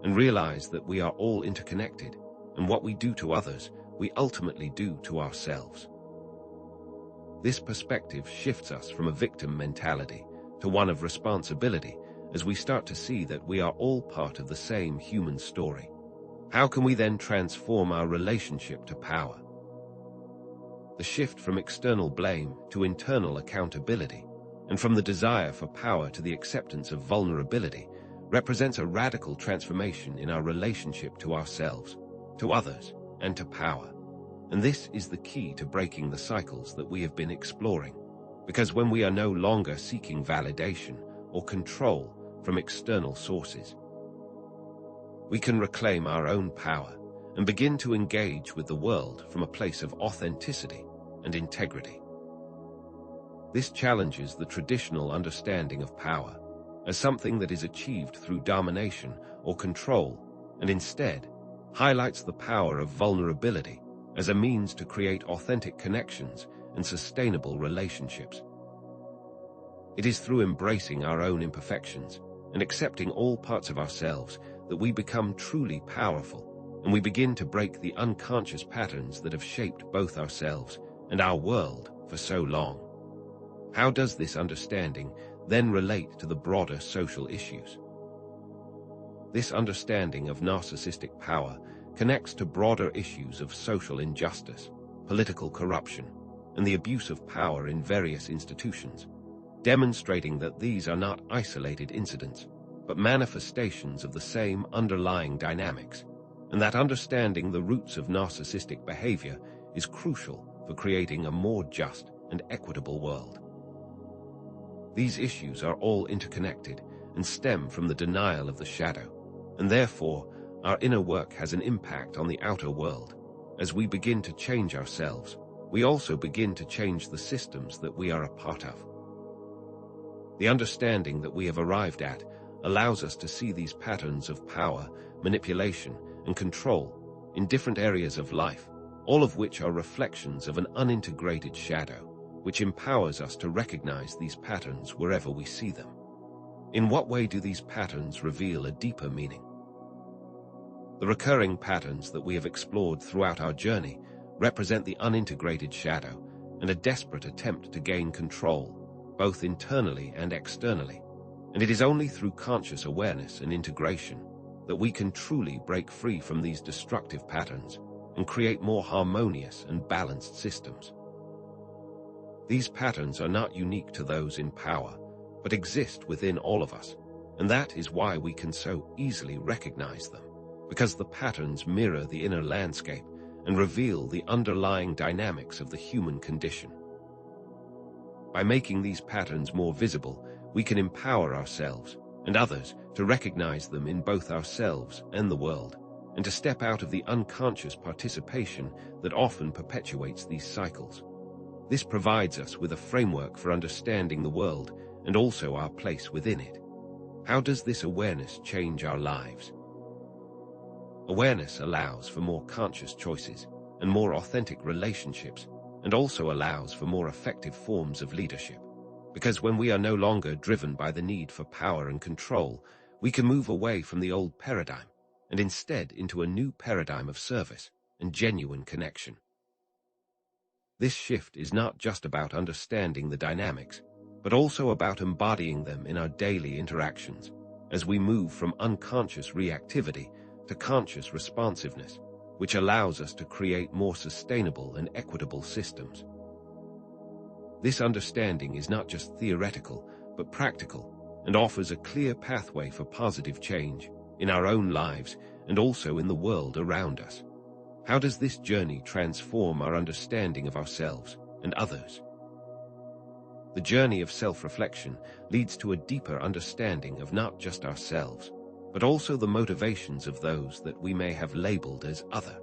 and realize that we are all interconnected, and what we do to others, we ultimately do to ourselves. This perspective shifts us from a victim mentality to one of responsibility as we start to see that we are all part of the same human story. How can we then transform our relationship to power? The shift from external blame to internal accountability, and from the desire for power to the acceptance of vulnerability, represents a radical transformation in our relationship to ourselves, to others, and to power. And this is the key to breaking the cycles that we have been exploring, because when we are no longer seeking validation or control from external sources, we can reclaim our own power and begin to engage with the world from a place of authenticity and integrity. This challenges the traditional understanding of power as something that is achieved through domination or control, and instead highlights the power of vulnerability as a means to create authentic connections and sustainable relationships. It is through embracing our own imperfections and accepting all parts of ourselves that we become truly powerful, and we begin to break the unconscious patterns that have shaped both ourselves and our world for so long. How does this understanding then relate to the broader social issues? This understanding of narcissistic power connects to broader issues of social injustice, political corruption, and the abuse of power in various institutions, demonstrating that these are not isolated incidents, but manifestations of the same underlying dynamics, and that understanding the roots of narcissistic behavior is crucial for creating a more just and equitable world. These issues are all interconnected and stem from the denial of the shadow, and therefore our inner work has an impact on the outer world. As we begin to change ourselves, we also begin to change the systems that we are a part of. The understanding that we have arrived at allows us to see these patterns of power, manipulation, and control in different areas of life, all of which are reflections of an unintegrated shadow, which empowers us to recognize these patterns wherever we see them. In what way do these patterns reveal a deeper meaning? The recurring patterns that we have explored throughout our journey represent the unintegrated shadow and a desperate attempt to gain control, both internally and externally. And it is only through conscious awareness and integration that we can truly break free from these destructive patterns and create more harmonious and balanced systems. These patterns are not unique to those in power, but exist within all of us, and that is why we can so easily recognize them, because the patterns mirror the inner landscape and reveal the underlying dynamics of the human condition. By making these patterns more visible, we can empower ourselves and others to recognize them in both ourselves and the world, and to step out of the unconscious participation that often perpetuates these cycles. This provides us with a framework for understanding the world and also our place within it. How does this awareness change our lives? Awareness allows for more conscious choices and more authentic relationships, and also allows for more effective forms of leadership. Because when we are no longer driven by the need for power and control, we can move away from the old paradigm and instead into a new paradigm of service and genuine connection. This shift is not just about understanding the dynamics, but also about embodying them in our daily interactions as we move from unconscious reactivity to conscious responsiveness, which allows us to create more sustainable and equitable systems. This understanding is not just theoretical, but practical, and offers a clear pathway for positive change in our own lives and also in the world around us. How does this journey transform our understanding of ourselves and others? The journey of self-reflection leads to a deeper understanding of not just ourselves, but also the motivations of those that we may have labeled as other.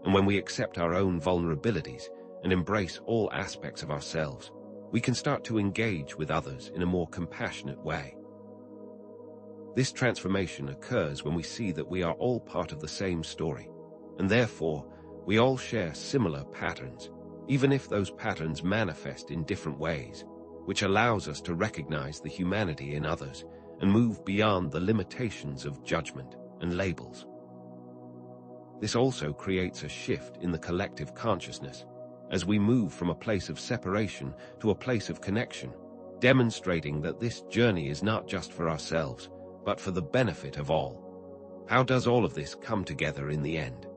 And when we accept our own vulnerabilities and embrace all aspects of ourselves, we can start to engage with others in a more compassionate way. This transformation occurs when we see that we are all part of the same story, and therefore we all share similar patterns, even if those patterns manifest in different ways, which allows us to recognize the humanity in others and move beyond the limitations of judgment and labels. This also creates a shift in the collective consciousness as we move from a place of separation to a place of connection, demonstrating that this journey is not just for ourselves, but for the benefit of all. How does all of this come together in the end?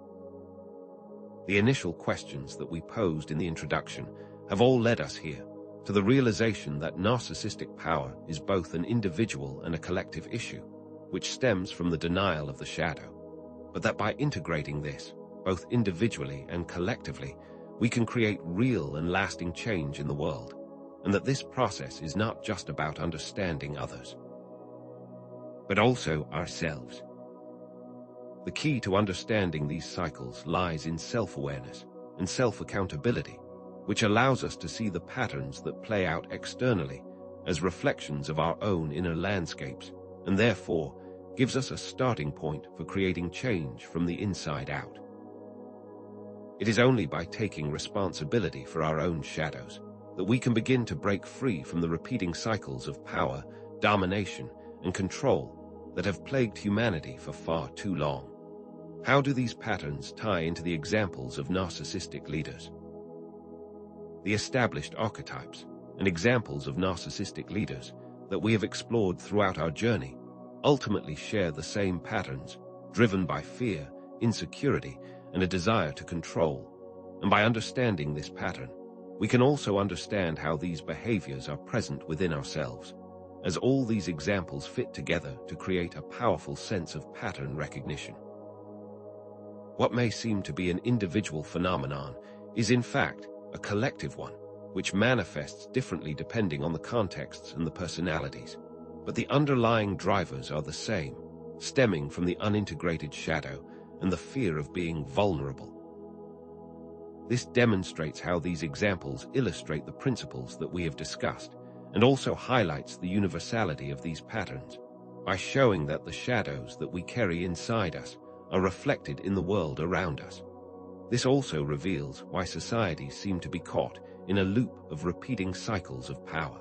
The initial questions that we posed in the introduction have all led us here, to the realization that narcissistic power is both an individual and a collective issue, which stems from the denial of the shadow, but that by integrating this, both individually and collectively, we can create real and lasting change in the world, and that this process is not just about understanding others, but also ourselves. The key to understanding these cycles lies in self-awareness and self-accountability, which allows us to see the patterns that play out externally as reflections of our own inner landscapes, and therefore gives us a starting point for creating change from the inside out. It is only by taking responsibility for our own shadows that we can begin to break free from the repeating cycles of power, domination, and control that have plagued humanity for far too long. How do these patterns tie into the examples of narcissistic leaders? The established archetypes and examples of narcissistic leaders that we have explored throughout our journey ultimately share the same patterns, driven by fear, insecurity, and a desire to control. And by understanding this pattern, we can also understand how these behaviors are present within ourselves, as all these examples fit together to create a powerful sense of pattern recognition. What may seem to be an individual phenomenon is in fact a collective one, which manifests differently depending on the contexts and the personalities. But the underlying drivers are the same, stemming from the unintegrated shadow and the fear of being vulnerable. This demonstrates how these examples illustrate the principles that we have discussed, and also highlights the universality of these patterns, by showing that the shadows that we carry inside us are reflected in the world around us. This also reveals why societies seem to be caught in a loop of repeating cycles of power.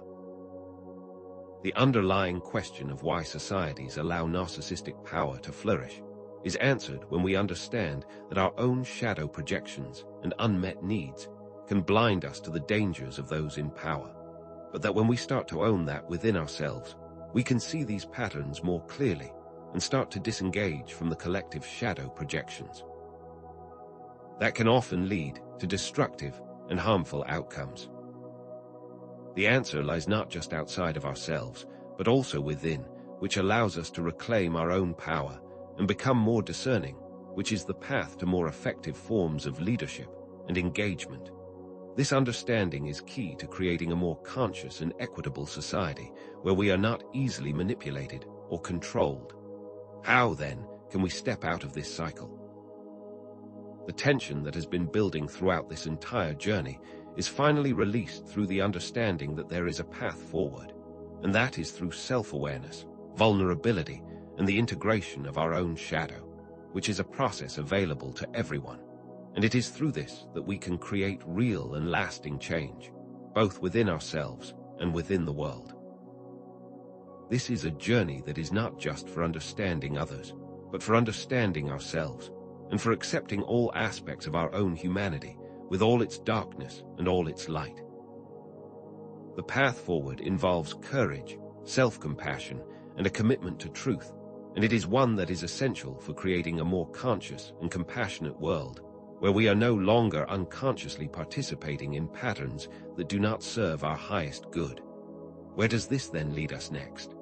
The underlying question of why societies allow narcissistic power to flourish is answered when we understand that our own shadow projections and unmet needs can blind us to the dangers of those in power, but that when we start to own that within ourselves, we can see these patterns more clearly and start to disengage from the collective shadow projections. That can often lead to destructive and harmful outcomes. The answer lies not just outside of ourselves, but also within, which allows us to reclaim our own power and become more discerning, which is the path to more effective forms of leadership and engagement. This understanding is key to creating a more conscious and equitable society where we are not easily manipulated or controlled. How, then, can we step out of this cycle? The tension that has been building throughout this entire journey is finally released through the understanding that there is a path forward, and that is through self-awareness, vulnerability, and the integration of our own shadow, which is a process available to everyone. And it is through this that we can create real and lasting change, both within ourselves and within the world. This is a journey that is not just for understanding others, but for understanding ourselves, and for accepting all aspects of our own humanity, with all its darkness and all its light. The path forward involves courage, self-compassion, and a commitment to truth, and it is one that is essential for creating a more conscious and compassionate world, where we are no longer unconsciously participating in patterns that do not serve our highest good. Where does this then lead us next?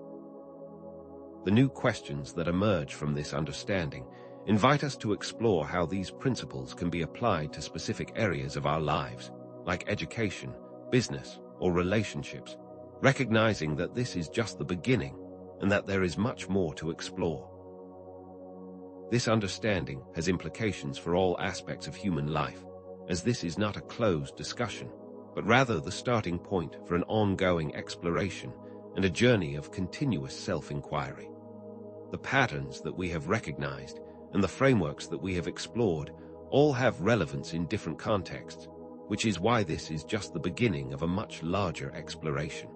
The new questions that emerge from this understanding invite us to explore how these principles can be applied to specific areas of our lives, like education, business, or relationships, recognizing that this is just the beginning and that there is much more to explore. This understanding has implications for all aspects of human life, as this is not a closed discussion, but rather the starting point for an ongoing exploration and a journey of continuous self-inquiry. The patterns that we have recognized and the frameworks that we have explored all have relevance in different contexts, which is why this is just the beginning of a much larger exploration.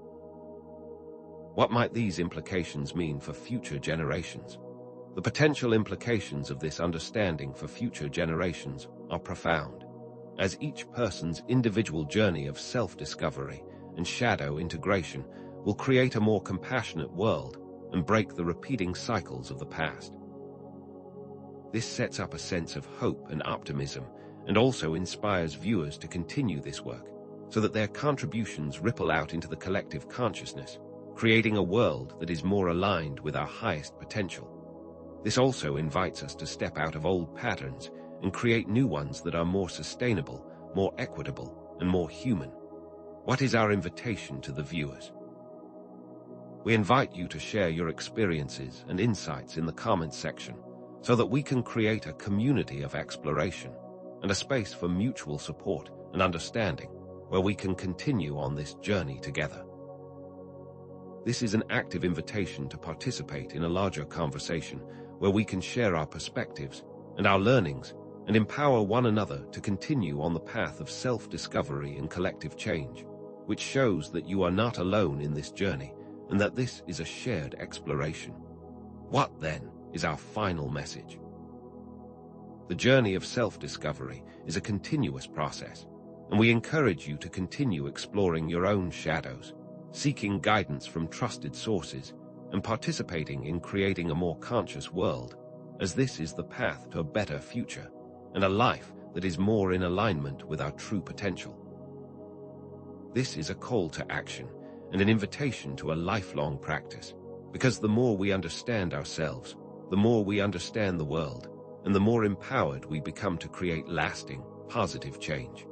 What might these implications mean for future generations? The potential implications of this understanding for future generations are profound, as each person's individual journey of self-discovery and shadow integration will create a more compassionate world and break the repeating cycles of the past. This sets up a sense of hope and optimism, and also inspires viewers to continue this work, so that their contributions ripple out into the collective consciousness, creating a world that is more aligned with our highest potential. This also invites us to step out of old patterns and create new ones that are more sustainable, more equitable, and more human. What is our invitation to the viewers? We invite you to share your experiences and insights in the comments section, so that we can create a community of exploration and a space for mutual support and understanding, where we can continue on this journey together. This is an active invitation to participate in a larger conversation where we can share our perspectives and our learnings and empower one another to continue on the path of self-discovery and collective change, which shows that you are not alone in this journey and that this is a shared exploration. What, then, is our final message? The journey of self-discovery is a continuous process, and we encourage you to continue exploring your own shadows, seeking guidance from trusted sources, and participating in creating a more conscious world, as this is the path to a better future and a life that is more in alignment with our true potential. This is a call to action and an invitation to a lifelong practice, because the more we understand ourselves, the more we understand the world, and the more empowered we become to create lasting, positive change.